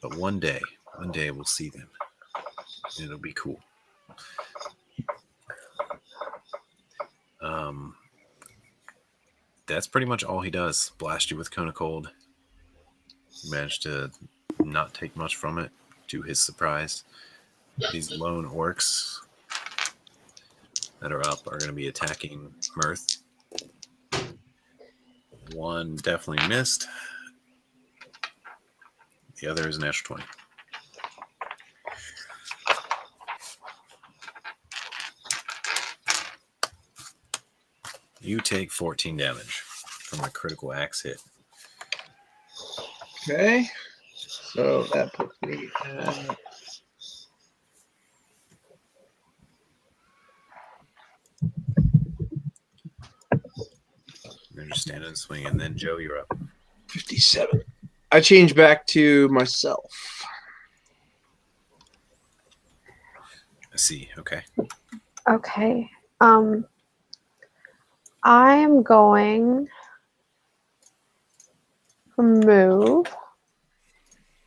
But one day we'll see them. And it'll be cool. That's pretty much all he does. Blast you with Cone of Cold. Managed to not take much from it, to his surprise. These lone orcs that are up are going to be attacking Mirth. One definitely missed. The other is a natural 20. You take 14 damage from a critical axe hit. Okay. So that puts me at... You're just standing and swinging. And then, Joe, you're up. 57. I change back to myself. I see. Okay. Okay. I'm going to move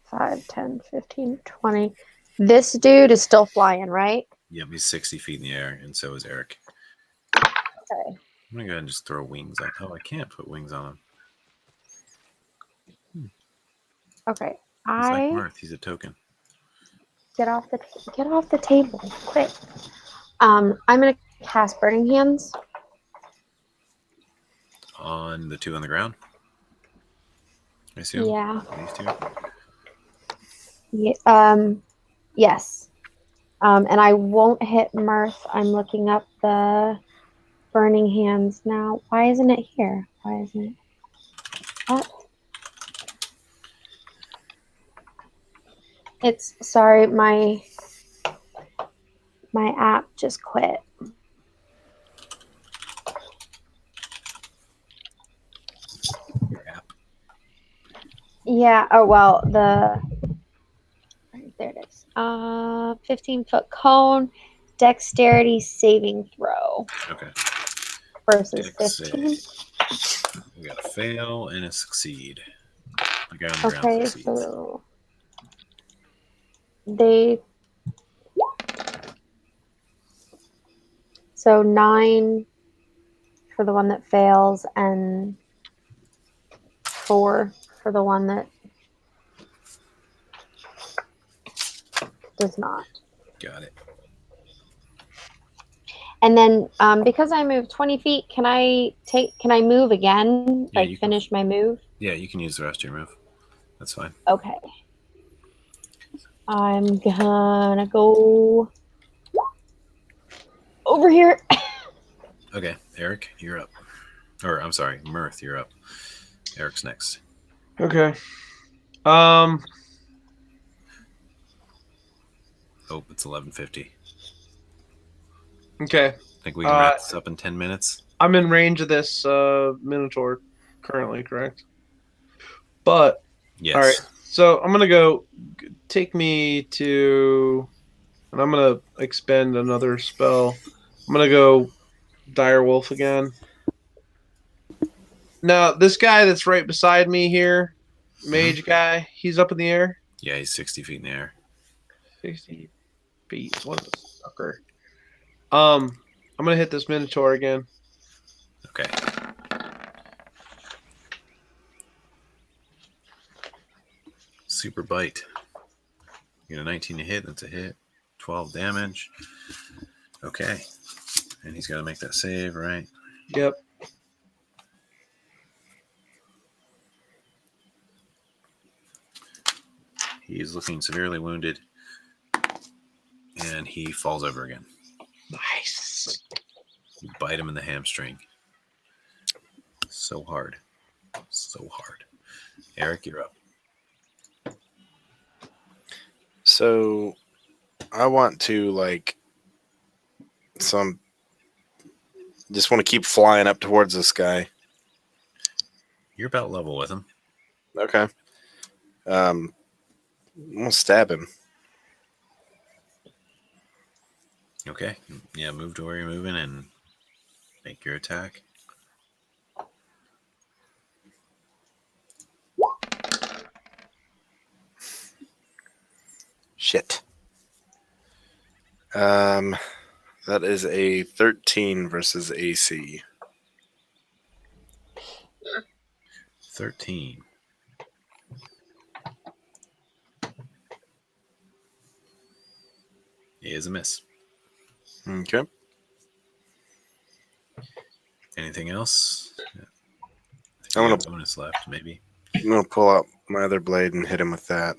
5, 10, 15, 20. This dude is still flying, right? Yep, he's 60 feet in the air, and so is Eric. Okay. I'm going to go ahead and just throw wings on. Oh, I can't put wings on him. Okay. He's like Mirth. He's a token. Get off the table, quick. I'm gonna cast Burning Hands. On the two on the ground? I assume? Yeah. These two? Yeah. Yes. And I won't hit Mirth. I'm looking up the Burning Hands now. Why isn't it here? Why isn't it? What? It's sorry, my app just quit. Your app. Yeah. Oh well, there it is. 15-foot cone, dexterity saving throw Okay. versus Dex 15. save. We got a fail and a succeed. The guy on the ground Okay, succeeds. So 9 for the one that fails and 4 for the one that does not. Got it. And then because I moved 20 feet, can I move again? Yeah, Like finish my move? Yeah, you can use the rest of your move. That's fine. Okay. I'm gonna go over here. Okay, Eric, you're up. Or I'm sorry, Mirth, you're up. Eric's next. Okay. Oh, it's 11:50. Okay. Think we can wrap this up in 10 minutes? I'm in range of this Minotaur currently, correct? But Yes. all right. So I'm gonna go. Take me to, and I'm gonna expend another spell. I'm gonna go Dire Wolf again. Now this guy that's right beside me here, mage guy, he's up in the air. Yeah, he's 60 feet in the air. 60 feet. What a sucker. I'm gonna hit this Minotaur again. Okay. Super bite. You get a 19 to hit. That's a hit. 12 damage. Okay. And he's got to make that save, right? Yep. He is looking severely wounded. And he falls over again. Nice. You bite him in the hamstring. So hard. So hard. Eric, you're up. So I want to just want to keep flying up towards this guy. You're about level with him. Okay. I'm gonna stab him. Okay. Yeah, move to where you're moving and make your attack. Shit. That is a 13 versus AC. 13. Is a miss. Okay. Anything else? I'm You gonna have bonus left, maybe. I'm gonna pull out my other blade and hit him with that.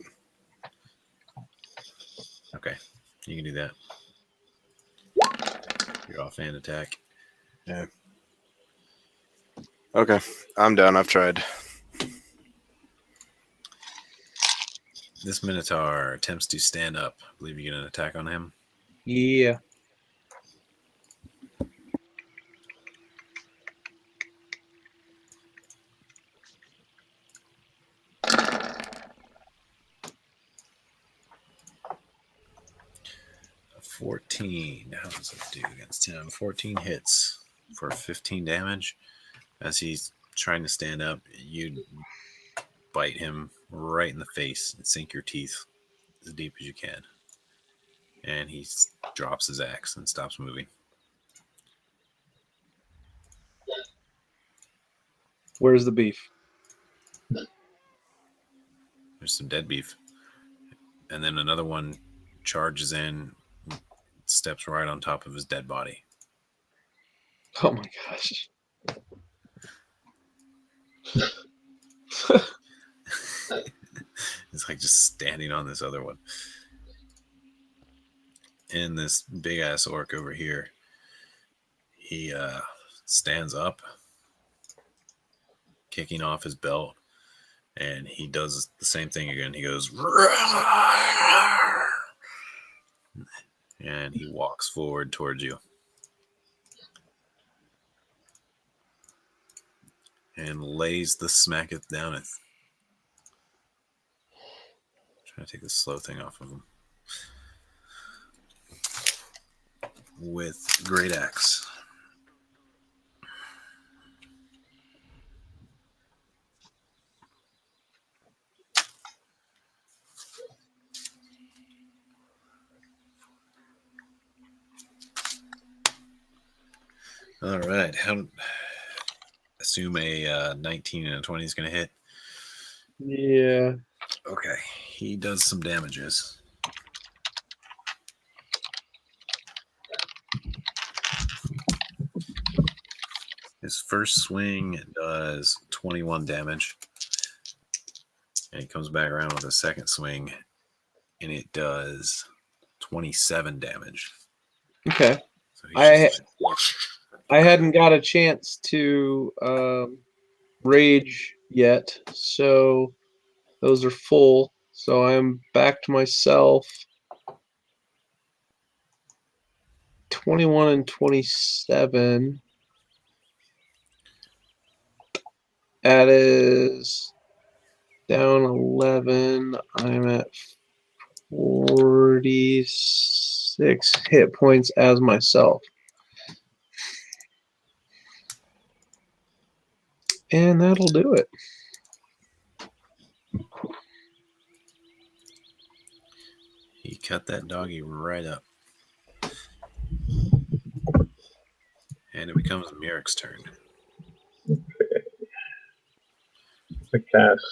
Okay, you can do that. Your offhand attack. Yeah. Okay, I'm done. I've tried. This Minotaur attempts to stand up. I believe you get an attack on him. Yeah. A 14. How does it do against him? 14 hits for 15 damage. As he's trying to stand up, you bite him right in the face and sink your teeth as deep as you can. And he drops his axe and stops moving. Where's the beef? There's some dead beef. And then another one charges in, steps right on top of his dead body. Oh my gosh. It's like just standing on this other one. And this big ass orc over here, he stands up, kicking off his belt, and he does the same thing again. He goes, and he walks forward towards you. And lays the smacketh downeth. Trying to take this slow thing off of him. With great axe. All right. Assume a 19 and a 20 is going to hit. Yeah. Okay. He does some damages. His first swing does 21 damage. And he comes back around with a second swing, and it does 27 damage. Okay. So he's I hadn't got a chance to rage yet, so those are full. So I'm back to myself. 21 and 27. That is down 11. I'm at 46 hit points as myself. And that'll do it. he cut that doggy right up. And it becomes Merrick's turn. I cast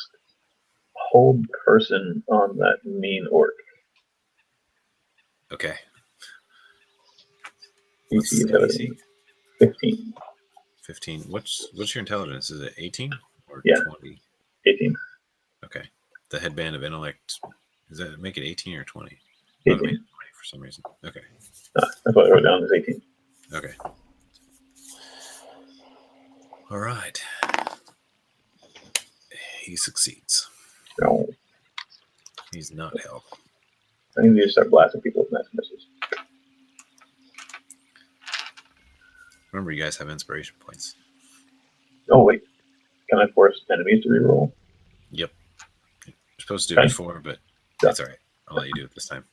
Hold Person on that mean orc. Okay. DC What's intelligence 15. 15. What's your intelligence? Is it 18 or Yeah. 20? 18. Okay. The headband of intellect, does that make it 18 or 20? 18. Oh, it made it 20 for some reason. Okay. That's what I wrote down as 18. Okay. All right. He succeeds. No. He's not held. I think we just start blasting people with massive missiles. Remember, you guys have inspiration points. Oh wait, can I force enemies to reroll? Yep. You're supposed to do it Okay. before, but Yeah. it's all right. I'll let you do it this time.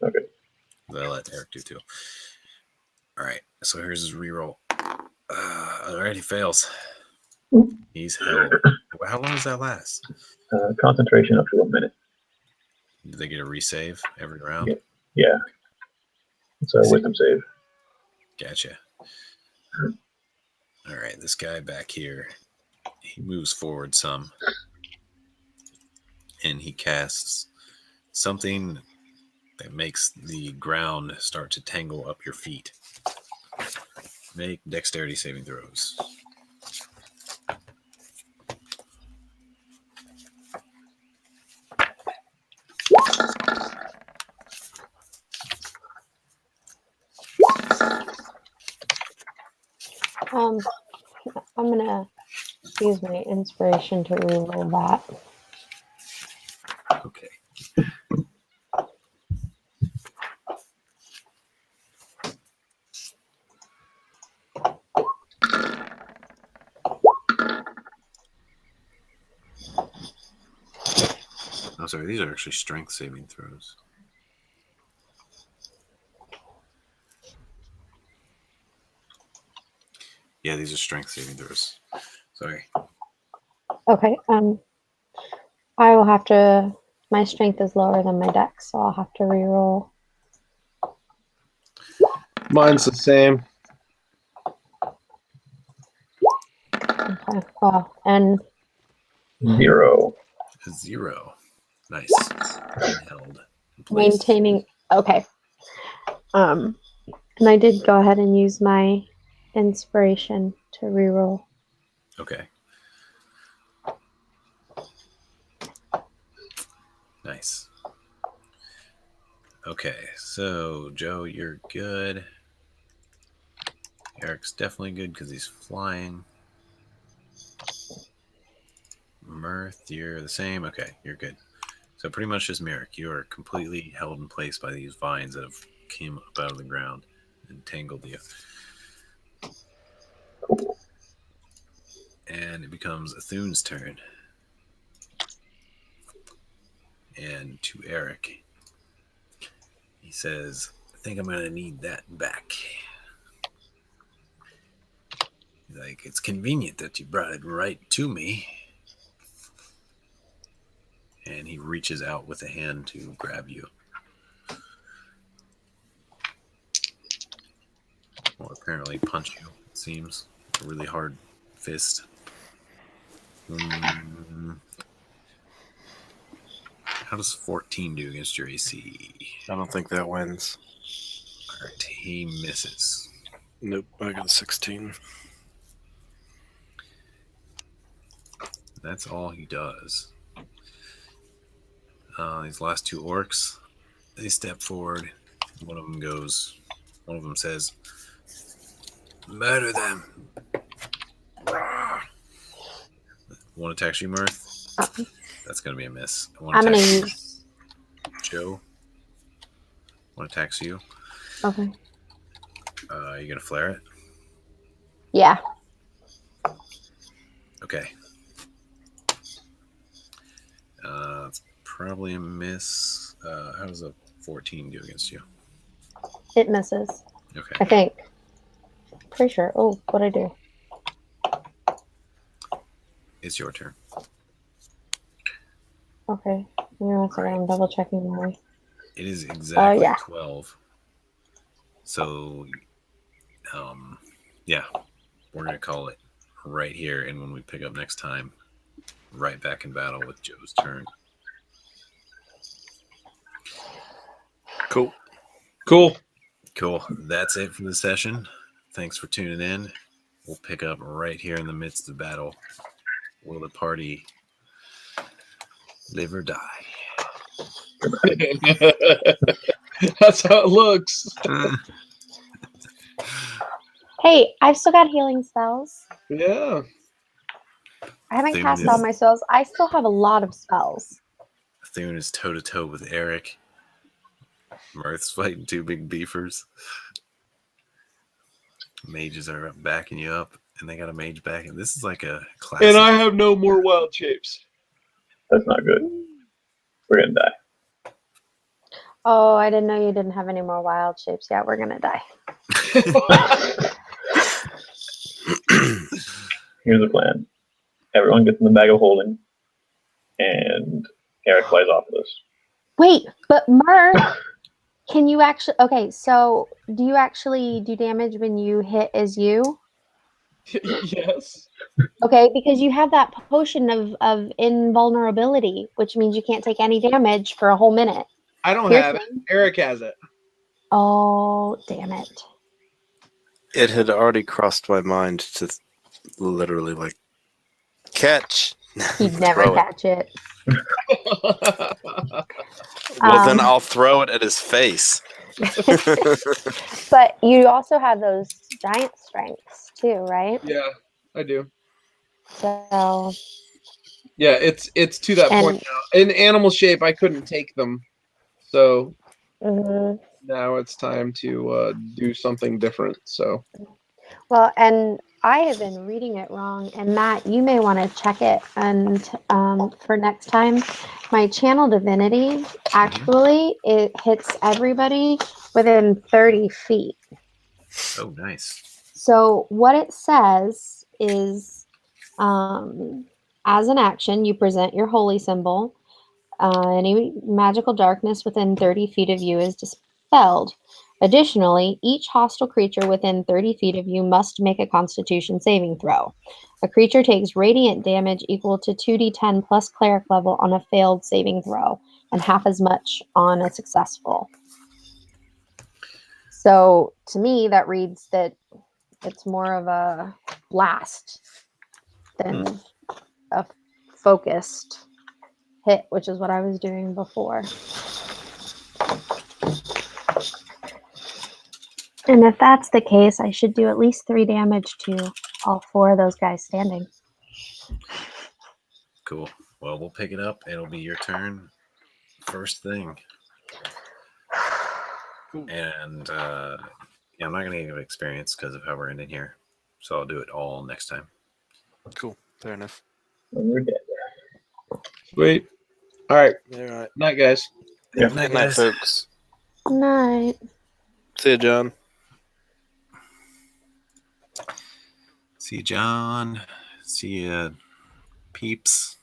Okay. I let Eric do too. All right. So here's his reroll. All right, he fails. He's held. How long does that last? Concentration up to a minute. Do they get a resave every round? Yeah. It's a wisdom save. Gotcha. All right, this guy back here, he moves forward some, and he casts something that makes the ground start to tangle up your feet. Make dexterity saving throws. I'm gonna use my inspiration to reroll that. Okay. Oh, sorry. These are actually strength saving throws. Yeah, these are strength saving throws. Sorry. Okay. I will have to. My strength is lower than my dex, so I'll have to reroll. Mine's the same. Okay. Well, and 0. 0. Nice. Held. In place. maintaining. Okay. And I did go ahead and use my inspiration to reroll. Okay. Nice. Okay, so Joe, you're good. Eric's definitely good because he's flying. Mirth, you're the same. Okay, you're good. So pretty much just Merrick. You are completely held in place by these vines that have came up out of the ground and tangled you. And it becomes Athune's turn. And to Eric, he says, I think I'm going to need that back. He's like, it's convenient that you brought it right to me. And he reaches out with a hand to grab you. Or apparently punch you, it seems. A really hard fist. How does 14 do against your AC? I don't think that wins. All right, he misses. Nope, I got a 16. That's all he does. These last two orcs, they step forward. One of them says, murder them. One attacks you, Mirth. That's going to be a miss. One I'm gonna attacks you, use. Joe. One attacks you. Okay. Are you going to flare it? Yeah. Okay. It's probably a miss. How does a 14 do against you? It misses. Okay. I think. Pretty sure. Oh, what'd I do? It's your turn. Okay. Give me 1 second. I'm double checking my. It is exactly yeah. 12. So, yeah, we're going to call it right here. And when we pick up next time, right back in battle with Joe's turn. Cool. Cool. That's it for the session. Thanks for tuning in. We'll pick up right here in the midst of battle. Will the party live or die? That's how it looks. Hey, I've still got healing spells. Yeah. I haven't Thune cast is- all my spells. I still have a lot of spells. Thune is toe-to-toe with Eric. Mirth's fighting two big beefers. Mages are backing you up, and they got a mage backing. This is like a classic. And I have no more wild shapes. That's not good. We're gonna die. Oh, I didn't know you didn't have any more wild shapes. Yeah, we're gonna die. Here's the plan. Everyone gets in the bag of holding, and Eric flies off of this. Wait, but Mirth, can you actually? Okay, so do you actually do damage when you hit as you? Yes. Okay, because you have that potion of invulnerability, which means you can't take any damage for a whole minute. I don't Here's have it. one. Eric has it. Oh, damn it. It had already crossed my mind to literally like catch. He'd never Throw it. catch it. Well, then Um, I'll throw it at his face. But you also have those giant strengths too, right? Yeah, I do. So, Yeah, it's to that point and now. In animal shape, I couldn't take them, so mhm. now it's time to do something different. So Well, and I have been reading it wrong, and Matt, you may want to check it. And for next time, my channel divinity actually it hits everybody within 30 feet. Oh, nice. So what it says is, as an action, you present your holy symbol. Any magical darkness within 30 feet of you is dispelled. Additionally, each hostile creature within 30 feet of you must make a Constitution saving throw. A creature takes radiant damage equal to 2d10 plus cleric level on a failed saving throw, and half as much on a successful. So, to me, that reads that it's more of a blast than a focused hit, which is what I was doing before. And if that's the case, I should do at least 3 damage to all 4 of those guys standing. Cool. Well, we'll pick it up. It'll be your turn. First thing. And yeah, I'm not going to give experience because of how we're ending here. So I'll do it all next time. Cool. Fair enough. When we're dead. sweet. All right, All right. night, guys. Yeah. Good night, folks. Night. See you, John. See you, John. See you, peeps.